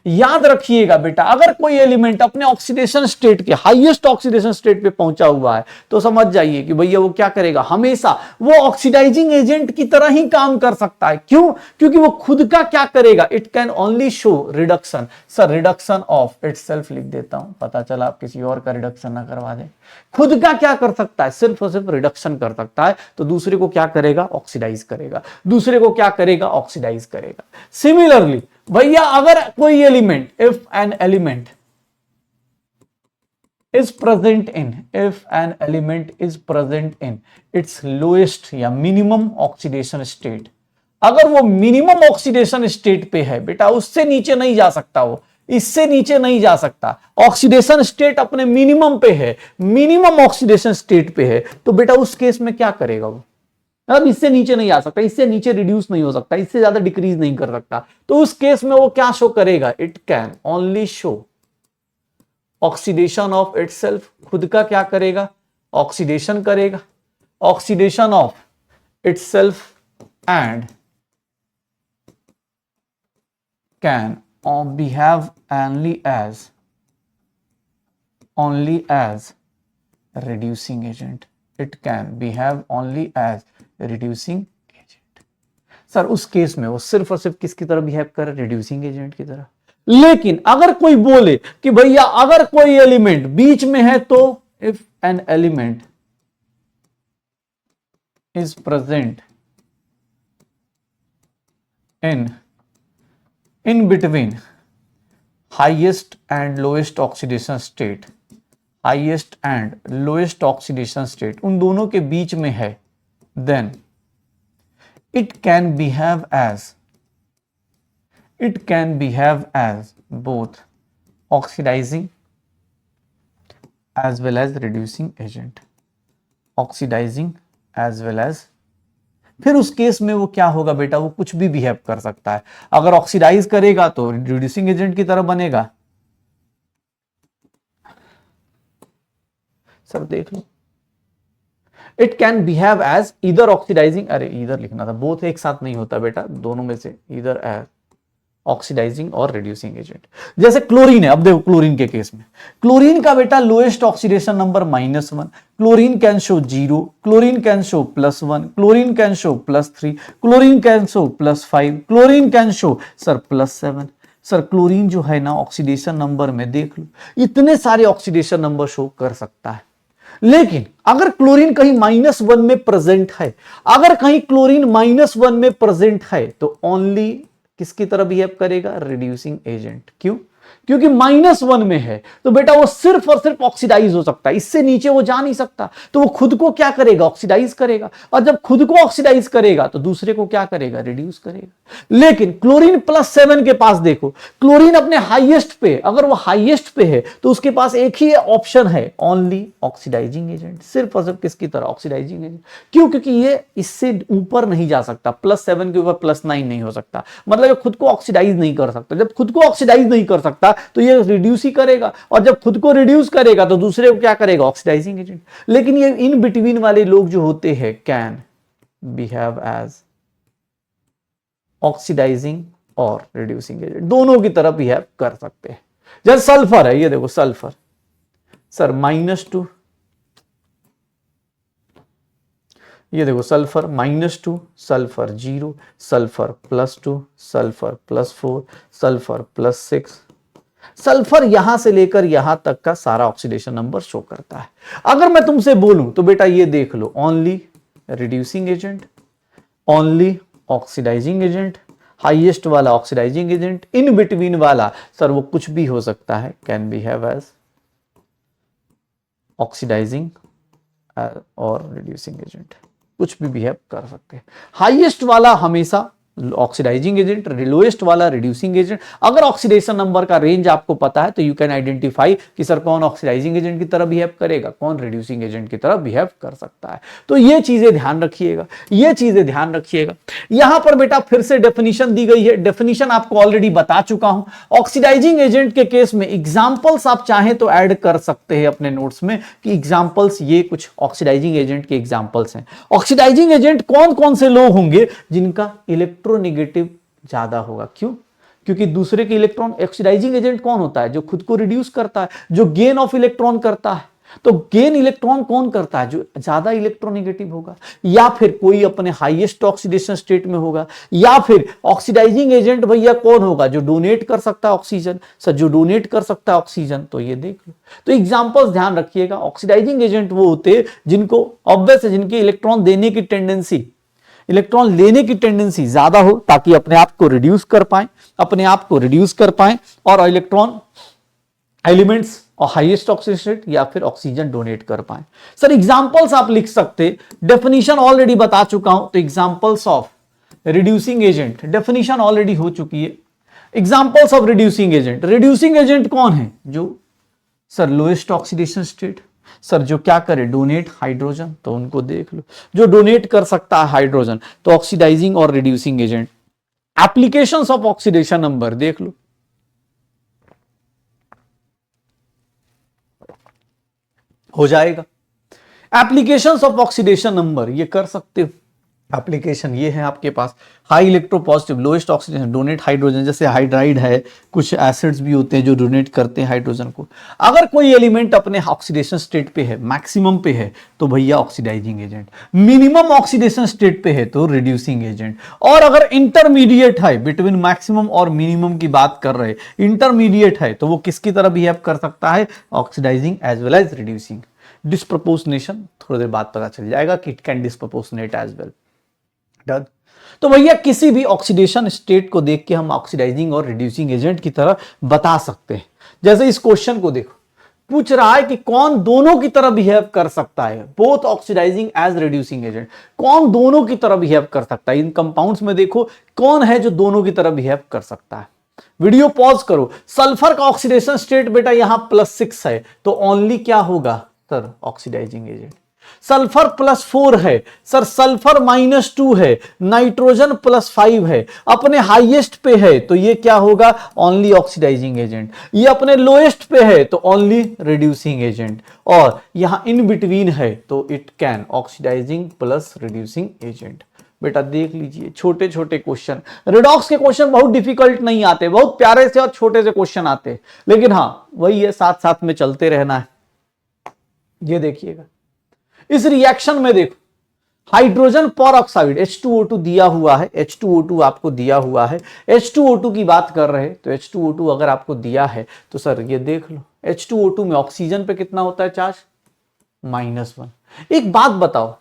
याद रखिएगा बेटा, अगर कोई एलिमेंट अपने ऑक्सीडेशन स्टेट के हाईएस्ट ऑक्सीडेशन स्टेट पे पहुंचा हुआ है तो समझ जाइए कि भैया वो क्या करेगा, हमेशा वो ऑक्सीडाइजिंग एजेंट की तरह ही काम कर सकता है। क्यों? क्योंकि वो खुद का क्या करेगा, it can only show reduction. Sir reduction of itself लिख देता हूं, पता चला आप किसी और का रिडक्शन ना करवा दें। खुद का क्या कर सकता है, सिर्फ और सिर्फ रिडक्शन कर सकता है, तो दूसरे को क्या करेगा, ऑक्सीडाइज करेगा। दूसरे को क्या करेगा, ऑक्सीडाइज करेगा। सिमिलरली भैया अगर कोई element, if an element is present in, if an element is present in its lowest या minimum oxidation state, अगर वो मिनिमम ऑक्सीडेशन स्टेट पे है बेटा, उससे नीचे नहीं जा सकता, वो इससे नीचे नहीं जा सकता, ऑक्सीडेशन स्टेट अपने मिनिमम पे है, मिनिमम ऑक्सीडेशन स्टेट पे है, तो बेटा उस केस में क्या करेगा वो, अब इससे नीचे नहीं आ सकता, इससे नीचे रिड्यूस नहीं हो सकता, इससे ज्यादा डिक्रीज नहीं कर सकता, तो उस केस में वो क्या शो करेगा, it can only show oxidation of itself. खुद का क्या करेगा, ऑक्सीडेशन करेगा, oxidation of itself and can behave only as reducing agent, it can behave only as reducing agent। Sir उस केस में वो सिर्फ और सिर्फ किसकी तरह बिहेव करे, रिड्यूसिंग एजेंट की तरह। लेकिन अगर कोई बोले कि भैया अगर कोई एलिमेंट बीच में है तो, if an element is present in between highest and lowest oxidation state, highest and lowest oxidation state उन दोनों के बीच में है, then it can behave as both oxidizing as well as reducing agent, oxidizing as well as, फिर उस केस में वो क्या होगा बेटा, वो कुछ भी बिहेव कर सकता है। अगर ऑक्सीडाइज करेगा तो रिड्यूसिंग एजेंट की तरह बनेगा। सर देख लो, it can behave as either oxidising, अरे ईदर लिखना था, बोथ एक साथ नहीं होता बेटा, दोनों में से ईदर एज ऑक्सीडाइजिंग और रिड्यूसिंग एजेंट। जैसे क्लोरीन है, अब देखो क्लोरीन के केस में, क्लोरीन का बेटा lowest oxidation number -1, chlorine can show 0, chlorine can show +1, chlorine can show +3, chlorine can show +5, chlorine can show sir +7। Sir chlorine जो है ना ऑक्सीडेशन नंबर में देख लो, इतने सारे ऑक्सीडेशन नंबर शो कर सकता है। लेकिन अगर क्लोरीन कहीं -1 में प्रेजेंट है, अगर कहीं क्लोरीन -1 में प्रेजेंट है तो ओनली किसकी तरह बिहेव करेगा, रिड्यूसिंग एजेंट। क्यों? क्योंकि -1 में है तो बेटा वो सिर्फ और सिर्फ ऑक्सीडाइज हो सकता है, इससे नीचे वो जा नहीं सकता, तो वो खुद को क्या करेगा, ऑक्सीडाइज करेगा, और जब खुद को ऑक्सीडाइज करेगा तो दूसरे को क्या करेगा, रिड्यूस करेगा। लेकिन क्लोरीन +7 के पास देखो, क्लोरीन अपने हाईएस्ट पे, अगर वो हाईएस्ट पे है तो उसके पास एक ही ऑप्शन है, ओनली ऑक्सीडाइजिंग एजेंट, सिर्फ और सिर्फ किसकी तरह, ऑक्सीडाइजिंग एजेंट। क्यों? क्योंकि ये इससे ऊपर नहीं जा सकता, +7 के ऊपर +9 नहीं हो सकता, मतलब खुद को ऑक्सीडाइज नहीं कर सकता। जब खुद को ऑक्सीडाइज नहीं कर सकता तो ये रिड्यूस ही करेगा, और जब खुद को रिड्यूस करेगा तो दूसरे को क्या करेगा, ऑक्सीडाइजिंग एजेंट। लेकिन ये इन बिटवीन वाले लोग जो होते हैं कैन बिहेव एज ऑक्सीडाइजिंग और रिड्यूसिंग एजेंट, दोनों की तरह बिहेव कर सकते हैं। जैसे सल्फर है, ये देखो सल्फर, सर -2, ये देखो sulphur -2, sulphur 0, sulphur +2, sulphur +4, sulphur +6। Sulphur यहां से लेकर यहां तक का सारा ऑक्सीडेशन नंबर शो करता है। अगर मैं तुमसे बोलूं तो बेटा ये देख लो, only reducing agent, only oxidising agent, highest वाला ऑक्सीडाइजिंग एजेंट, इन बिटवीन वाला सर वो कुछ भी हो सकता है, can be have as oxidizing और रिड्यूसिंग एजेंट, कुछ भी बिहेव कर सकते हैं। हाईएस्ट वाला हमेशा ऑक्सीडाइजिंग एजेंट, लोएस्ट वाला रिड्यूसिंग एजेंट। अगर ऑक्सीडेशन नंबर का रेंज आपको पता है तो यू कैन आइडेंटिफाई कि सर कौन ऑक्सीडाइजिंग एजेंट की तरह बिहेव करेगा, कौन रिड्यूसिंग एजेंट की तरह बिहेव कर सकता है। तो ये चीजें ध्यान रखिएगा, ये चीजें ध्यान रखिएगा। यहां पर बेटा फिर से डेफिनेशन दी गई है, डेफिनेशन आपको ऑलरेडी बता चुका हूं। ऑक्सीडाइजिंग एजेंट के केस में एग्जांपल्स आप चाहें तो ऐड कर सकते हैं अपने नोट्स में कि एग्जांपल्स ये कुछ ऑक्सीडाइजिंग एजेंट के एग्जांपल्स हैं। ऑक्सीडाइजिंग एजेंट कौन कौन से लोग होंगे जिनका इलेक्ट्रोनेगेटिव ज्यादा होगा, क्यों? क्योंकि दूसरे के इलेक्ट्रॉन, ऑक्सीडाइजिंग एजेंट कौन होता है? जो खुद को रिड्यूस करता है, जो गेन ऑफ इलेक्ट्रॉन करता है। तो गेन इलेक्ट्रॉन कौन करता है? जो ज्यादा इलेक्ट्रोनेगेटिव होगा, या फिर कोई अपने हाईएस्ट ऑक्सीडेशन स्टेट में होगा, या फिर ऑक्सीडाइजिंग एजेंट भैया कौन होगा? जो डोनेट कर सकता है ऑक्सीजन। सर जो डोनेट कर सकता है ऑक्सीजन, तो ये देख लो। तो एग्जांपल्स ध्यान रखिएगा। ऑक्सीडाइजिंग एजेंट वो होते हैं जिनको ऑब्वियस है, जिनकी इलेक्ट्रॉन देने की टेंडेंसी, इलेक्ट्रॉन लेने की टेंडेंसी ज्यादा हो, ताकि अपने आप को रिड्यूस कर पाए, अपने आप को रिड्यूस कर पाए, और इलेक्ट्रॉन एलिमेंट्स और हाईएस्ट ऑक्सीजन या फिर ऑक्सीजन डोनेट कर पाए। सर एग्जांपल्स आप लिख सकते, डेफिनेशन ऑलरेडी बता चुका हूं, तो examples of reducing agent, definition already हो चुकी है। Examples of reducing agent, reducing agent कौन है? जो sir lowest oxidation state, sir जो क्या करे? डोनेट हाइड्रोजन, तो उनको देख लो। जो डोनेट कर सकता है हाइड्रोजन, तो ऑक्सीडाइजिंग और reducing agent. Applications of oxidation number देख लो, हो जाएगा। एप्लीकेशंस ऑफ ऑक्सीडेशन नंबर ये कर सकते हो। एप्लीकेशन ये है आपके पास, high electropositive, lowest oxidation, donate hydrogen, जैसे हाइड्राइड है, कुछ एसिड्स भी होते हैं जो डोनेट करते हैं हाइड्रोजन को। अगर कोई एलिमेंट अपने ऑक्सीडेशन स्टेट पे है, मैक्सिमम पे है, तो भैया oxidising agent. Minimum oxidation state पे है तो रिड्यूसिंग एजेंट। और अगर इंटरमीडिएट है, बिटवीन मैक्सिमम और मिनिमम की बात कर रहे, इंटरमीडिएट है, तो वो किसकी तरह बिहेव कर सकता है? Oxidising as well as reducing. Disproportionation थोड़ी देर बाद पता चल जाएगा कि it can disproportionate as well. Done. तो भैया किसी भी ऑक्सीडेशन स्टेट को देख के हम ऑक्सीडाइजिंग और रिड्यूसिंग एजेंट की तरह बता सकते हैं। जैसे इस क्वेश्चन को देखो, पूछ रहा है कि कौन दोनों की तरह बिहेव कर सकता है, both oxidising as reducing agent. कौन दोनों की तरह बिहेव कर सकता है? इन कंपाउंड्स में देखो कौन है जो दोनों की तरह बिहेव कर सकता है। वीडियो पॉज करो। सल्फर का ऑक्सीडेशन स्टेट बेटा यहां +6 है, तो ओनली क्या होगा सर? Oxidising agent. सल्फर +4 है, सर सल्फर -2 है, नाइट्रोजन +5 है, अपने हाईएस्ट पे है, तो ये क्या होगा? Only oxidising agent. ये अपने लोएस्ट पे है तो ओनली रिड्यूसिंग एजेंट, और यहां इन बिटवीन है तो it can oxidising plus reducing agent. बेटा देख लीजिए, छोटे छोटे क्वेश्चन, रिडॉक्स के क्वेश्चन बहुत डिफिकल्ट नहीं आते, बहुत प्यारे से और छोटे से क्वेश्चन आते, लेकिन हाँ वही है, साथ साथ में चलते रहना है। ये देखिएगा इस रिएक्शन में, देखो हाइड्रोजन परऑक्साइड H2O2 दिया हुआ है, H2O2 आपको दिया हुआ है, H2O2 की बात कर रहे हैं, तो H2O2 अगर आपको दिया है तो सर ये देख लो, H2O2 में ऑक्सीजन पे कितना होता है चार्ज? -1। एक बात बताओ,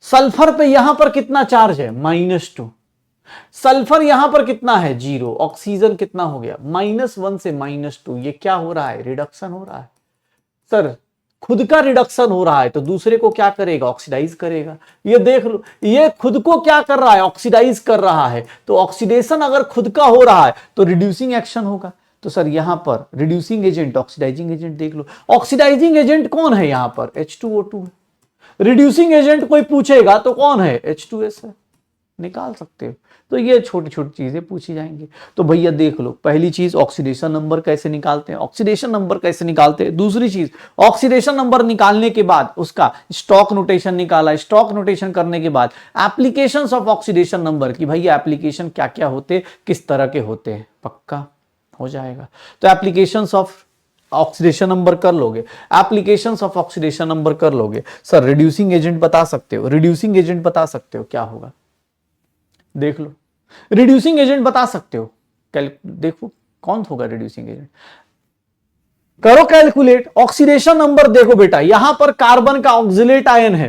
सल्फर पे यहां पर कितना चार्ज है? -2। सल्फर यहां पर कितना है? 0। ऑक्सीजन कितना हो गया? -1 से -2। ये क्या हो रहा है? रिडक्शन हो रहा है। सर खुद का रिडक्शन हो रहा है तो दूसरे को क्या करेगा? ऑक्सीडाइज करेगा। ये देख लो, ये खुद को क्या कर रहा है? ऑक्सीडाइज कर रहा है। तो ऑक्सीडेशन अगर खुद का हो रहा है तो रिड्यूसिंग एक्शन होगा। तो सर यहां पर रिड्यूसिंग एजेंट, ऑक्सीडाइजिंग एजेंट देख लो। ऑक्सीडाइजिंग एजेंट कौन है यहां पर? H2O2 है। रिड्यूसिंग एजेंट कोई पूछेगा तो कौन है? H2S है। निकाल सकते हो। तो ये छोटी छोटी चीजें पूछी जाएंगी। तो भैया देख लो, पहली चीज ऑक्सीडेशन नंबर कैसे निकालते हैं, ऑक्सीडेशन नंबर कैसे निकालते हैं। दूसरी चीज, ऑक्सीडेशन नंबर निकालने के बाद उसका स्टॉक नोटेशन निकाला। स्टॉक नोटेशन करने के बाद एप्लीकेशंस ऑफ ऑक्सीडेशन नंबर की, भैया एप्लीकेशन क्या क्या होते, किस तरह के होते हैं, पक्का हो जाएगा। तो एप्लीकेशंस ऑफ ऑक्सीडेशन नंबर कर लोगे, एप्लीकेशंस ऑफ ऑक्सीडेशन नंबर कर लोगे। सर रिड्यूसिंग एजेंट बता सकते हो, रिड्यूसिंग एजेंट बता सकते हो क्या होगा? देख लो, रिड्यूसिंग एजेंट बता सकते हो। देखो कौन होगा रिड्यूसिंग एजेंट, करो कैलकुलेट। ऑक्सीडेशन नंबर देखो बेटा, यहां पर कार्बन का ऑक्सिलेट आयन है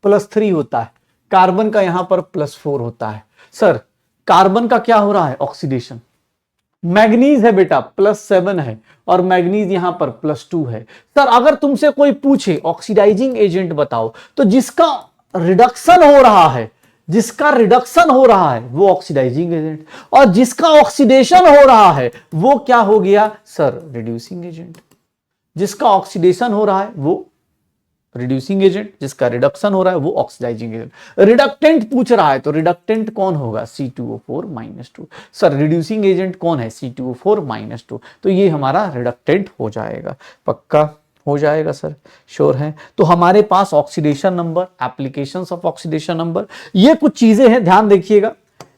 +3 होता है, कार्बन का यहां पर +4 होता है। सर कार्बन का क्या हो रहा है, ऑक्सीडेशन। मैग्नीज है बेटा +7 है और मैग्नीज यहां पर +2 है। सर अगर तुमसे कोई पूछे ऑक्सीडाइजिंग एजेंट बताओ, तो जिसका रिडक्शन हो रहा है, जिसका रिडक्शन हो रहा है वो ऑक्सीडाइजिंग एजेंट, और जिसका ऑक्सीडेशन हो रहा है वो क्या हो गया सर, रिड्यूसिंग एजेंट। जिसका ऑक्सीडेशन हो रहा है वो रिड्यूसिंग एजेंट, जिसका रिडक्शन हो रहा है वो ऑक्सीडाइजिंग एजेंट। रिडक्टेंट पूछ रहा है तो रिडक्टेंट कौन होगा, C2O4-2। सर रिड्यूसिंग एजेंट कौन है, C2O4-2। तो ये हमारा रिडक्टेंट हो जाएगा, पक्का हो जाएगा सर, श्योर है। तो हमारे पास oxidation number, applications of oxidation number, ये कुछ चीजें हैं, ध्यान देखिएगा।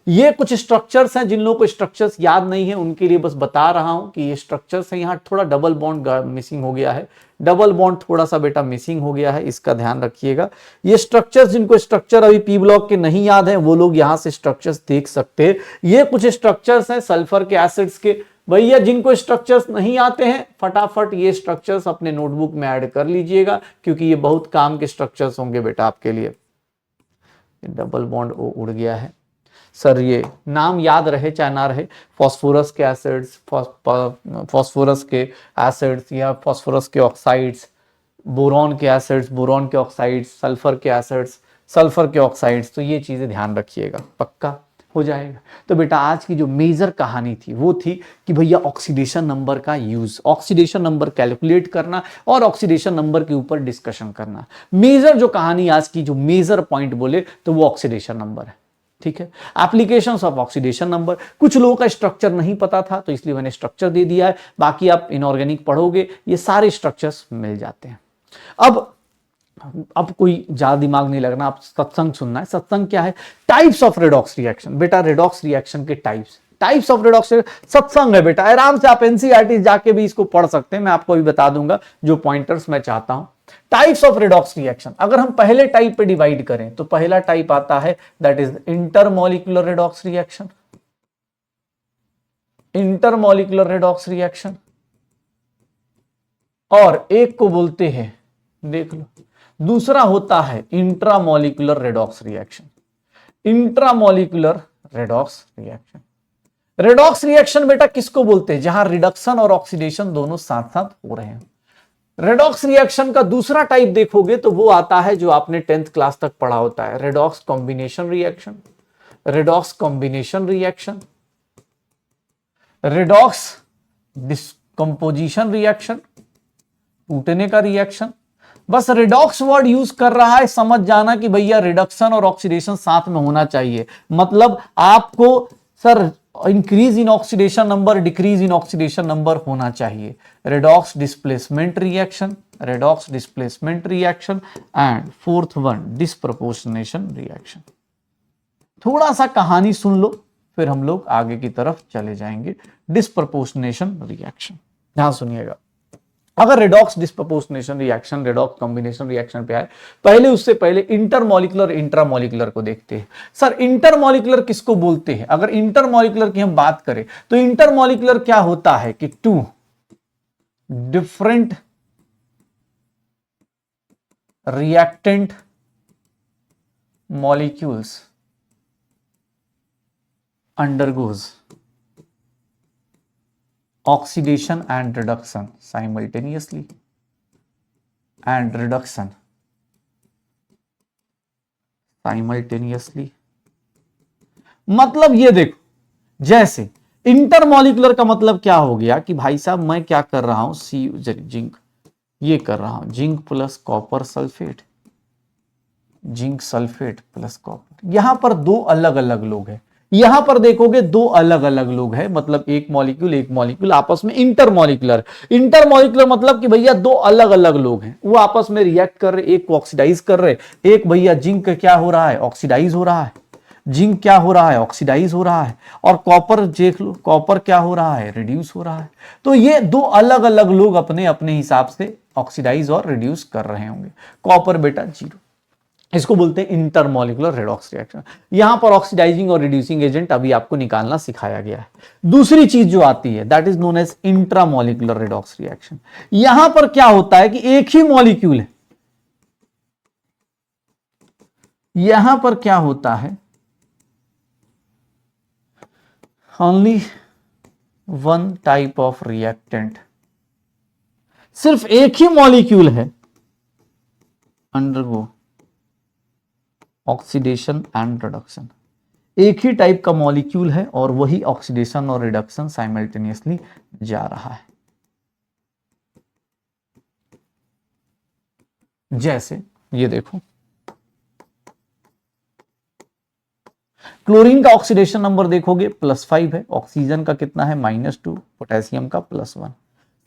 ये कुछ स्ट्रक्चर्स हैं, जिन लोगों को स्ट्रक्चर्स याद नहीं है उनके लिए बस बता रहा हूं कि ये स्ट्रक्चर्स हैं। यहां थोड़ा डबल बॉन्ड मिसिंग हो गया है, डबल बॉन्ड थोड़ा सा बेटा मिसिंग हो गया है, इसका ध्यान रखिएगा। ये स्ट्रक्चर्स, जिनको स्ट्रक्चर अभी पी ब्लॉक के नहीं याद है वो लोग यहां से स्ट्रक्चर्स देख सकते हैं। ये कुछ स्ट्रक्चर्स हैं सल्फर के एसिड्स के। भैया जिनको स्ट्रक्चर्स नहीं आते हैं फटाफट ये स्ट्रक्चर्स अपने नोटबुक में ऐड कर लीजिएगा, क्योंकि ये बहुत काम के स्ट्रक्चर्स होंगे बेटा आपके लिए। डबल बॉन्ड उड़ गया है सर, ये नाम याद रहे चाहे ना रहे, फास्फोरस के एसिड्स, फास्फोरस के एसिड्स या फास्फोरस के ऑक्साइड्स, बोरॉन के एसिड्स, बोरॉन के ऑक्साइड्स, सल्फर के एसिड्स, सल्फर के ऑक्साइड्स, तो ये चीजें ध्यान रखिएगा, पक्का हो जाएगा। तो बेटा आज की जो मेजर कहानी थी वो थी कि भैया ऑक्सीडेशन नंबर का यूज, ऑक्सीडेशन नंबर कैलकुलेट करना और ऑक्सीडेशन नंबर के ऊपर डिस्कशन करना। मेजर जो कहानी आज की, जो मेजर पॉइंट बोले तो वो ऑक्सीडेशन नंबर है, ठीक है। एप्लीकेशंस ऑफ ऑक्सीडेशन नंबर, कुछ लोगों का स्ट्रक्चर नहीं पता था तो इसलिए मैंने स्ट्रक्चर दे दिया है, बाकी आप इनऑर्गेनिक पढ़ोगे ये सारे स्ट्रक्चर्स मिल जाते हैं। अब कोई ज्यादा दिमाग नहीं लगना, आप सत्संग सुनना है। सत्संग क्या है, टाइप्स ऑफ रेडॉक्स रिएक्शन। बेटा रेडॉक्स रिएक्शन के टाइप्स ऑफ रेडॉक्स सत्संग है बेटा, आराम से आप एनसीईआरटी जाके भी इसको पढ़ सकते हैं, मैं आपको अभी बता दूंगा जो पॉइंटर्स मैं चाहता हूं। टाइप्स ऑफ रेडॉक्स रिएक्शन, अगर हम पहले टाइप पे डिवाइड करें तो पहला टाइप आता है that is intermolecular redox reaction, intermolecular redox reaction. और एक को बोलते हैं, देख लो, दूसरा होता है intramolecular redox reaction, intramolecular redox reaction. Redox reaction बेटा किसको बोलते हैं, जहां रिडक्शन और ऑक्सीडेशन दोनों साथ साथ हो रहे हैं। रेडॉक्स रिएक्शन का दूसरा टाइप देखोगे तो वो आता है जो आपने 10th क्लास तक पढ़ा होता है, redox combination reaction, redox combination reaction, redox decomposition reaction, टूटने का रिएक्शन। बस रेडॉक्स वर्ड यूज कर रहा है, समझ जाना कि भैया रिडक्शन और ऑक्सीडेशन साथ में होना चाहिए। मतलब आपको sir increase in oxidation number, decrease in oxidation number होना चाहिए। Redox displacement reaction, redox displacement reaction, and fourth one disproportionation reaction. थोड़ा सा कहानी सुन लो फिर हम लोग आगे की तरफ चले जाएंगे। डिस्प्रपोर्शनेशन रिएक्शन, ध्यान सुनिएगा। अगर redox disproportionation reaction, redox combination reaction पे आए, पहले उससे पहले इंटरमॉलिक्यूलर इंट्रामॉलिक्यूलर को देखते हैं। सर इंटरमॉलिक्यूलर किसको बोलते हैं, अगर इंटरमॉलिक्यूलर की हम बात करें तो इंटरमॉलिक्यूलर क्या होता है कि two different reactant molecules undergoes oxidation and reduction simultaneously and reduction simultaneously। मतलब ये देखो, जैसे इंटरमॉलिक्यूलर का मतलब क्या हो गया कि भाई साहब मैं क्या कर रहा हूं, जिंक ये कर रहा हूं, zinc plus copper sulphate, zinc sulphate plus copper. यहां पर दो अलग अलग लोग हैं, यहां पर देखोगे दो अलग अलग लोग हैं, मतलब एक मॉलिक्यूल आपस में इंटरमॉलिक्यूलर। इंटरमॉलिक्यूलर मतलब कि भैया दो अलग अलग लोग हैं, वो आपस में रिएक्ट कर रहे, एक को ऑक्सीडाइज कर रहे, एक भैया जिंक क्या हो रहा है, ऑक्सीडाइज हो रहा है, जिंक क्या हो रहा है, ऑक्सीडाइज हो रहा है, और कॉपर देख लो, कॉपर क्या हो रहा है, रिड्यूस हो रहा है। तो ये दो अलग अलग लोग अपने अपने हिसाब से ऑक्सीडाइज और रिड्यूस कर रहे होंगे। कॉपर बेटा 0, इसको बोलते हैं इंटरमॉलिक्यूलर रेडॉक्स रिएक्शन। यहां पर ऑक्सीडाइजिंग और रिड्यूसिंग एजेंट अभी आपको निकालना सिखाया गया है। दूसरी चीज जो आती है that is known as intramolecular redox reaction. यहां पर क्या होता है कि एक ही मॉलिक्यूल है, यहां पर क्या होता है, only one type of reactant, सिर्फ एक ही मॉलिक्यूल है अंडरगो ऑक्सीडेशन एंड रिडक्शन, एक ही टाइप का मॉलिक्यूल है और वही ऑक्सीडेशन और रिडक्शन साइमल्टेनियसली जा रहा है। जैसे ये देखो, क्लोरीन का ऑक्सीडेशन नंबर देखोगे +5 है, ऑक्सीजन का कितना है -2, पोटेशियम का +1।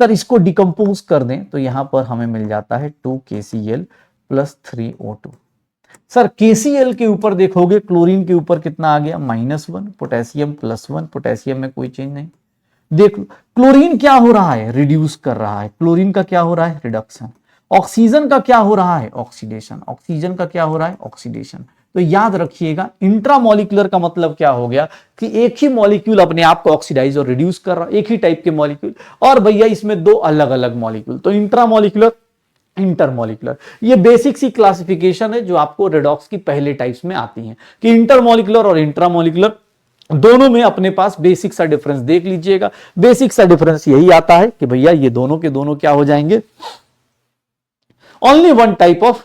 सर इसको डिकम्पोज कर दें तो यहां पर हमें मिल जाता है 2KCl + 3O2। सर KCl के ऊपर देखोगे, क्लोरीन के ऊपर कितना आ गया -1, पोटेशियम +1, पोटेशियम में कोई चेंज नहीं। देख लो क्लोरीन क्या हो रहा है, रिड्यूस कर रहा है, क्लोरीन का क्या हो रहा है, रिडक्शन। ऑक्सीजन का क्या हो रहा है, ऑक्सीडेशन। ऑक्सीजन का क्या हो रहा है, ऑक्सीडेशन। तो याद रखिएगा इंट्रामोलिकुलर का मतलब क्या हो गया कि एक ही मॉलिक्यूल अपने आप को ऑक्सीडाइज और रिड्यूस कर रहा है, एक ही टाइप के मॉलिक्यूल, और भैया इसमें दो अलग अलग मॉलिक्यूल, तो इंट्रामोलिकुलर, इंटरमोलिकुलर। ये बेसिक सी क्लासिफिकेशन है जो आपको रेडॉक्स की पहले टाइप्स में आती है कि इंटरमोलिकुलर और इंट्रामोलिकुलर दोनों में अपने पास बेसिक सा डिफरेंस देख लीजिएगा। बेसिक सा डिफरेंस यही आता है कि भैया ये दोनों के दोनों क्या हो जाएंगे, ओनली वन टाइप ऑफ।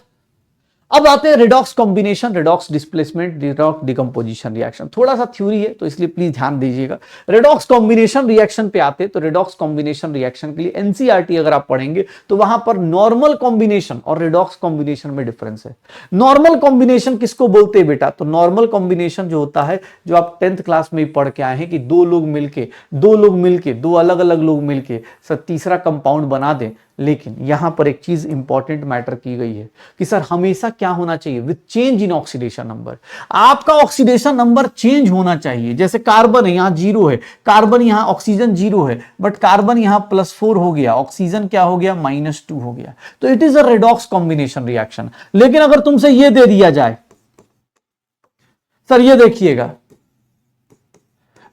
अब आते हैं redox combination, redox displacement, redox decomposition reaction. थोड़ा सा थ्योरी है तो इसलिए प्लीज ध्यान दीजिएगा। रिडॉक्स कॉम्बिनेशन रिएक्शन पे आते हैं तो रिडॉक्स कॉम्बिनेशन रिएक्शन के लिए एनसीईआरटी अगर आप पढ़ेंगे तो वहां पर नॉर्मल कॉम्बिनेशन और रिडॉक्स कॉम्बिनेशन में डिफरेंस है। नॉर्मल कॉम्बिनेशन किसको बोलते हैं बेटा, तो नॉर्मल कॉम्बिनेशन जो होता है, जो आप 10th क्लास में ही पढ़ के आए हैं कि दो लोग मिलके दो अलग अलग लोग मिलके सर तीसरा कंपाउंड बना दें। लेकिन यहां पर एक चीज इंपॉर्टेंट मैटर की गई है कि सर हमेशा क्या होना चाहिए, with change in oxidation number. आपका ऑक्सीडेशन नंबर चेंज होना चाहिए। जैसे कार्बन है यहां 0 है, कार्बन यहां ऑक्सीजन 0 है, बट कार्बन यहां +4 हो गया, ऑक्सीजन क्या हो गया, -2 हो गया, तो it is a redox combination reaction. लेकिन अगर तुमसे यह दे दिया जाए, सर ये देखिएगा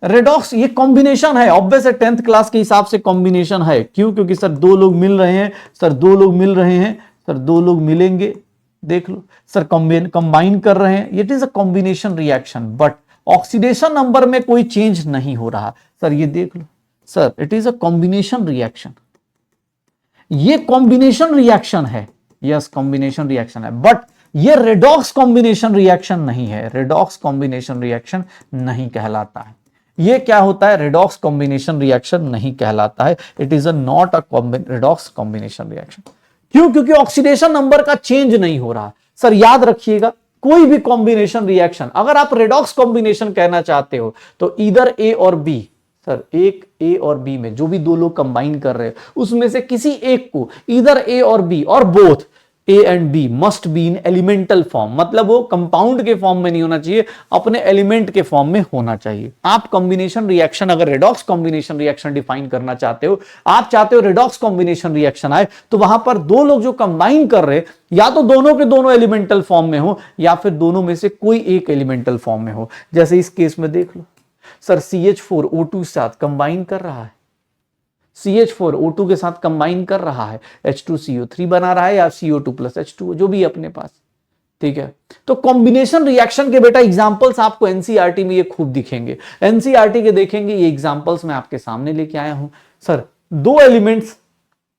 रेडॉक्स, ये कॉम्बिनेशन है, ऑब्वियस है 10th क्लास के हिसाब से कॉम्बिनेशन है। क्यों, क्योंकि सर दो लोग मिल रहे हैं, सर दो लोग मिल रहे हैं, सर दो लोग मिलेंगे, देख लो सर कंबाइन कर रहे हैं, it is a combination reaction, but oxidation number में कोई चेंज नहीं हो रहा। सर ये देख लो, sir it is a combination reaction, ये कॉम्बिनेशन रिएक्शन है, यस कॉम्बिनेशन रिएक्शन है, बट ये रेडॉक्स कॉम्बिनेशन रिएक्शन नहीं है, रेडॉक्स कॉम्बिनेशन रिएक्शन नहीं कहलाता है। ये क्या होता है, रेडॉक्स कॉम्बिनेशन रिएक्शन नहीं कहलाता है, it is a not a redox combination reaction. क्यों, क्योंकि ऑक्सीडेशन नंबर का चेंज नहीं हो रहा। सर याद रखिएगा कोई भी कॉम्बिनेशन रिएक्शन अगर आप रेडॉक्स कॉम्बिनेशन कहना चाहते हो तो इधर ए और बी, सर एक ए और बी में जो भी दो लोग कंबाइन कर रहे हैं उसमें से किसी एक को, इधर ए और बी और both A and B must be in elemental form, मतलब वो कंपाउंड के फॉर्म में नहीं होना चाहिए, अपने एलिमेंट के फॉर्म में होना चाहिए। आप कॉम्बिनेशन रिएक्शन, अगर रेडॉक्स कॉम्बिनेशन रिएक्शन डिफाइन करना चाहते हो, आप चाहते हो रेडॉक्स कॉम्बिनेशन रिएक्शन आए, तो वहां पर दो लोग जो कंबाइन कर रहे या तो दोनों के दोनों एलिमेंटल फॉर्म में हो या फिर दोनों में से कोई एक एलिमेंटल फॉर्म में हो। जैसे इस केस में देख लो, सर CH4O2 के साथ कंबाइन कर रहा है, CH4O2 के साथ कंबाइन कर रहा है, H2CO3 बना रहा है या CO2 + H2 जो भी अपने पास, ठीक है। तो कॉम्बिनेशन रिएक्शन के बेटा एग्जांपल्स आपको एनसीईआरटी में ये खूब दिखेंगे, एनसीईआरटी के देखेंगे ये एग्जांपल्स मैं आपके सामने लेके आया हूं। सर दो एलिमेंट्स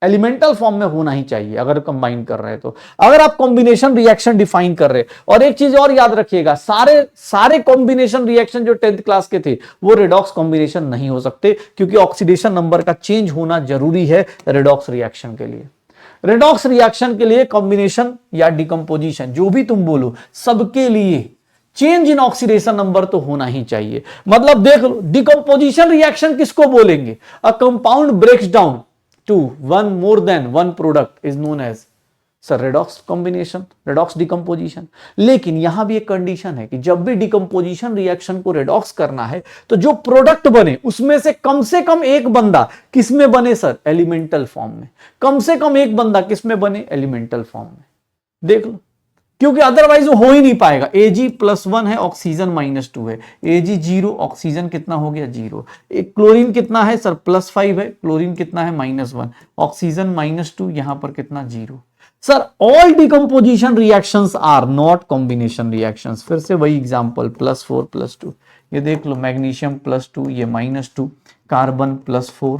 एलिमेंटल फॉर्म में होना ही चाहिए अगर कंबाइन कर रहे हैं तो, अगर आप कॉम्बिनेशन रिएक्शन डिफाइन कर रहे हैं। और एक चीज और याद रखिएगा, सारे कॉम्बिनेशन रिएक्शन जो 10th क्लास के थे वो रेडॉक्स कॉम्बिनेशन नहीं हो सकते, क्योंकि ऑक्सीडेशन नंबर का चेंज होना जरूरी है रेडॉक्स रिएक्शन के लिए। रेडॉक्स रिएक्शन के लिए कॉम्बिनेशन या डिकम्पोजिशन जो भी तुम बोलो, सबके लिए चेंज इन ऑक्सीडेशन नंबर तो होना ही चाहिए। मतलब देख लो डिकम्पोजिशन रिएक्शन किसको बोलेंगे, a compound breaks down to one more than one product is known as sir redox combination, redox decomposition. लेकिन यहां भी एक कंडीशन है कि जब भी डिकम्पोजिशन रिएक्शन को रेडॉक्स करना है तो जो प्रोडक्ट बने उसमें से कम एक बंदा किसमें बने, सर एलिमेंटल फॉर्म में। कम से कम एक बंदा किसमें बने, एलिमेंटल फॉर्म में। देख लो, क्योंकि अदरवाइज वो हो ही नहीं पाएगा। Ag+1 है, ऑक्सीजन -2 है, Ag 0, ऑक्सीजन कितना हो गया 0। एक क्लोरीन कितना है सर +5 है, क्लोरीन कितना है -1, ऑक्सीजन -2, यहां पर कितना 0। Sir all decomposition reactions are not combination reactions. फिर से वही एग्जांपल, +4 +2, ये देख लो, मैग्नीशियम +2, ये -2, कार्बन +4,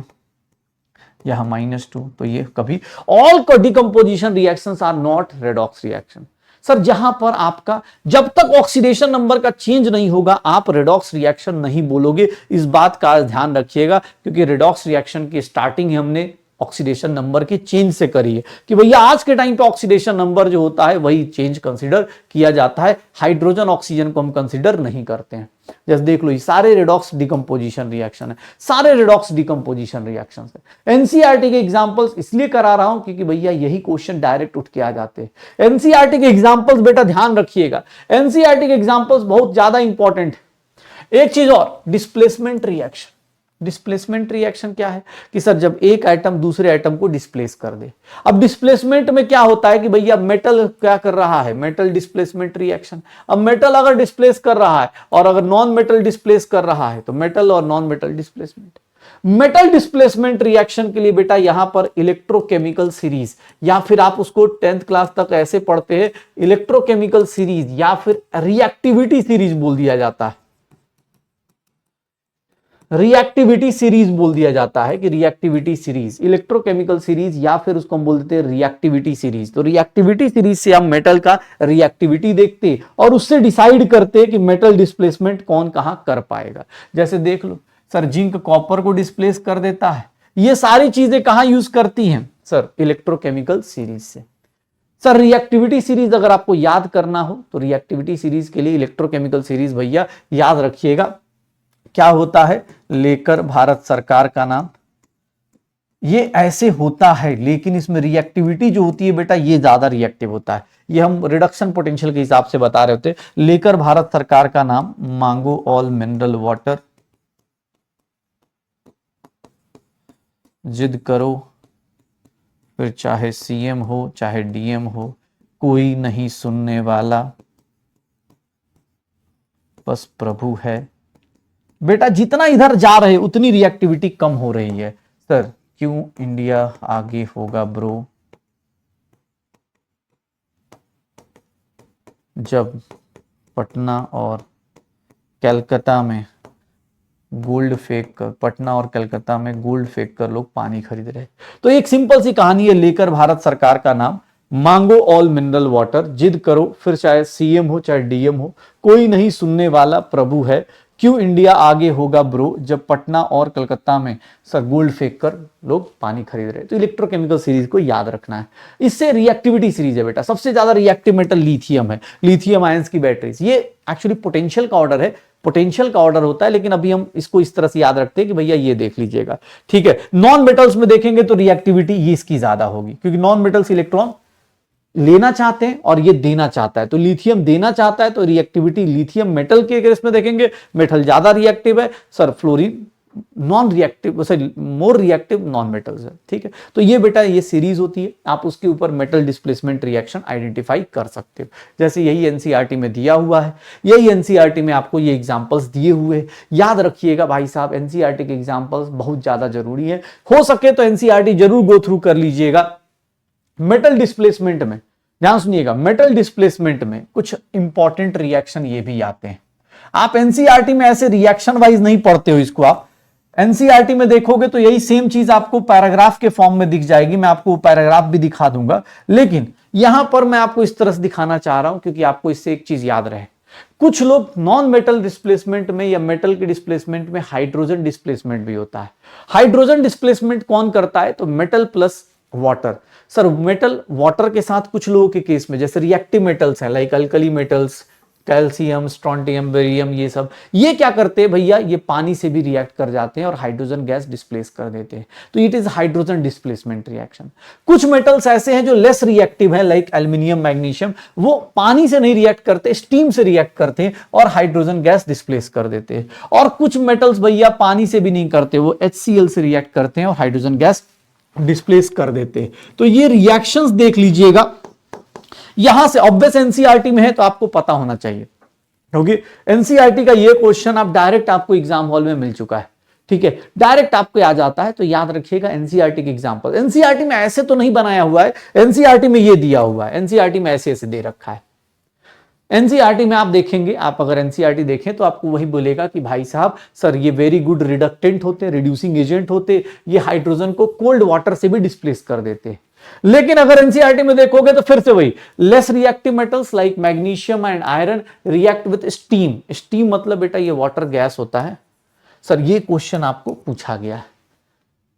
यहां -2, तो ये कभी all decomposition reactions are not redox reaction. Sir जहां पर आपका जब तक ऑक्सीडेशन नंबर का चेंज नहीं होगा आप रेडॉक्स रिएक्शन नहीं बोलोगे, इस बात का ध्यान रखिएगा, क्योंकि रेडॉक्स रिएक्शन की स्टार्टिंग हमने ऑक्सीडेशन नंबर के चेंज से करी है कि भैया आज के टाइम पे ऑक्सीडेशन नंबर जो होता है वही चेंज कंसीडर किया जाता है, हाइड्रोजन ऑक्सीजन को हम कंसीडर नहीं करते हैं। जैसे देख लो ये सारे रेडॉक्स डिकम्पोजिशन रिएक्शन है, सारे रेडॉक्स डिकम्पोजिशन रिएक्शन है। एनसीईआरटी के एग्जांपल्स इसलिए करा रहा हूं क्योंकि भैया यही क्वेश्चन डायरेक्ट उठ के आ जाते हैं। एनसीईआरटी के एग्जांपल्स बेटा ध्यान रखिएगा, एनसीईआरटी के एग्जांपल्स बहुत ज्यादा इंपॉर्टेंट है। एक चीज और, डिस्प्लेसमेंट रिएक्शन। डिस्प्लेसमेंट रिएक्शन क्या है कि सर जब एक एटम दूसरे एटम को डिस्प्लेस कर दे। अब डिस्प्लेसमेंट में क्या होता है कि भैया मेटल क्या कर रहा है, मेटल डिस्प्लेसमेंट रिएक्शन। अब मेटल अगर डिस्प्लेस कर रहा है और अगर नॉन मेटल डिस्प्लेस कर रहा है तो मेटल और non metal displacement. Metal displacement reaction के लिए बेटा यहां पर इलेक्ट्रोकेमिकल सीरीज, या फिर आप उसको 10th क्लास तक ऐसे पढ़ते हैं इलेक्ट्रोकेमिकल सीरीज या फिर रिएक्टिविटी सीरीज बोल दिया जाता है। रिएक्टिविटी सीरीज बोल दिया जाता है कि रिएक्टिविटी सीरीज, इलेक्ट्रोकेमिकल सीरीज या फिर उसको हम बोल देते हैं रिएक्टिविटी सीरीज। तो रिएक्टिविटी सीरीज से हम मेटल का रिएक्टिविटी देखते और उससे डिसाइड करते कि मेटल डिस्प्लेसमेंट कौन कहां कर पाएगा। जैसे देख लो सर जिंक कॉपर को डिस्प्लेस कर देता है, ये सारी चीजें कहां यूज करती हैं सर, इलेक्ट्रोकेमिकल सीरीज से। सर रिएक्टिविटी सीरीज अगर आपको याद करना हो तो रिएक्टिविटी सीरीज के लिए इलेक्ट्रोकेमिकल सीरीज भैया याद रखिएगा क्या होता है, लेकर भारत सरकार का नाम, ये ऐसे होता है लेकिन इसमें रिएक्टिविटी जो होती है बेटा ये ज्यादा रिएक्टिव होता है। ये हम रिडक्शन पोटेंशियल के हिसाब से बता रहे होते। लेकर भारत सरकार का नाम, मांगो ऑल मिनरल वाटर, जिद करो फिर चाहे सीएम हो चाहे डीएम हो, कोई नहीं सुनने वाला, बस प्रभु है। बेटा जितना इधर जा रहे उतनी रिएक्टिविटी कम हो रही है। सर क्यों इंडिया आगे होगा ब्रो, जब पटना और कलकत्ता में गोल्ड फेंक कर, पटना और कलकत्ता में गोल्ड फेंक कर लोग पानी खरीद रहे। तो एक सिंपल सी कहानी है, लेकर भारत सरकार का नाम, मांगो ऑल मिनरल वाटर, जिद करो फिर चाहे सीएम हो चाहे डीएम हो, कोई नहीं सुनने वाला, प्रभु है, क्यों इंडिया आगे होगा ब्रो, जब पटना और कलकत्ता में सर गोल्ड फेंक कर लोग पानी खरीद रहे। तो इलेक्ट्रोकेमिकल सीरीज को याद रखना है। इससे रिएक्टिविटी सीरीज है बेटा, सबसे ज्यादा रिएक्टिव मेटल लिथियम है, लिथियम आयंस की बैटरीज। ये एक्चुअली पोटेंशियल का ऑर्डर है, पोटेंशियल का ऑर्डर होता है, लेकिन अभी हम इसको इस तरह से याद रखते हैं कि भैया ये देख लीजिएगा, ठीक है। नॉन मेटल्स में देखेंगे तो रिएक्टिविटी ये इसकी ज्यादा होगी, क्योंकि नॉन मेटल्स इलेक्ट्रॉन लेना चाहते हैं और ये देना चाहता है। तो लिथियम देना चाहता है तो रिएक्टिविटी लिथियम मेटल के केस में देखेंगे मेटल ज्यादा रिएक्टिव है, sir fluorine non reactive, sorry more reactive non metals है, ठीक है। तो ये बेटा ये सीरीज होती है, आप उसके ऊपर मेटल डिस्प्लेसमेंट रिएक्शन आइडेंटिफाई कर सकते हो। जैसे यही एनसीईआरटी में दिया हुआ है, यही एनसीईआरटी में आपको ये एग्जांपल्स दिए हुए हैं। याद रखिएगा भाई साहब, एनसीईआरटी के एग्जांपल्स बहुत ज्यादा जरूरी है। हो सके तो एनसीईआरटी जरूर गो थ्रू कर लीजिएगा। मेटल डिस्प्लेसमेंट में ध्यान सुनिएगा, मेटल डिस्प्लेसमेंट में कुछ इंपॉर्टेंट रिएक्शन ये भी आते हैं। आप एनसीईआरटी में ऐसे रिएक्शन वाइज नहीं पढ़ते हो इसको, आप एनसीईआरटी में देखोगे तो यही सेम चीज आपको पैराग्राफ के फॉर्म में दिख जाएगी। मैं आपको पैराग्राफ भी दिखा दूंगा, लेकिन यहां पर मैं आपको इस तरह से दिखाना चाह रहा हूं क्योंकि आपको इससे एक चीज याद रहे। कुछ लोग नॉन मेटल डिस्प्लेसमेंट में या मेटल के डिस्प्लेसमेंट में हाइड्रोजन डिस्प्लेसमेंट भी होता है। हाइड्रोजन डिस्प्लेसमेंट कौन करता है, तो metal plus water. Sir metal water के साथ कुछ लोगों के केस में जैसे रिएक्टिव मेटल्स हैं like alkali metals, calcium, strontium, barium, ये सब ये क्या करते हैं भैया, ये पानी से भी रिएक्ट कर जाते हैं और हाइड्रोजन गैस डिस्प्लेस कर देते हैं। तो it is hydrogen displacement reaction. कुछ मेटल्स ऐसे हैं जो लेस रिएक्टिव है लाइक एल्यूमिनियम, मैग्नीशियम, वो पानी से नहीं रिएक्ट करते, स्टीम से रिएक्ट करते हैं और हाइड्रोजन गैस डिस्प्लेस कर देते हैं। और कुछ मेटल्स भैया पानी से भी नहीं करते, वो HCl से रिएक्ट करते हैं और हाइड्रोजन गैस डिस्प्लेस कर देते हैं। तो ये रिएक्शंस देख लीजिएगा, यहां से ऑब्वियस एनसीईआरटी में है तो आपको पता होना चाहिए, क्योंकि एनसीईआरटी का ये क्वेश्चन आप डायरेक्ट आपको एग्जाम हॉल में मिल चुका है, ठीक है, डायरेक्ट आपको याद आता है। तो याद रखिएगा एनसीईआरटी के एग्जांपल। एनसीईआरटी में ऐसे तो नहीं बनाया हुआ है, एनसीईआरटी में ये दिया हुआ है, एनसीईआरटी में ऐसे ऐसे दे रखा है। एनसीईआरटी में आप देखेंगे, आप अगर एनसीईआरटी देखें तो आपको वही बोलेगा कि भाई साहब सर ये वेरी गुड रिडक्टेंट होते हैं, रिड्यूसिंग एजेंट होते, ये हाइड्रोजन को कोल्ड वाटर से भी डिस्प्लेस कर देते हैं। लेकिन अगर एनसीईआरटी में देखोगे तो फिर से वही, less reactive metals like magnesium and iron react with steam. Steam मतलब बेटा ये वाटर गैस होता है। सर ये क्वेश्चन आपको पूछा गया है।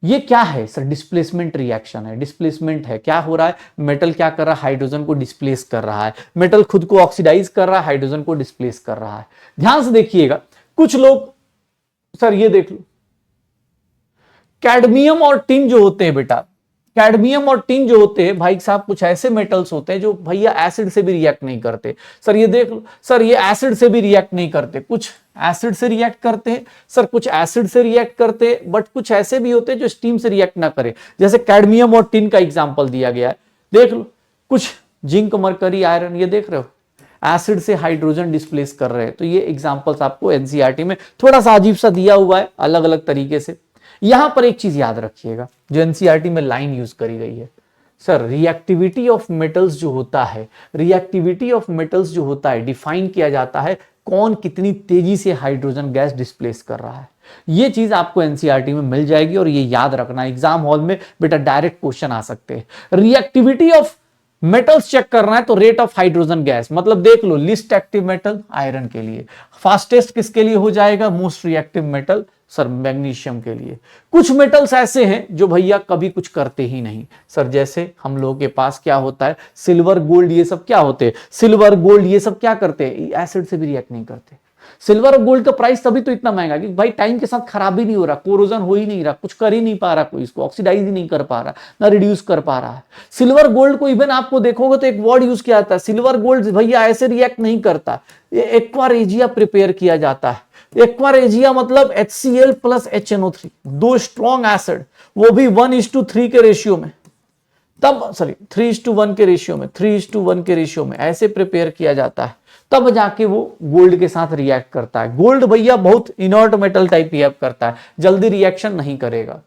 ये क्या है सर? डिस्प्लेसमेंट रिएक्शन है, डिस्प्लेसमेंट है। क्या हो रहा है? मेटल क्या कर रहा है? हाइड्रोजन को डिस्प्लेस कर रहा है। मेटल खुद को ऑक्सीडाइज कर रहा है, हाइड्रोजन को डिस्प्लेस कर रहा है। ध्यान से देखिएगा, कुछ लोग, सर ये देख लो, कैडमियम और टिन जो होते हैं बेटा, कैडमियम और टिन जो होते हैं भाई साहब, कुछ ऐसे मेटल्स होते हैं जो भैया एसिड से भी रिएक्ट नहीं करते। सर ये देख लो, सर ये एसिड से भी रिएक्ट नहीं करते। कुछ एसिड से रिएक्ट करते हैं सर, कुछ एसिड से रिएक्ट करते हैं, बट कुछ ऐसे भी होते हैं जो स्टीम से रिएक्ट ना करे। जैसे कैडमियम और टिन का एग्जांपल दिया गया है, देख लो। कुछ जिंक, मरकरी, आयरन, ये देख रहे हो एसिड से हाइड्रोजन डिस्प्लेस कर रहे हैं। तो ये एग्जांपल्स आपको एनसीईआरटी में थोड़ा सा अजीब सा दिया हुआ है, अलग अलग तरीके से। यहां पर एक चीज याद रखिएगा, जो एनसीईआरटी में लाइन यूज करी गई है, सर रिएक्टिविटी ऑफ मेटल्स जो होता है, रिएक्टिविटी ऑफ मेटल्स जो होता है डिफाइन किया जाता है कौन कितनी तेजी से हाइड्रोजन गैस डिस्प्लेस कर रहा है। ये चीज आपको एनसीईआरटी में मिल जाएगी और ये याद रखना, एग्जाम हॉल में बेटा डायरेक्ट क्वेश्चन आ सकते हैं। रिएक्टिविटी ऑफ मेटल्स चेक करना है तो रेट ऑफ हाइड्रोजन गैस, मतलब देख लो लिस्ट एक्टिव मेटल आयरन के लिए, फास्टेस्ट किसके लिए हो जाएगा? Most reactive metal sir magnesium के लिए। कुछ मेटल्स ऐसे हैं जो भैया कभी कुछ करते ही नहीं सर, जैसे हम लोगों के पास क्या होता है, सिल्वर गोल्ड, ये सब क्या होते हैं? सिल्वर गोल्ड ये सब क्या करते हैं? एसिड से भी रिएक्ट नहीं करते। सिल्वर और गोल्ड का प्राइस तभी तो इतना महंगा कि भाई टाइम के साथ खराब ही नहीं हो रहा, कोरोजन हो ही नहीं रहा, कुछ कर ही नहीं पा रहा कोई, इसको ऑक्सीडाइज ही नहीं कर पा रहा, ना रिड्यूस कर पा रहा है। सिल्वर गोल्ड को इवन आपको देखोगे तो एक वर्ड यूज किया जाता है, सिल्वर गोल्ड भैया ऐसे रिएक्ट नहीं करता, ये एक्वारेजिया प्रिपेयर किया जाता है। एक्वारेजिया मतलब HCl प्लस HNO3, दो स्ट्रॉन्ग एसिड, वो भी 1:3 के रेशियो में, तब सॉरी 3:1 के रेशियो में, 3:1 के रेशियो में ऐसे प्रिपेयर किया जाता है, तब जाके वो गोल्ड के साथ रिएक्ट करता है। गोल्ड भैया बहुत इनर्ट मेटल टाइप बिहेव करता है, जल्दी रिएक्शन नहीं करेगा।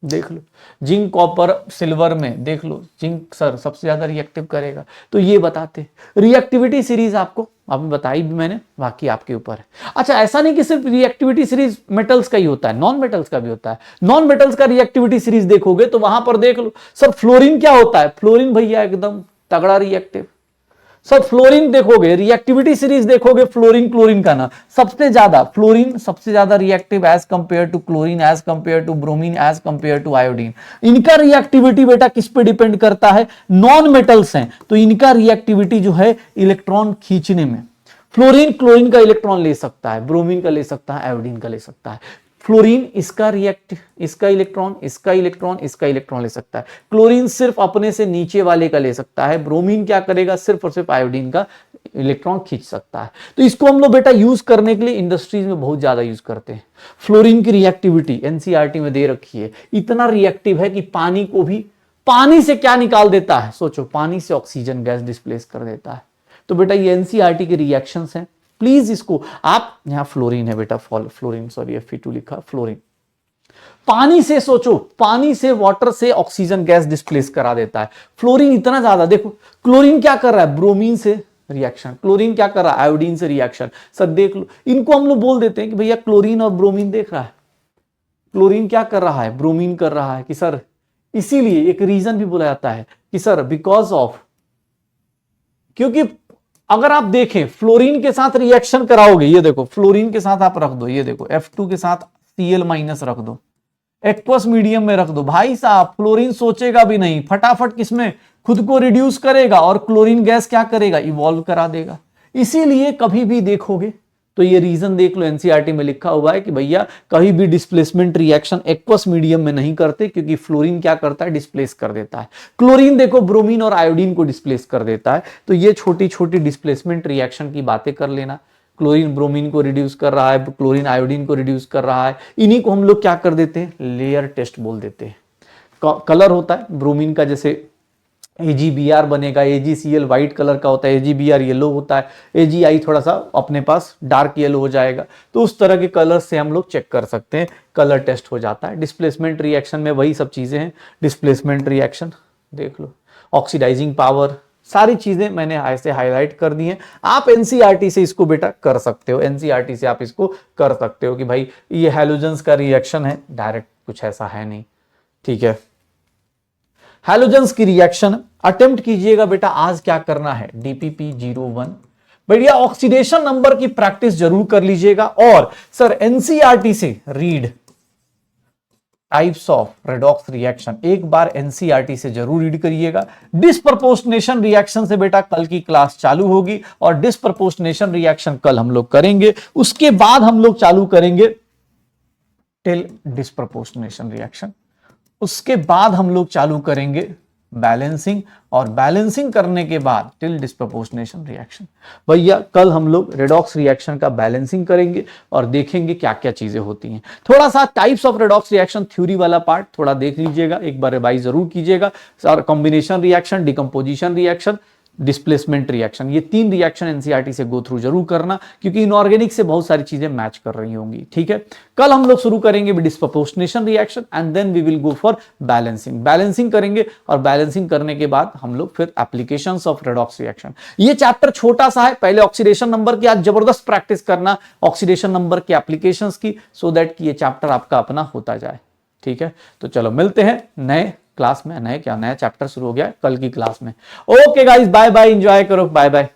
देख लो जिंक, कॉपर, सिल्वर में देख लो, जिंक सर सबसे ज्यादा रिएक्टिव करेगा। तो ये बताते रिएक्टिविटी सीरीज आपको आपने बताई भी मैंने, बाकी आपके ऊपर है। अच्छा ऐसा नहीं कि सिर्फ रिएक्टिविटी सीरीज मेटल्स का ही होता है, नॉन मेटल्स का भी होता है। नॉन मेटल्स का रिएक्टिविटी सीरीज देखोगे तो वहां पर देख लो सर फ्लोरीन क्या होता है, फ्लोरीन भैया एकदम तगड़ा रिएक्टिव। सर फ्लोरीन देखोगे, रिएक्टिविटी सीरीज देखोगे, फ्लोरीन क्लोरीन का ना सबसे ज्यादा, फ्लोरीन सबसे ज्यादा reactive as compare to chlorine, as compare to bromine, as compare to iodine. इनका रिएक्टिविटी बेटा किस पे डिपेंड करता है? नॉन मेटल्स हैं तो इनका रिएक्टिविटी जो है इलेक्ट्रॉन खींचने में। फ्लोरीन क्लोरीन का इलेक्ट्रॉन ले सकता है, ब्रोमीन का ले सकता है, आयोडीन का ले सकता है। फ्लोरीन इसका इसका इलेक्ट्रॉन, इसका इलेक्ट्रॉन, इसका इलेक्ट्रॉन ले सकता है। क्लोरीन सिर्फ अपने से नीचे वाले का ले सकता है। ब्रोमीन क्या करेगा? सिर्फ और सिर्फ आयोडीन का इलेक्ट्रॉन खींच सकता है। तो इसको हम लोग बेटा यूज करने के लिए इंडस्ट्रीज में बहुत ज्यादा यूज करते हैं। फ्लोरीन की रिएक्टिविटी एनसीईआरटी में दे रखी है, इतना रिएक्टिव है कि पानी को भी, पानी से क्या निकाल देता है सोचो, पानी से ऑक्सीजन गैस डिस्प्लेस कर देता है। तो बेटा ये एनसीईआरटी के रिएक्शंस हैं, प्लीज इसको आप, यहां फ्लोरीन है बेटा, फ्लोरीन सॉरी Fe2 लिखा, फ्लोरीन पानी से सोचो, पानी से वाटर से ऑक्सीजन गैस डिस्प्लेस करा देता है। फ्लोरीन इतना ज्यादा, देखो क्लोरीन क्या कर रहा है? ब्रोमीन से रिएक्शन। क्लोरीन क्या कर रहा है? आयोडीन से रिएक्शन। सर देख लो, इनको हम लोग बोल देते हैं कि भैया क्लोरीन और ब्रोमीन देख रहा है, क्लोरीन क्या कर रहा है? ब्रोमीन कर रहा है। कि सर इसीलिए एक रीजन भी बोला जाता है कि सर बिकॉज ऑफ, क्योंकि अगर आप देखें फ्लोरीन के साथ रिएक्शन कराओगे, ये देखो फ्लोरीन के साथ आप रख दो, ये देखो F2 के साथ Cl- रख दो, एक्वस मीडियम में रख दो, भाई साहब फ्लोरीन सोचेगा भी नहीं, फटाफट किसमें खुद को रिड्यूस करेगा और क्लोरीन गैस क्या करेगा? इवॉल्व करा देगा। इसीलिए कभी भी देखोगे तो ये रीजन देख लो, एनसीईआरटी में लिखा हुआ है कि भैया कभी भी डिस्प्लेसमेंट रिएक्शन एक्वस मीडियम में नहीं करते, क्योंकि फ्लोरीन क्या करता है? डिस्प्लेस कर देता है। क्लोरीन देखो ब्रोमीन और आयोडीन को डिस्प्लेस कर देता है। तो ये छोटी छोटी डिस्प्लेसमेंट रिएक्शन की बातें कर लेना। क्लोरीन ब्रोमीन को रिड्यूस कर रहा है, क्लोरीन आयोडीन को रिड्यूस कर रहा है। इन्हीं को हम लोग क्या कर देते हैं? लेयर टेस्ट बोल देते हैं। कलर होता है ब्रोमीन का, जैसे AgBr बनेगा, AgCl व्हाइट कलर का होता है, AgBr येलो होता है, AgI थोड़ा सा अपने पास डार्क येलो हो जाएगा। तो उस तरह के कलर से हम लोग चेक कर सकते हैं, कलर टेस्ट हो जाता है। डिस्प्लेसमेंट रिएक्शन में वही सब चीजें हैं, डिस्प्लेसमेंट रिएक्शन देख लो, ऑक्सीडाइजिंग पावर, सारी चीजें मैंने ऐसे हाईलाइट कर दी हैं। आप एनसीईआरटी से इसको बेटा कर सकते हो, एनसीईआरटी से आप इसको कर सकते हो कि भाई ये हैलोजेंस का रिएक्शन है, डायरेक्ट कुछ ऐसा है नहीं, ठीक है। हैलोजेंस की रिएक्शन अटेम्प्ट कीजिएगा बेटा, आज क्या करना है, DPP01। बढ़िया, ऑक्सीडेशन नंबर की प्रैक्टिस जरूर कर लीजिएगा। और सर एनसीईआरटी से read types of redox reaction, एक बार एनसीईआरटी से जरूर रीड करिएगा। डिस्प्रपोर्शनेशन रिएक्शन से बेटा कल की क्लास चालू होगी, और डिस्प्रपोर्शनेशन रिएक्शन कल हम लोग करेंगे। उसके बाद हम लोग चालू करेंगे टिल डिस्प्रपोर्शनेशन रिएक्शन, उसके बाद हम लोग चालू करेंगे बैलेंसिंग, और बैलेंसिंग करने के बाद टिल डिस्प्रपोर्शनेशन रिएक्शन। भैया कल हम लोग रेडॉक्स रिएक्शन का बैलेंसिंग करेंगे और देखेंगे क्या क्या चीजें होती हैं। थोड़ा सा types of redox reaction theory वाला पार्ट थोड़ा देख लीजिएगा, एक बार रिवाइज जरूर कीजिएगा। और combination reaction, decomposition reaction, displacement reaction, ये 3 रिएक्शन एनसीईआरटी से गो थ्रू जरूर करना, क्योंकि इनऑर्गेनिक से बहुत सारी चीजें मैच कर रही होंगी, ठीक है। कल हम लोग शुरू करेंगे disproportionation reaction, and then we will go for balancing. Balancing करेंगे, और बैलेंसिंग करने के बाद हम लोग फिर एप्लीकेशंस ऑफ रेडॉक्स रिएक्शन। ये चैप्टर छोटा सा है, पहले ऑक्सीडेशन नंबर की आज जबरदस्त प्रैक्टिस करना, ऑक्सीडेशन नंबर की एप्लीकेशंस की, सो दैट कि ये चैप्टर आपका अपना होता जाए, ठीक है। तो चलो मिलते हैं नए क्लास में, नया चैप्टर शुरू हो गया कल की क्लास में। Okay guys, bye bye, enjoy करो, बाय बाय।